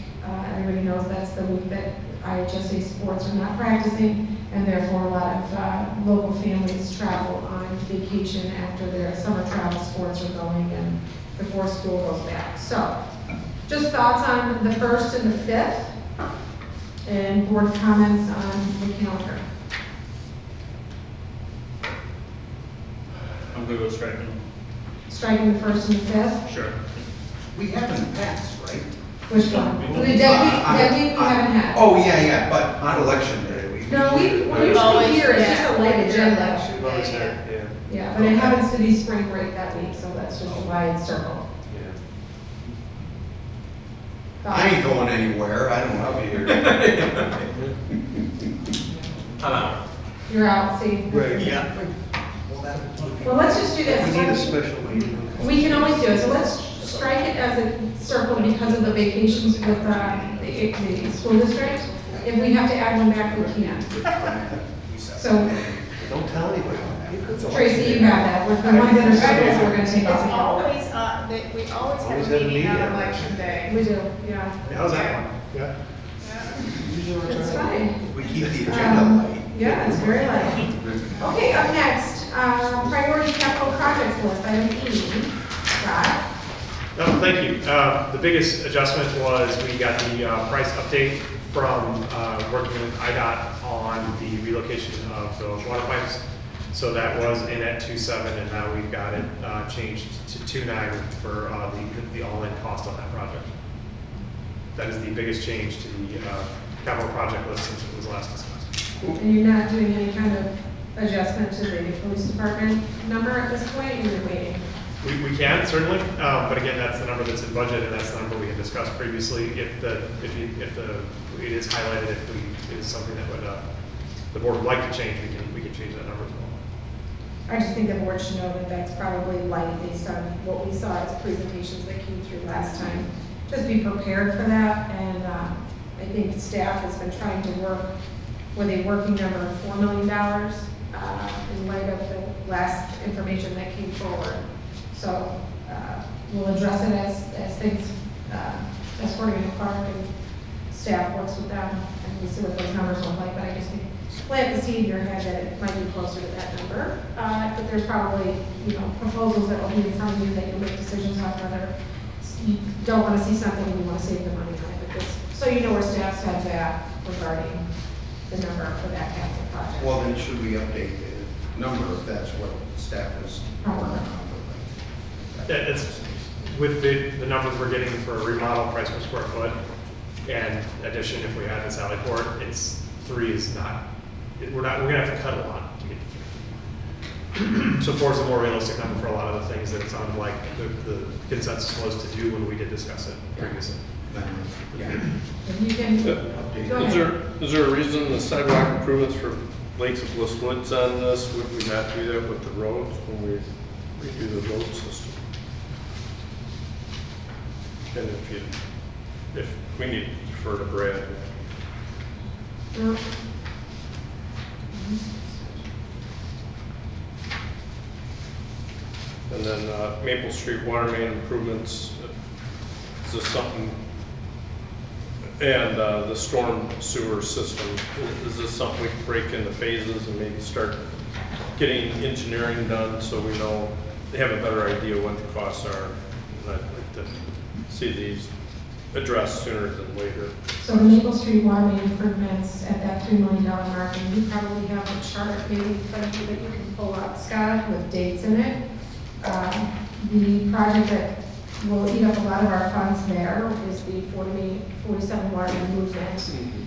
Everybody knows that's the week that IHSA sports are not practicing, and therefore a lot of local families travel on vacation after their summer travel sports are going and before school goes back. So just thoughts on the 1st and the 5th, and board comments on the calendar. I'm good with striking. Striking the 1st and the 5th? Sure. We have in the past, right? Which one? The dead week we haven't had. Oh, yeah, but on election day. No, we're usually here, it's just a light agenda. Well, it's there, yeah. Yeah, but it happens to be spring break that week, so that's just why it's circled. I ain't going anywhere, I don't know. I'll be here. I'm out. You're out, see? Right. Yeah. Well, let's just do this. We need a special meeting. We can always do it, so let's strike it as a circle because of the vacations with the school district. If we have to add one back, we can. So, Don't tell anybody. Tracy, you have that. With the ones that are circles, we're gonna take It's off. always, we always have a meeting on election day. We do, yeah. How's that one? Yeah. It's fine. We keep the agenda light. Yeah, it's very light. Okay, up next, priority capital projects list, item E. Scott? No, thank you. The biggest adjustment was we got the price update from working with IDOT on the relocation of the water pipes. So that was in at 2.7, and now we've got it changed to 2.9 for the all-in cost on that project. That is the biggest change to the capital project list since it was last discussed. And you're not doing any kind of adjustment to the police department number at this point, you're waiting? We can certainly, but again, that's the number that's in budget, and that's the number we had discussed previously. If it is highlighted, if it is something that would the board would like to change, we can change that number as well. I just think the board should know that that's probably light based on what we saw as presentations that came through last time. Just be prepared for that, and I think staff has been trying to work with a working number of $4 million in light of the last information that came forward. So we'll address it as things, as Courtney and Clark and staff works with them, and we see what those numbers look like. But I just think plant the seed in your head that it might be closer to that number. But there's probably, proposals that will be in front of you that you'll make decisions on whether you don't want to see something and you want to save the money on it. But so you know where staff's head's at regarding the number for that capital project. Well, then should we update the number if that's what staff is working on? It's with the numbers we're getting for a remodel price per square foot and addition if we had the Sally Port, it's 3 is not. We're gonna have to cut a lot to get to 3. So 4 is a more realistic number for a lot of the things that it sounded like the consensus was to do when we did discuss it previously. If you can, go ahead. Is there a reason the sidewalk improvements for Lakes of Bliss Woods on this, would we not do that with the roads when we redo the road system? And if we need to defer to Brad. No. And then Maple Street water main improvements, is this something, and the storm sewer system, is this something we can break into phases and maybe start getting engineering done so we know, they have a better idea what the costs are? And I'd like to see these addressed sooner than later. So the Maple Street water main improvements at that $3 million mark, and you probably have a chart maybe in front of you that you can pull up, Scott, with dates in it. The project that will eat up a lot of our funds there is the 47 water main movement.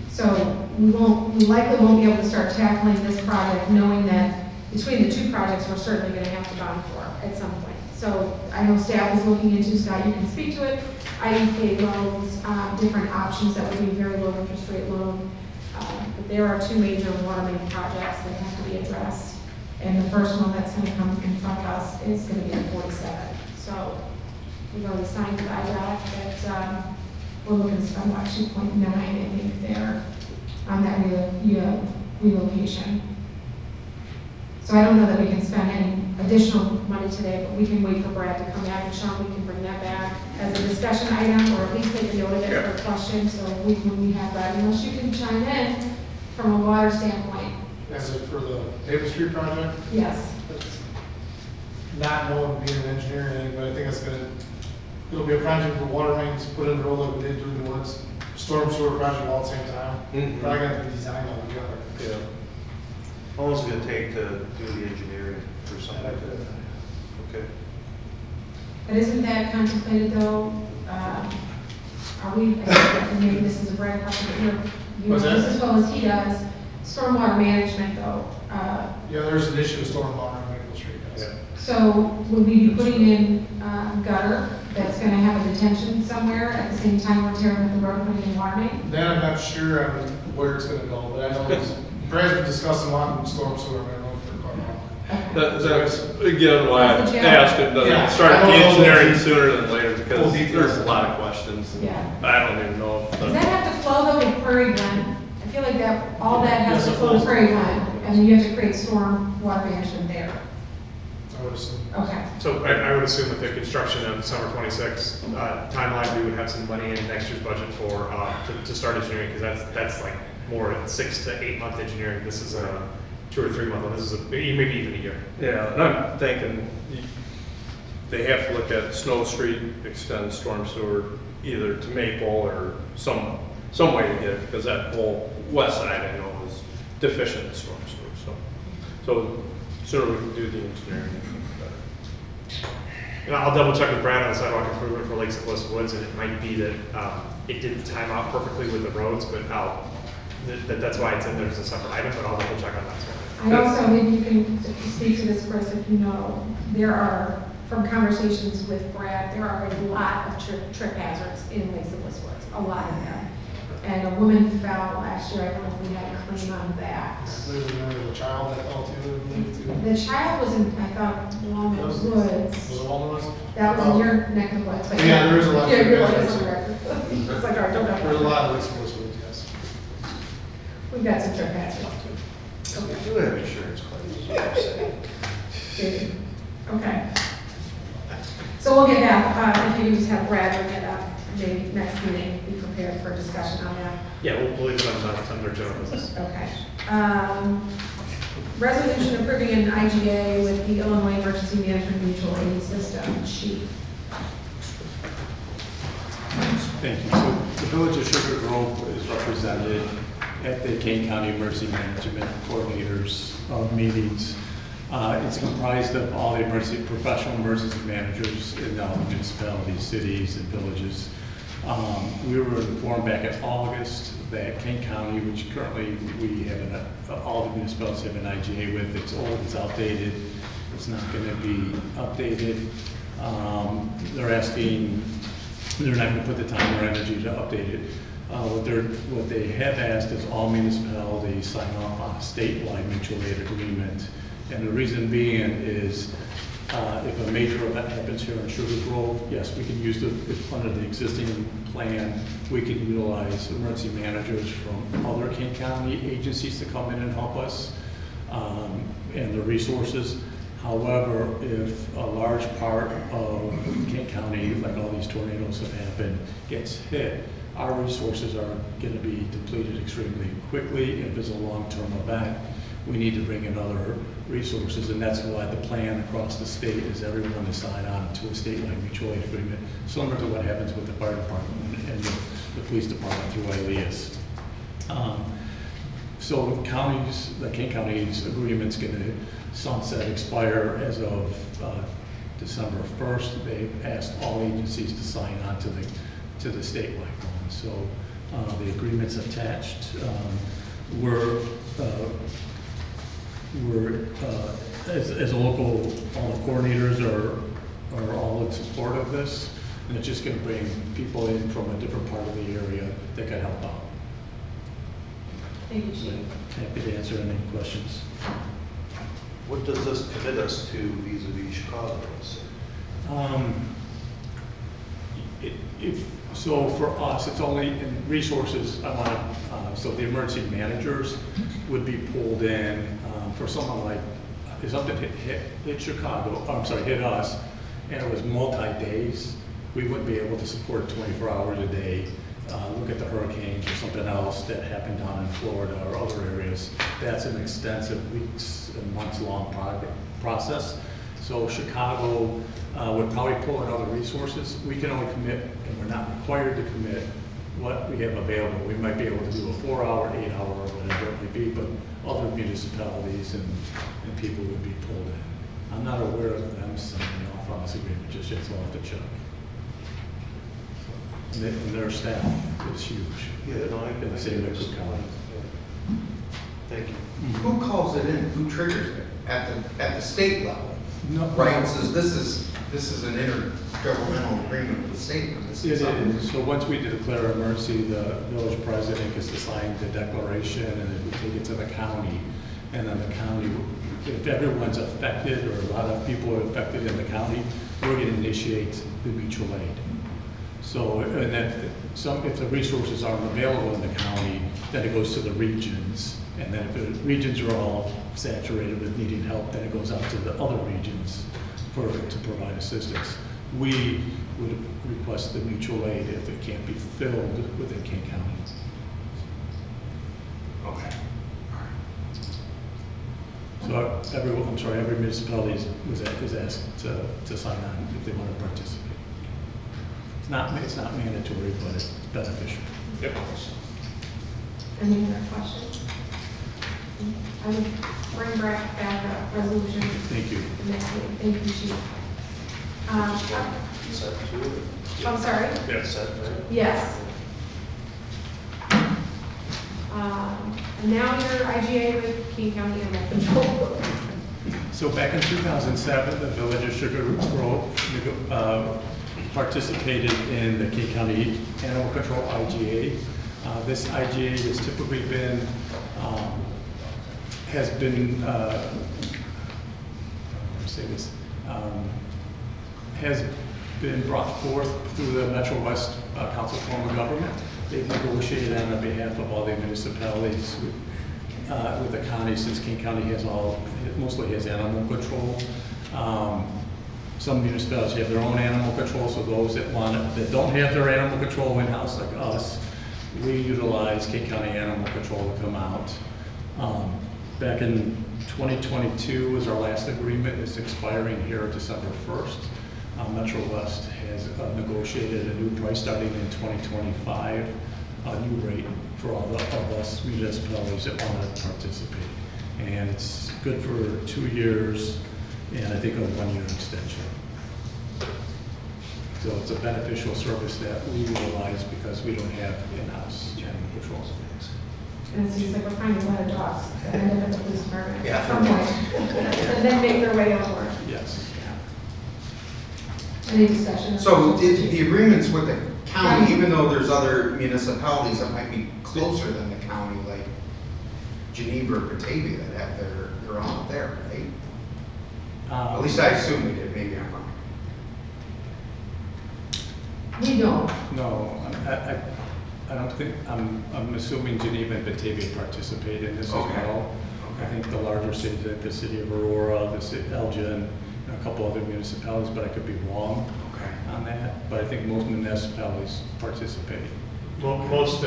So we likely won't be able to start tackling this project knowing that between the 2 projects, we're certainly going to have to bond for at some point. So I know staff is looking into, Scott, you can speak to it, IEP loans, different options that would be very low interest rate loan. But there are 2 major water main projects that have to be addressed. And the first one that's going to come in front of us is going to be at 47. So we've already signed with IDOT that we're looking to spend about 2.9, I think, there on that relocation. So I don't know that we can spend any additional money today, but we can wait for Brad to come back, and Sean, we can bring that back as a discussion item, or at least take a note of it for a question, so when we have that, unless you can chime in from a water standpoint. Is it for the Maple Street project? Yes. Not knowing being an engineer or anything, but I think it'll be a project where water mains put in the road like we did doing the woods, storm sewer project all at the same time. Probably gonna be designed all together. Yeah. How long is it gonna take to do the engineering for something like that? Okay. But isn't that contemplated though, are we, and maybe this is a Brad question, but you know this as well as he does, stormwater management though. Yeah, there's an issue with stormwater on Maple Street, yes. So would we be putting in gutter that's gonna have a detention somewhere at the same time we're tearing up the road, putting in water main? Then I'm not sure on where it's gonna go, but I know Brad's been discussing a lot of storm sewer, I know for quite a while. That's, again, why I asked it, Yeah. start the engineering sooner than later, because there's a lot of questions. Yeah. I don't even know if. Does that have to flow though with Prairie Glen? I feel like that, all that has to flow to Prairie Glen, and then you have to create storm water management there. I would assume. Okay. So I would assume with the construction of summer 26 timeline, we would have some money in next year's budget for to start engineering, because that's like more 6 to 8 month engineering. This is a 2 or 3 month one. This is maybe even a year. Yeah, and I'm thinking they have to look at Snow Street, extend storm sewer either to Maple or some some way to get it, because that whole west side I know is deficient in storm sewer, so sooner we can do the engineering, the better. And I'll double check with Brad on the sidewalk improvement for Lakes at West Woods, and it might be that it didn't time out perfectly with the roads, but that's why it's in there as a separate item, but I'll double check on that. I also, maybe you can speak to this, Chris, if you know, there are, from conversations with Brad, there are a lot of trip hazards in Lakes of West Woods, a lot of them. And a woman fell last year, I don't know if we had a claim on that. There's another child that fell too, I believe, too. The child was in, I thought, Walnut Was Woods. it Walnut Woods? That was in your neck of the woods. but Yeah, there is a lot of Yeah, you're trip like, hazards. it's on the record. It's like, all right, don't know. There's a lot of Lakes of West Woods, yes. We've got some trip hazards too. We do have insurance claims, is what I'm saying. Okay. Okay. So we'll get that, if you can just have Brad bring it up, maybe next meeting, be prepared for discussion on that. Yeah, we'll leave it on their general business. Okay. Resolution approving an IGA with the Illinois Emergency Management Mutual Aid System. Chief. Thank you. So the Village of Sugar Grove is represented at the Kane County Emergency Management Coordinators meetings. It's comprised of all the professional emergency managers in all the municipalities, cities, and villages. We were informed back in August that Kane County, which currently we have all the municipalities have an IGA with, it's old, it's outdated, it's not going to be updated. They're not going to put the time or energy to update it. What they have asked is all municipalities sign off on a statewide mutual aid agreement. And the reason being is if a major event happens here in Sugar Grove, yes, we can use under the existing plan, we can utilize emergency managers from other Kane County agencies to come in and help us and the resources. However, if a large part of Kane County, like all these tornadoes have happened, gets hit, our resources are going to be depleted extremely quickly. If it's a long-term event, we need to bring in other resources, and that's why the plan across the state is everyone to sign on to a statewide mutual aid agreement, similar to what happens with the fire department and the police department through ILEAS. So the Kane County's agreement's going to sunset, expire as of December 1st. They've asked all agencies to sign on to the statewide one. So the agreement's attached. As a local, all the coordinators are all in support of this, and it's just going to bring people in from a different part of the area that can help out. Thank you, Chief. Happy to answer any questions. What does this commit us to vis-a-vis Chicago, let's say? So for us, it's only in resources. So the emergency managers would be pulled in for someone like if something hit Chicago. Hit us, and it was multi-days. We wouldn't be able to support 24 hours a day. Look at the hurricanes or something else that happened down in Florida or other areas. That's an extensive weeks and months long process. So Chicago would probably pull in other resources. We can only commit, and we're not required to commit, what we have available. We might be able to do a 4-hour, 8-hour, or whatever it may be, but other municipalities and people would be pulled in. I'm not aware of them signing off on this agreement just yet, so I'll have to check. And their staff is huge. Yeah, no, In the same way Cook County. Thank you. Who calls it in? Who triggers it? At the state level? No. Right, so this is an intergovernmental agreement with the state. It is. So once we declare emergency, the village president gets to sign the declaration, and then we take it to the county. And then the county, if everyone's affected, or a lot of people are affected in the county, we're going to initiate the mutual aid. So, and then if the resources aren't available in the county, then it goes to the regions. And then if the regions are all saturated with needing help, then it goes out to the other regions to provide assistance. We would request the mutual aid if it can't be filled within Kane County. Okay. So every municipality is asked to sign on if they want to participate. It's not mandatory, but it's beneficial. Yep. Any other questions? I would bring back a resolution. Thank you. The next meeting. Thank you, Chief. I'm sorry? Yes. Yes. And now your IGA with King County Animal Control. So back in 2007, the Village of Sugar Grove participated in the King County Animal Control IGA. This IGA has typically been, has been brought forth through the Metro West Council form of government. They've negotiated on behalf of all the municipalities with the county, since King County mostly has animal control. Some municipalities have their own animal control, so those that don't have their animal control in-house like us, we utilize King County Animal Control to come out. Back in 2022 was our last agreement. It's expiring here December 1st. Metro West has negotiated a new price starting in 2025, a new rate for all of us municipalities that want to participate. And it's good for 2 years, and I think a 1-year extension. So it's a beneficial service that we utilize because we don't have in-house animal control. And it seems like we're finding a lot of dogs that end up at the police department Yeah. at some point. And then make their way over. Yes. Any discussion? So the agreements with the county, even though there's other municipalities that might be closer than the county, like Geneva or Batavia, that have their own up there, right? At least I assume they did, maybe I'm wrong. We don't. No, I don't think, I'm assuming Geneva and Batavia participate in this as well. I think the larger cities, like the city of Aurora, the city of Elgin, and a couple other municipalities, but I could be wrong on that. But I think most municipalities participate. Well, most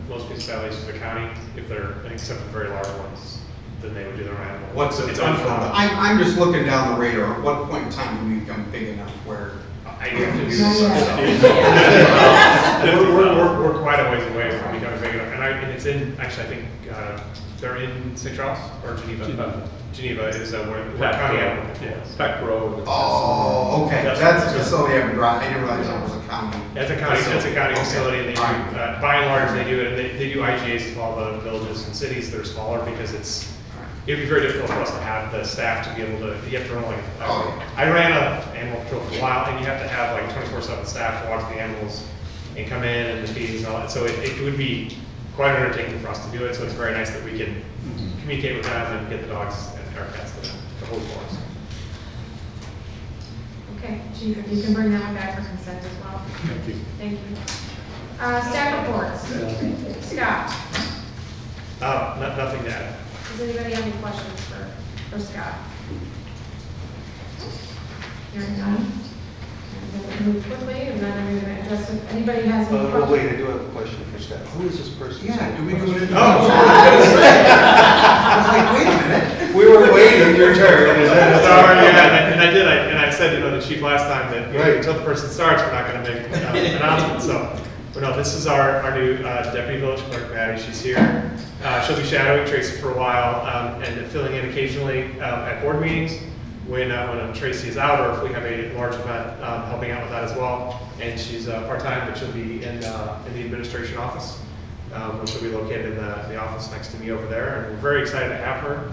municipalities for the county, if they're, except for very large ones, then they would do their own animal. What's It's uncommon? uncommon. I'm just looking down the radar. At what point in time do we become big enough where I have to do Not this. yet. We're quite a ways away from becoming big enough. And it's in, actually, I think, they're in St. Charles or Geneva? Geneva is where county animal control is. Peck Road. Oh, okay. Yes. That's a facility I haven't brought. I didn't realize that was a county. It's a county Okay. facility, and they do, All right. by and large, they do it, and they do IGAs to all the villages and cities that are smaller, because it'd be very difficult for us to have the staff to be able to, you have to run like, I ran a animal control for a while, and you have to have like 24/7 staff to watch the animals and come in and the feedings and all that, so it would be quite an undertaking for us to do it, so it's very nice that we can communicate with them and get the dogs and our pets to hold for us. Okay, Chief, if you can bring that one back for consent as well. Thank you. Thank you. Staff reports. Scott, Nothing to add. does anybody have any questions for Scott? Hearing none. I'm going to move quickly, and then I'm going to address if anybody has any Well, questions. wait, I do have a question for Scott. Who is this person? Yeah, do we do it? I was like, wait a minute. We were waiting your turn. Sorry, yeah, and I said, the chief last time that until the person starts, we're not going to make announcements. So, but no, this is our new deputy village clerk, Maddie. She's here. She'll be shadowing Tracy for a while and filling in occasionally at board meetings when Tracy is out, or if we have a large event, helping out with that as well. And she's part-time, but she'll be in the administration office, which will be located in the office next to me over there. And we're very excited to have her.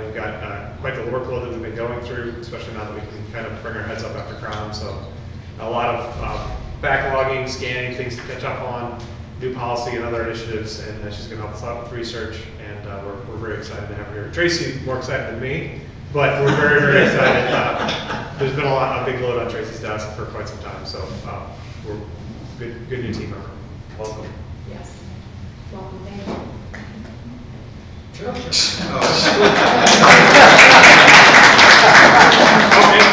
We've got quite the workload that we've been going through, especially now that we can kind of bring our heads up after crime. So a lot of backlogging, scanning, things to catch up on, new policy and other initiatives, and she's going to help us out with research, and we're very excited to have her here. Tracy, more excited than me, but we're very, very excited. There's been a big load on Tracy's desk for quite some time, so we're good new team member. Welcome. Yes. Welcome, thank you.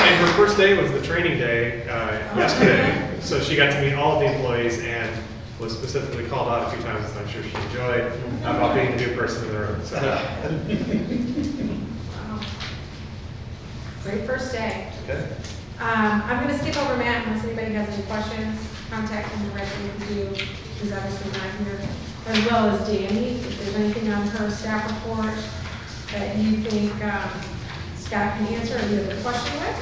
And her first day was the training day yesterday, so she got to meet all of the employees and was specifically called out a few times, and I'm sure she enjoyed about being the new person in the room. So. Wow. Great first day. Okay. I'm going to skip over Matt unless anybody has any questions. Contact him directly if you do. she's obviously not here, as well as Danny. If there's anything on her staff report that you think Scott can answer or you have a question with.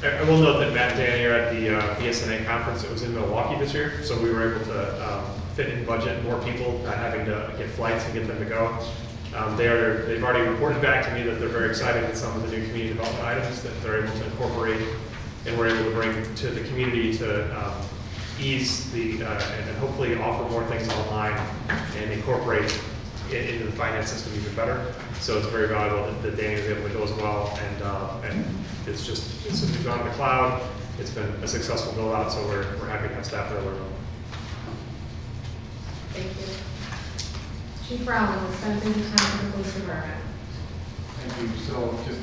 I will note that Matt and Danny are at the BSNA conference that was in Milwaukee this year, so we were able to fit in budget more people, not having to get flights and get them to go. They've already reported back to me that they're very excited at some of the new community development items that they're able to incorporate and we're able to bring to the community to ease the, and hopefully offer more things online and incorporate it into the finance system even better. So it's very valuable that Danny was able to go as well, and it's just gone to the cloud. It's been a successful build out, so we're happy to have staff there learn. Thank you. Chief Rowland, it's been a busy time for the police department. Thank you. So just,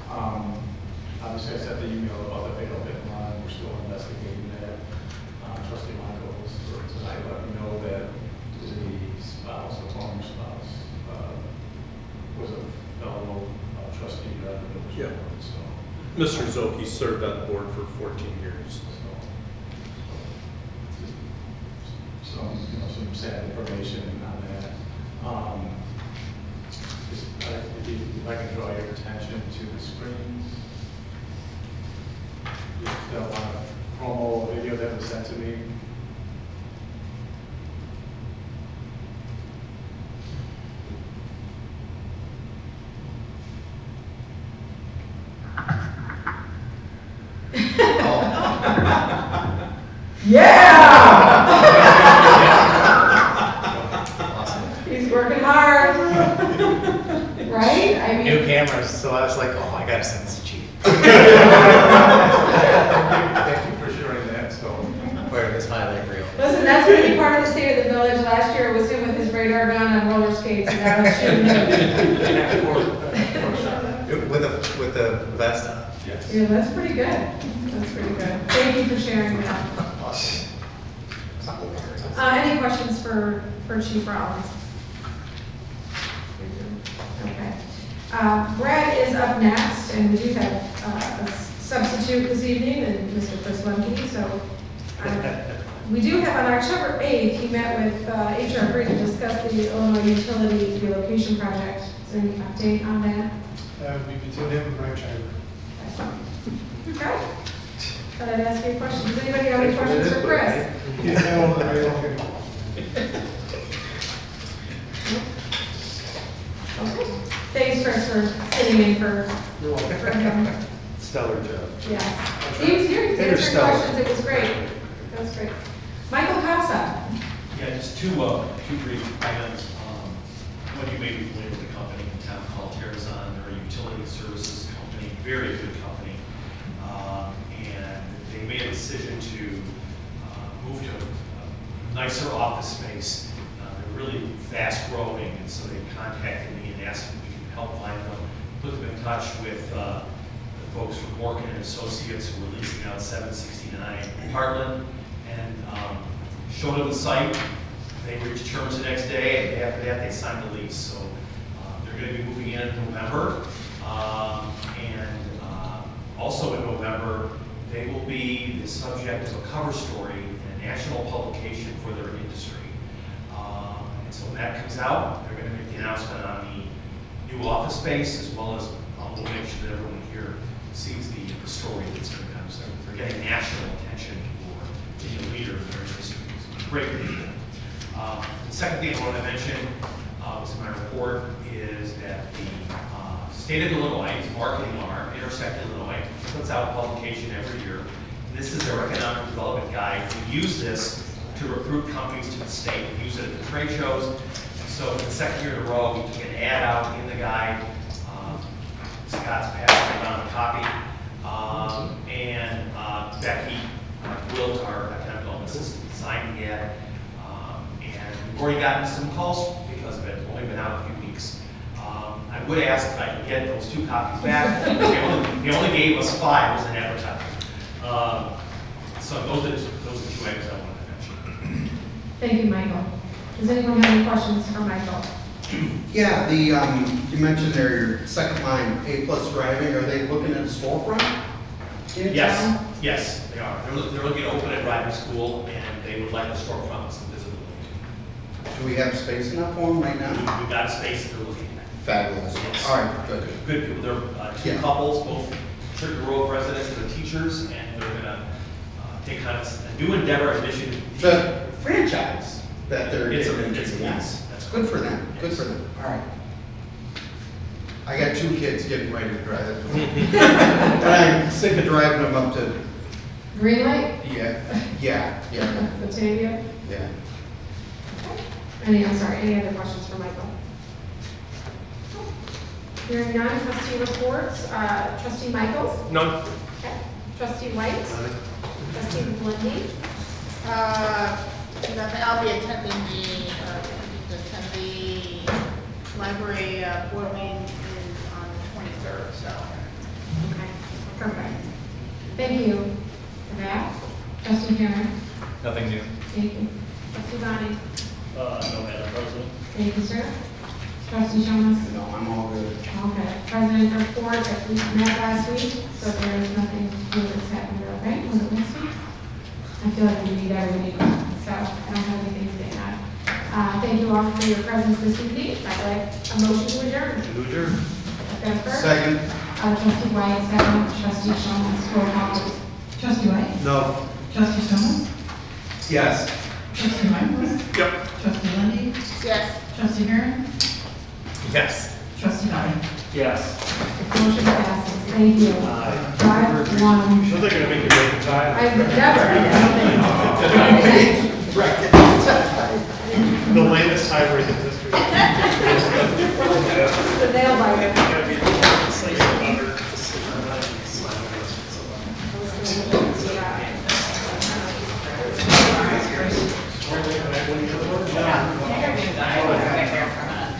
obviously I sent the email about the fatal hit and run. We're still investigating that. Trustee Michael was tonight let me know that the spouse, the former spouse, was a fellow trustee of the village Yeah. board. So, Mr. Zoki served on the board for 14 years. some sad information on that. If I can draw your attention to the screens. Just one promo video that was sent to me. He's working hard. Right? I mean, New cameras, so I was like, oh, I gotta send this to Chief. Thank you for sharing that. So, Wearing this highlight reel. listen, that's going to be part of the state of the village. Last year it was him with his radar gun on roller skates and I was shooting him. With a vest on. yes. Yeah, that's pretty good. That's pretty good. Thank you for sharing that. Any questions for Chief Rollins? Okay. Brad is up next, and we do have a substitute this evening, and Mr. Chris Lemke. So we do have on October 8th, he met with HR3 to discuss the Illinois utility relocation project. Is there any update on that? That would be between him and Brian Schreiber. Okay. Thought I'd ask you a question. Does anybody have any questions for Chris? Thanks, Chris, for sitting in for him. Stellar job. Yes. He was here, he They're answered stellar. questions, it was great. That was great. Michael Casa. Yeah, just two brief items. One, you may be familiar with the company in town called Terrazon. They're a utility services company, very good company. And they made a decision to move to a nicer office space. They're really fast growing, and so they contacted me and asked if we could help find them, put them in touch with the folks from Morgan and Associates who were leasing out 769 Heartland, and showed them the site. They reached terms the next day, and after that they signed the lease. So they're going to be moving in November, and also in November they will be the subject of a cover story in a national publication for their industry. And so when that comes out, they're going to make the announcement on the new office space, as well as we'll make sure that everyone here sees the story that's going to come. So they're getting national attention for being a leader in their industry. So great people. The second thing I want to mention was in my report is that the state of Illinois, marketing arm, Intersect Illinois, puts out a publication every year. This is their economic development guide. We use this to recruit companies to the state. We use it at the trade shows. And so for the second year in a row, we took an ad out in the guide. Scott's passing around a copy. And Becky Wilt, our economic development assistant, designed the ad. And we've already gotten some calls because of it. It's only been out a few weeks. I would ask if I could get those 2 copies back. They only gave us 5 as an advertisement. So those are 2 items I wanted to mention. Thank you, Michael. Does anyone have any questions for Michael? Yeah, you mentioned there your second line, A+ driving, are they looking at a storefront in town? Yes, they are. They're looking to open a driving school, and they would like a storefront with some visibility. Do we have space enough for them right now? We've got a space that they're looking at. Fabulous. Yes. All right, good. Good people. They're two Yeah. couples, both Turkey Grove residents, they're teachers, and they're gonna take kind of a new endeavor, a mission. The franchise that they're It's a getting into, franchise, yes. that's Good for them, good for them. All right. I got 2 kids getting ready to drive it. And I'm sick of driving them up to, Green light? yeah. Batavia? Yeah. Any other questions for Michael? Hearing none, trustee reports, trustee Michaels? None. Okay. Trustee White? Trustee Lindy? Nothing, I'll be attending the library board meeting is on the 23rd, so. Okay, perfect. Thank you for that. Trustee Karen? Nothing new. Thank you. Trustee Bonnie? No, Madam President. Thank you, sir. Trustee Jonas? No, I'm all good. Okay. President report, we met last week, so there is nothing new that's happened, okay? Was it last week? I feel like we meet every week, so I don't have anything to add. Thank you all for your presence this evening. I'd like a motion to adjourn. To adjourn. Okay, first. Second. Trustee White, second. Trustee Jonas, roll call, please. Trustee White? No. Trustee Thomas? Yes. Trustee Michaels? Yep. Trustee Lindy? Yes. Trustee Heron? Yes. Trustee Bonnie? Yes. Motion passes. Thank you. 5-1. I'm they're gonna make you break the tie. I would never. The latest tie break in history. The nail biter.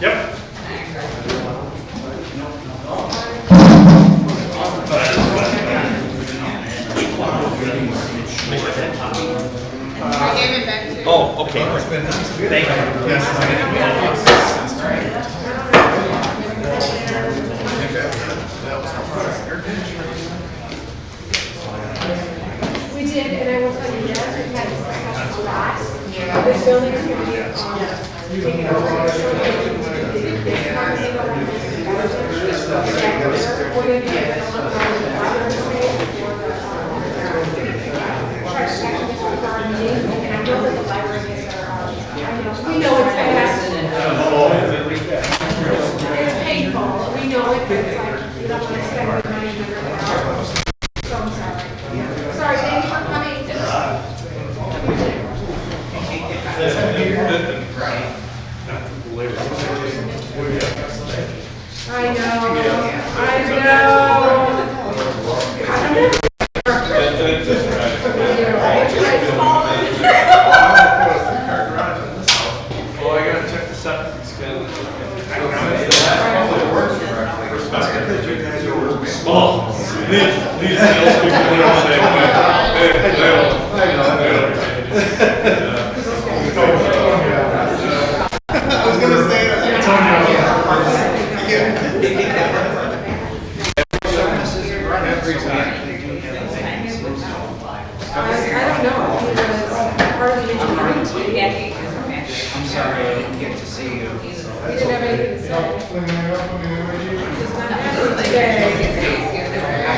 Yep. I gave it back to you. Oh, okay. Thank We did, and I will tell you this, we've had discussions a lot. This building is going to be, taken over. It's not going to go on the we're going to be able to look around the library space for the, trash section for our meetings, and I know that the library is, we know it's fast. It's painful, we know it, but it's like, you don't want to spend the money and everything else. So I'm sorry. Sorry, thank you for coming. I Oh, I gotta check the septic scan. Small. These salespeople are saying, I was gonna say Every time. don't know, because part of the engineering team. I'm sorry, I didn't get to see you. We didn't have anything to say. Just not happening today.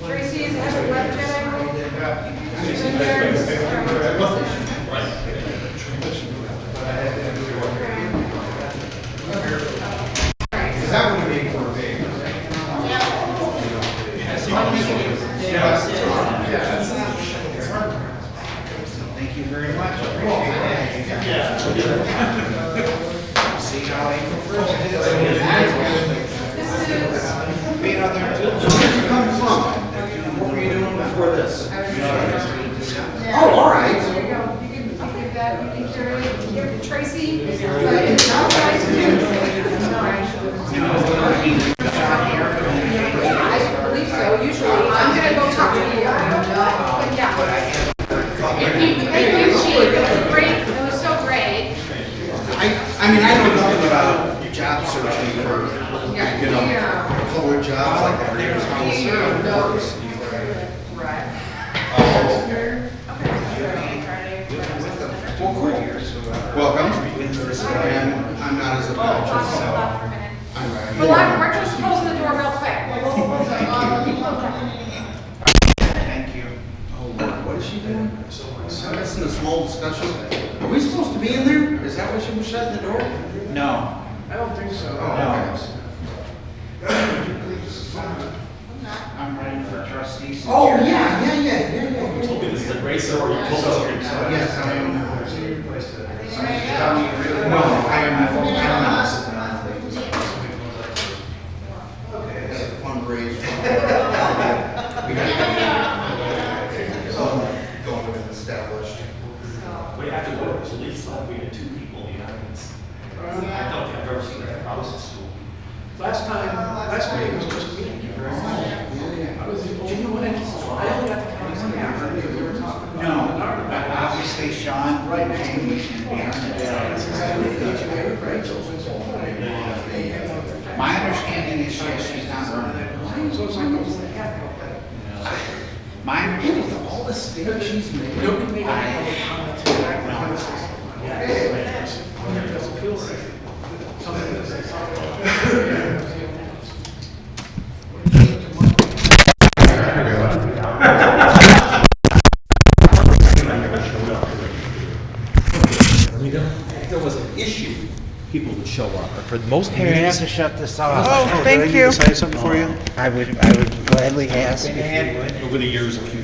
Tracy hasn't left yet, I hope. She's in there. Is that what we need for a big? Thank you very much. Appreciate it. See how April 1st is. Being out there. Where'd you come from? What were you doing before this? Oh, all right. There you go. You can give that, you can carry it, give it to Tracy, but it's not right to do. No, actually. you know, public jobs like that, there's how works. Well, cool. Welcome. And I'm not as obnoxious, so. I'm ready. Well, we're just closing the door real quick. Thank you. Oh, Lord, what is she doing? I'm missing a small discussion. Are we supposed to be in there? Is that why she was shutting the door? No. I don't think so. Oh, okay. I'm ready for trustees. Oh, yeah. You told me this is a great story. You told us. Yes, I am. No, I am not. Okay, that's a fundraiser. We got going with established. We have to go to police, so we had 2 people in the audience. I don't think I've ever seen that process. Last meeting was just me. I was the only one, I only got the county's number because we were talking about. No, obviously Sean, Jamie, and my understanding is she's not running it. So it's like, I was like, yeah. My understanding. All the state she's made. Nobody made any public comments. Yes. It doesn't feel right. Something that's If there was an issue, people would show up. But for most You're gonna have meetings. to shut this off. Did I need to say something for you? I would gladly ask if you would. Over the years, a few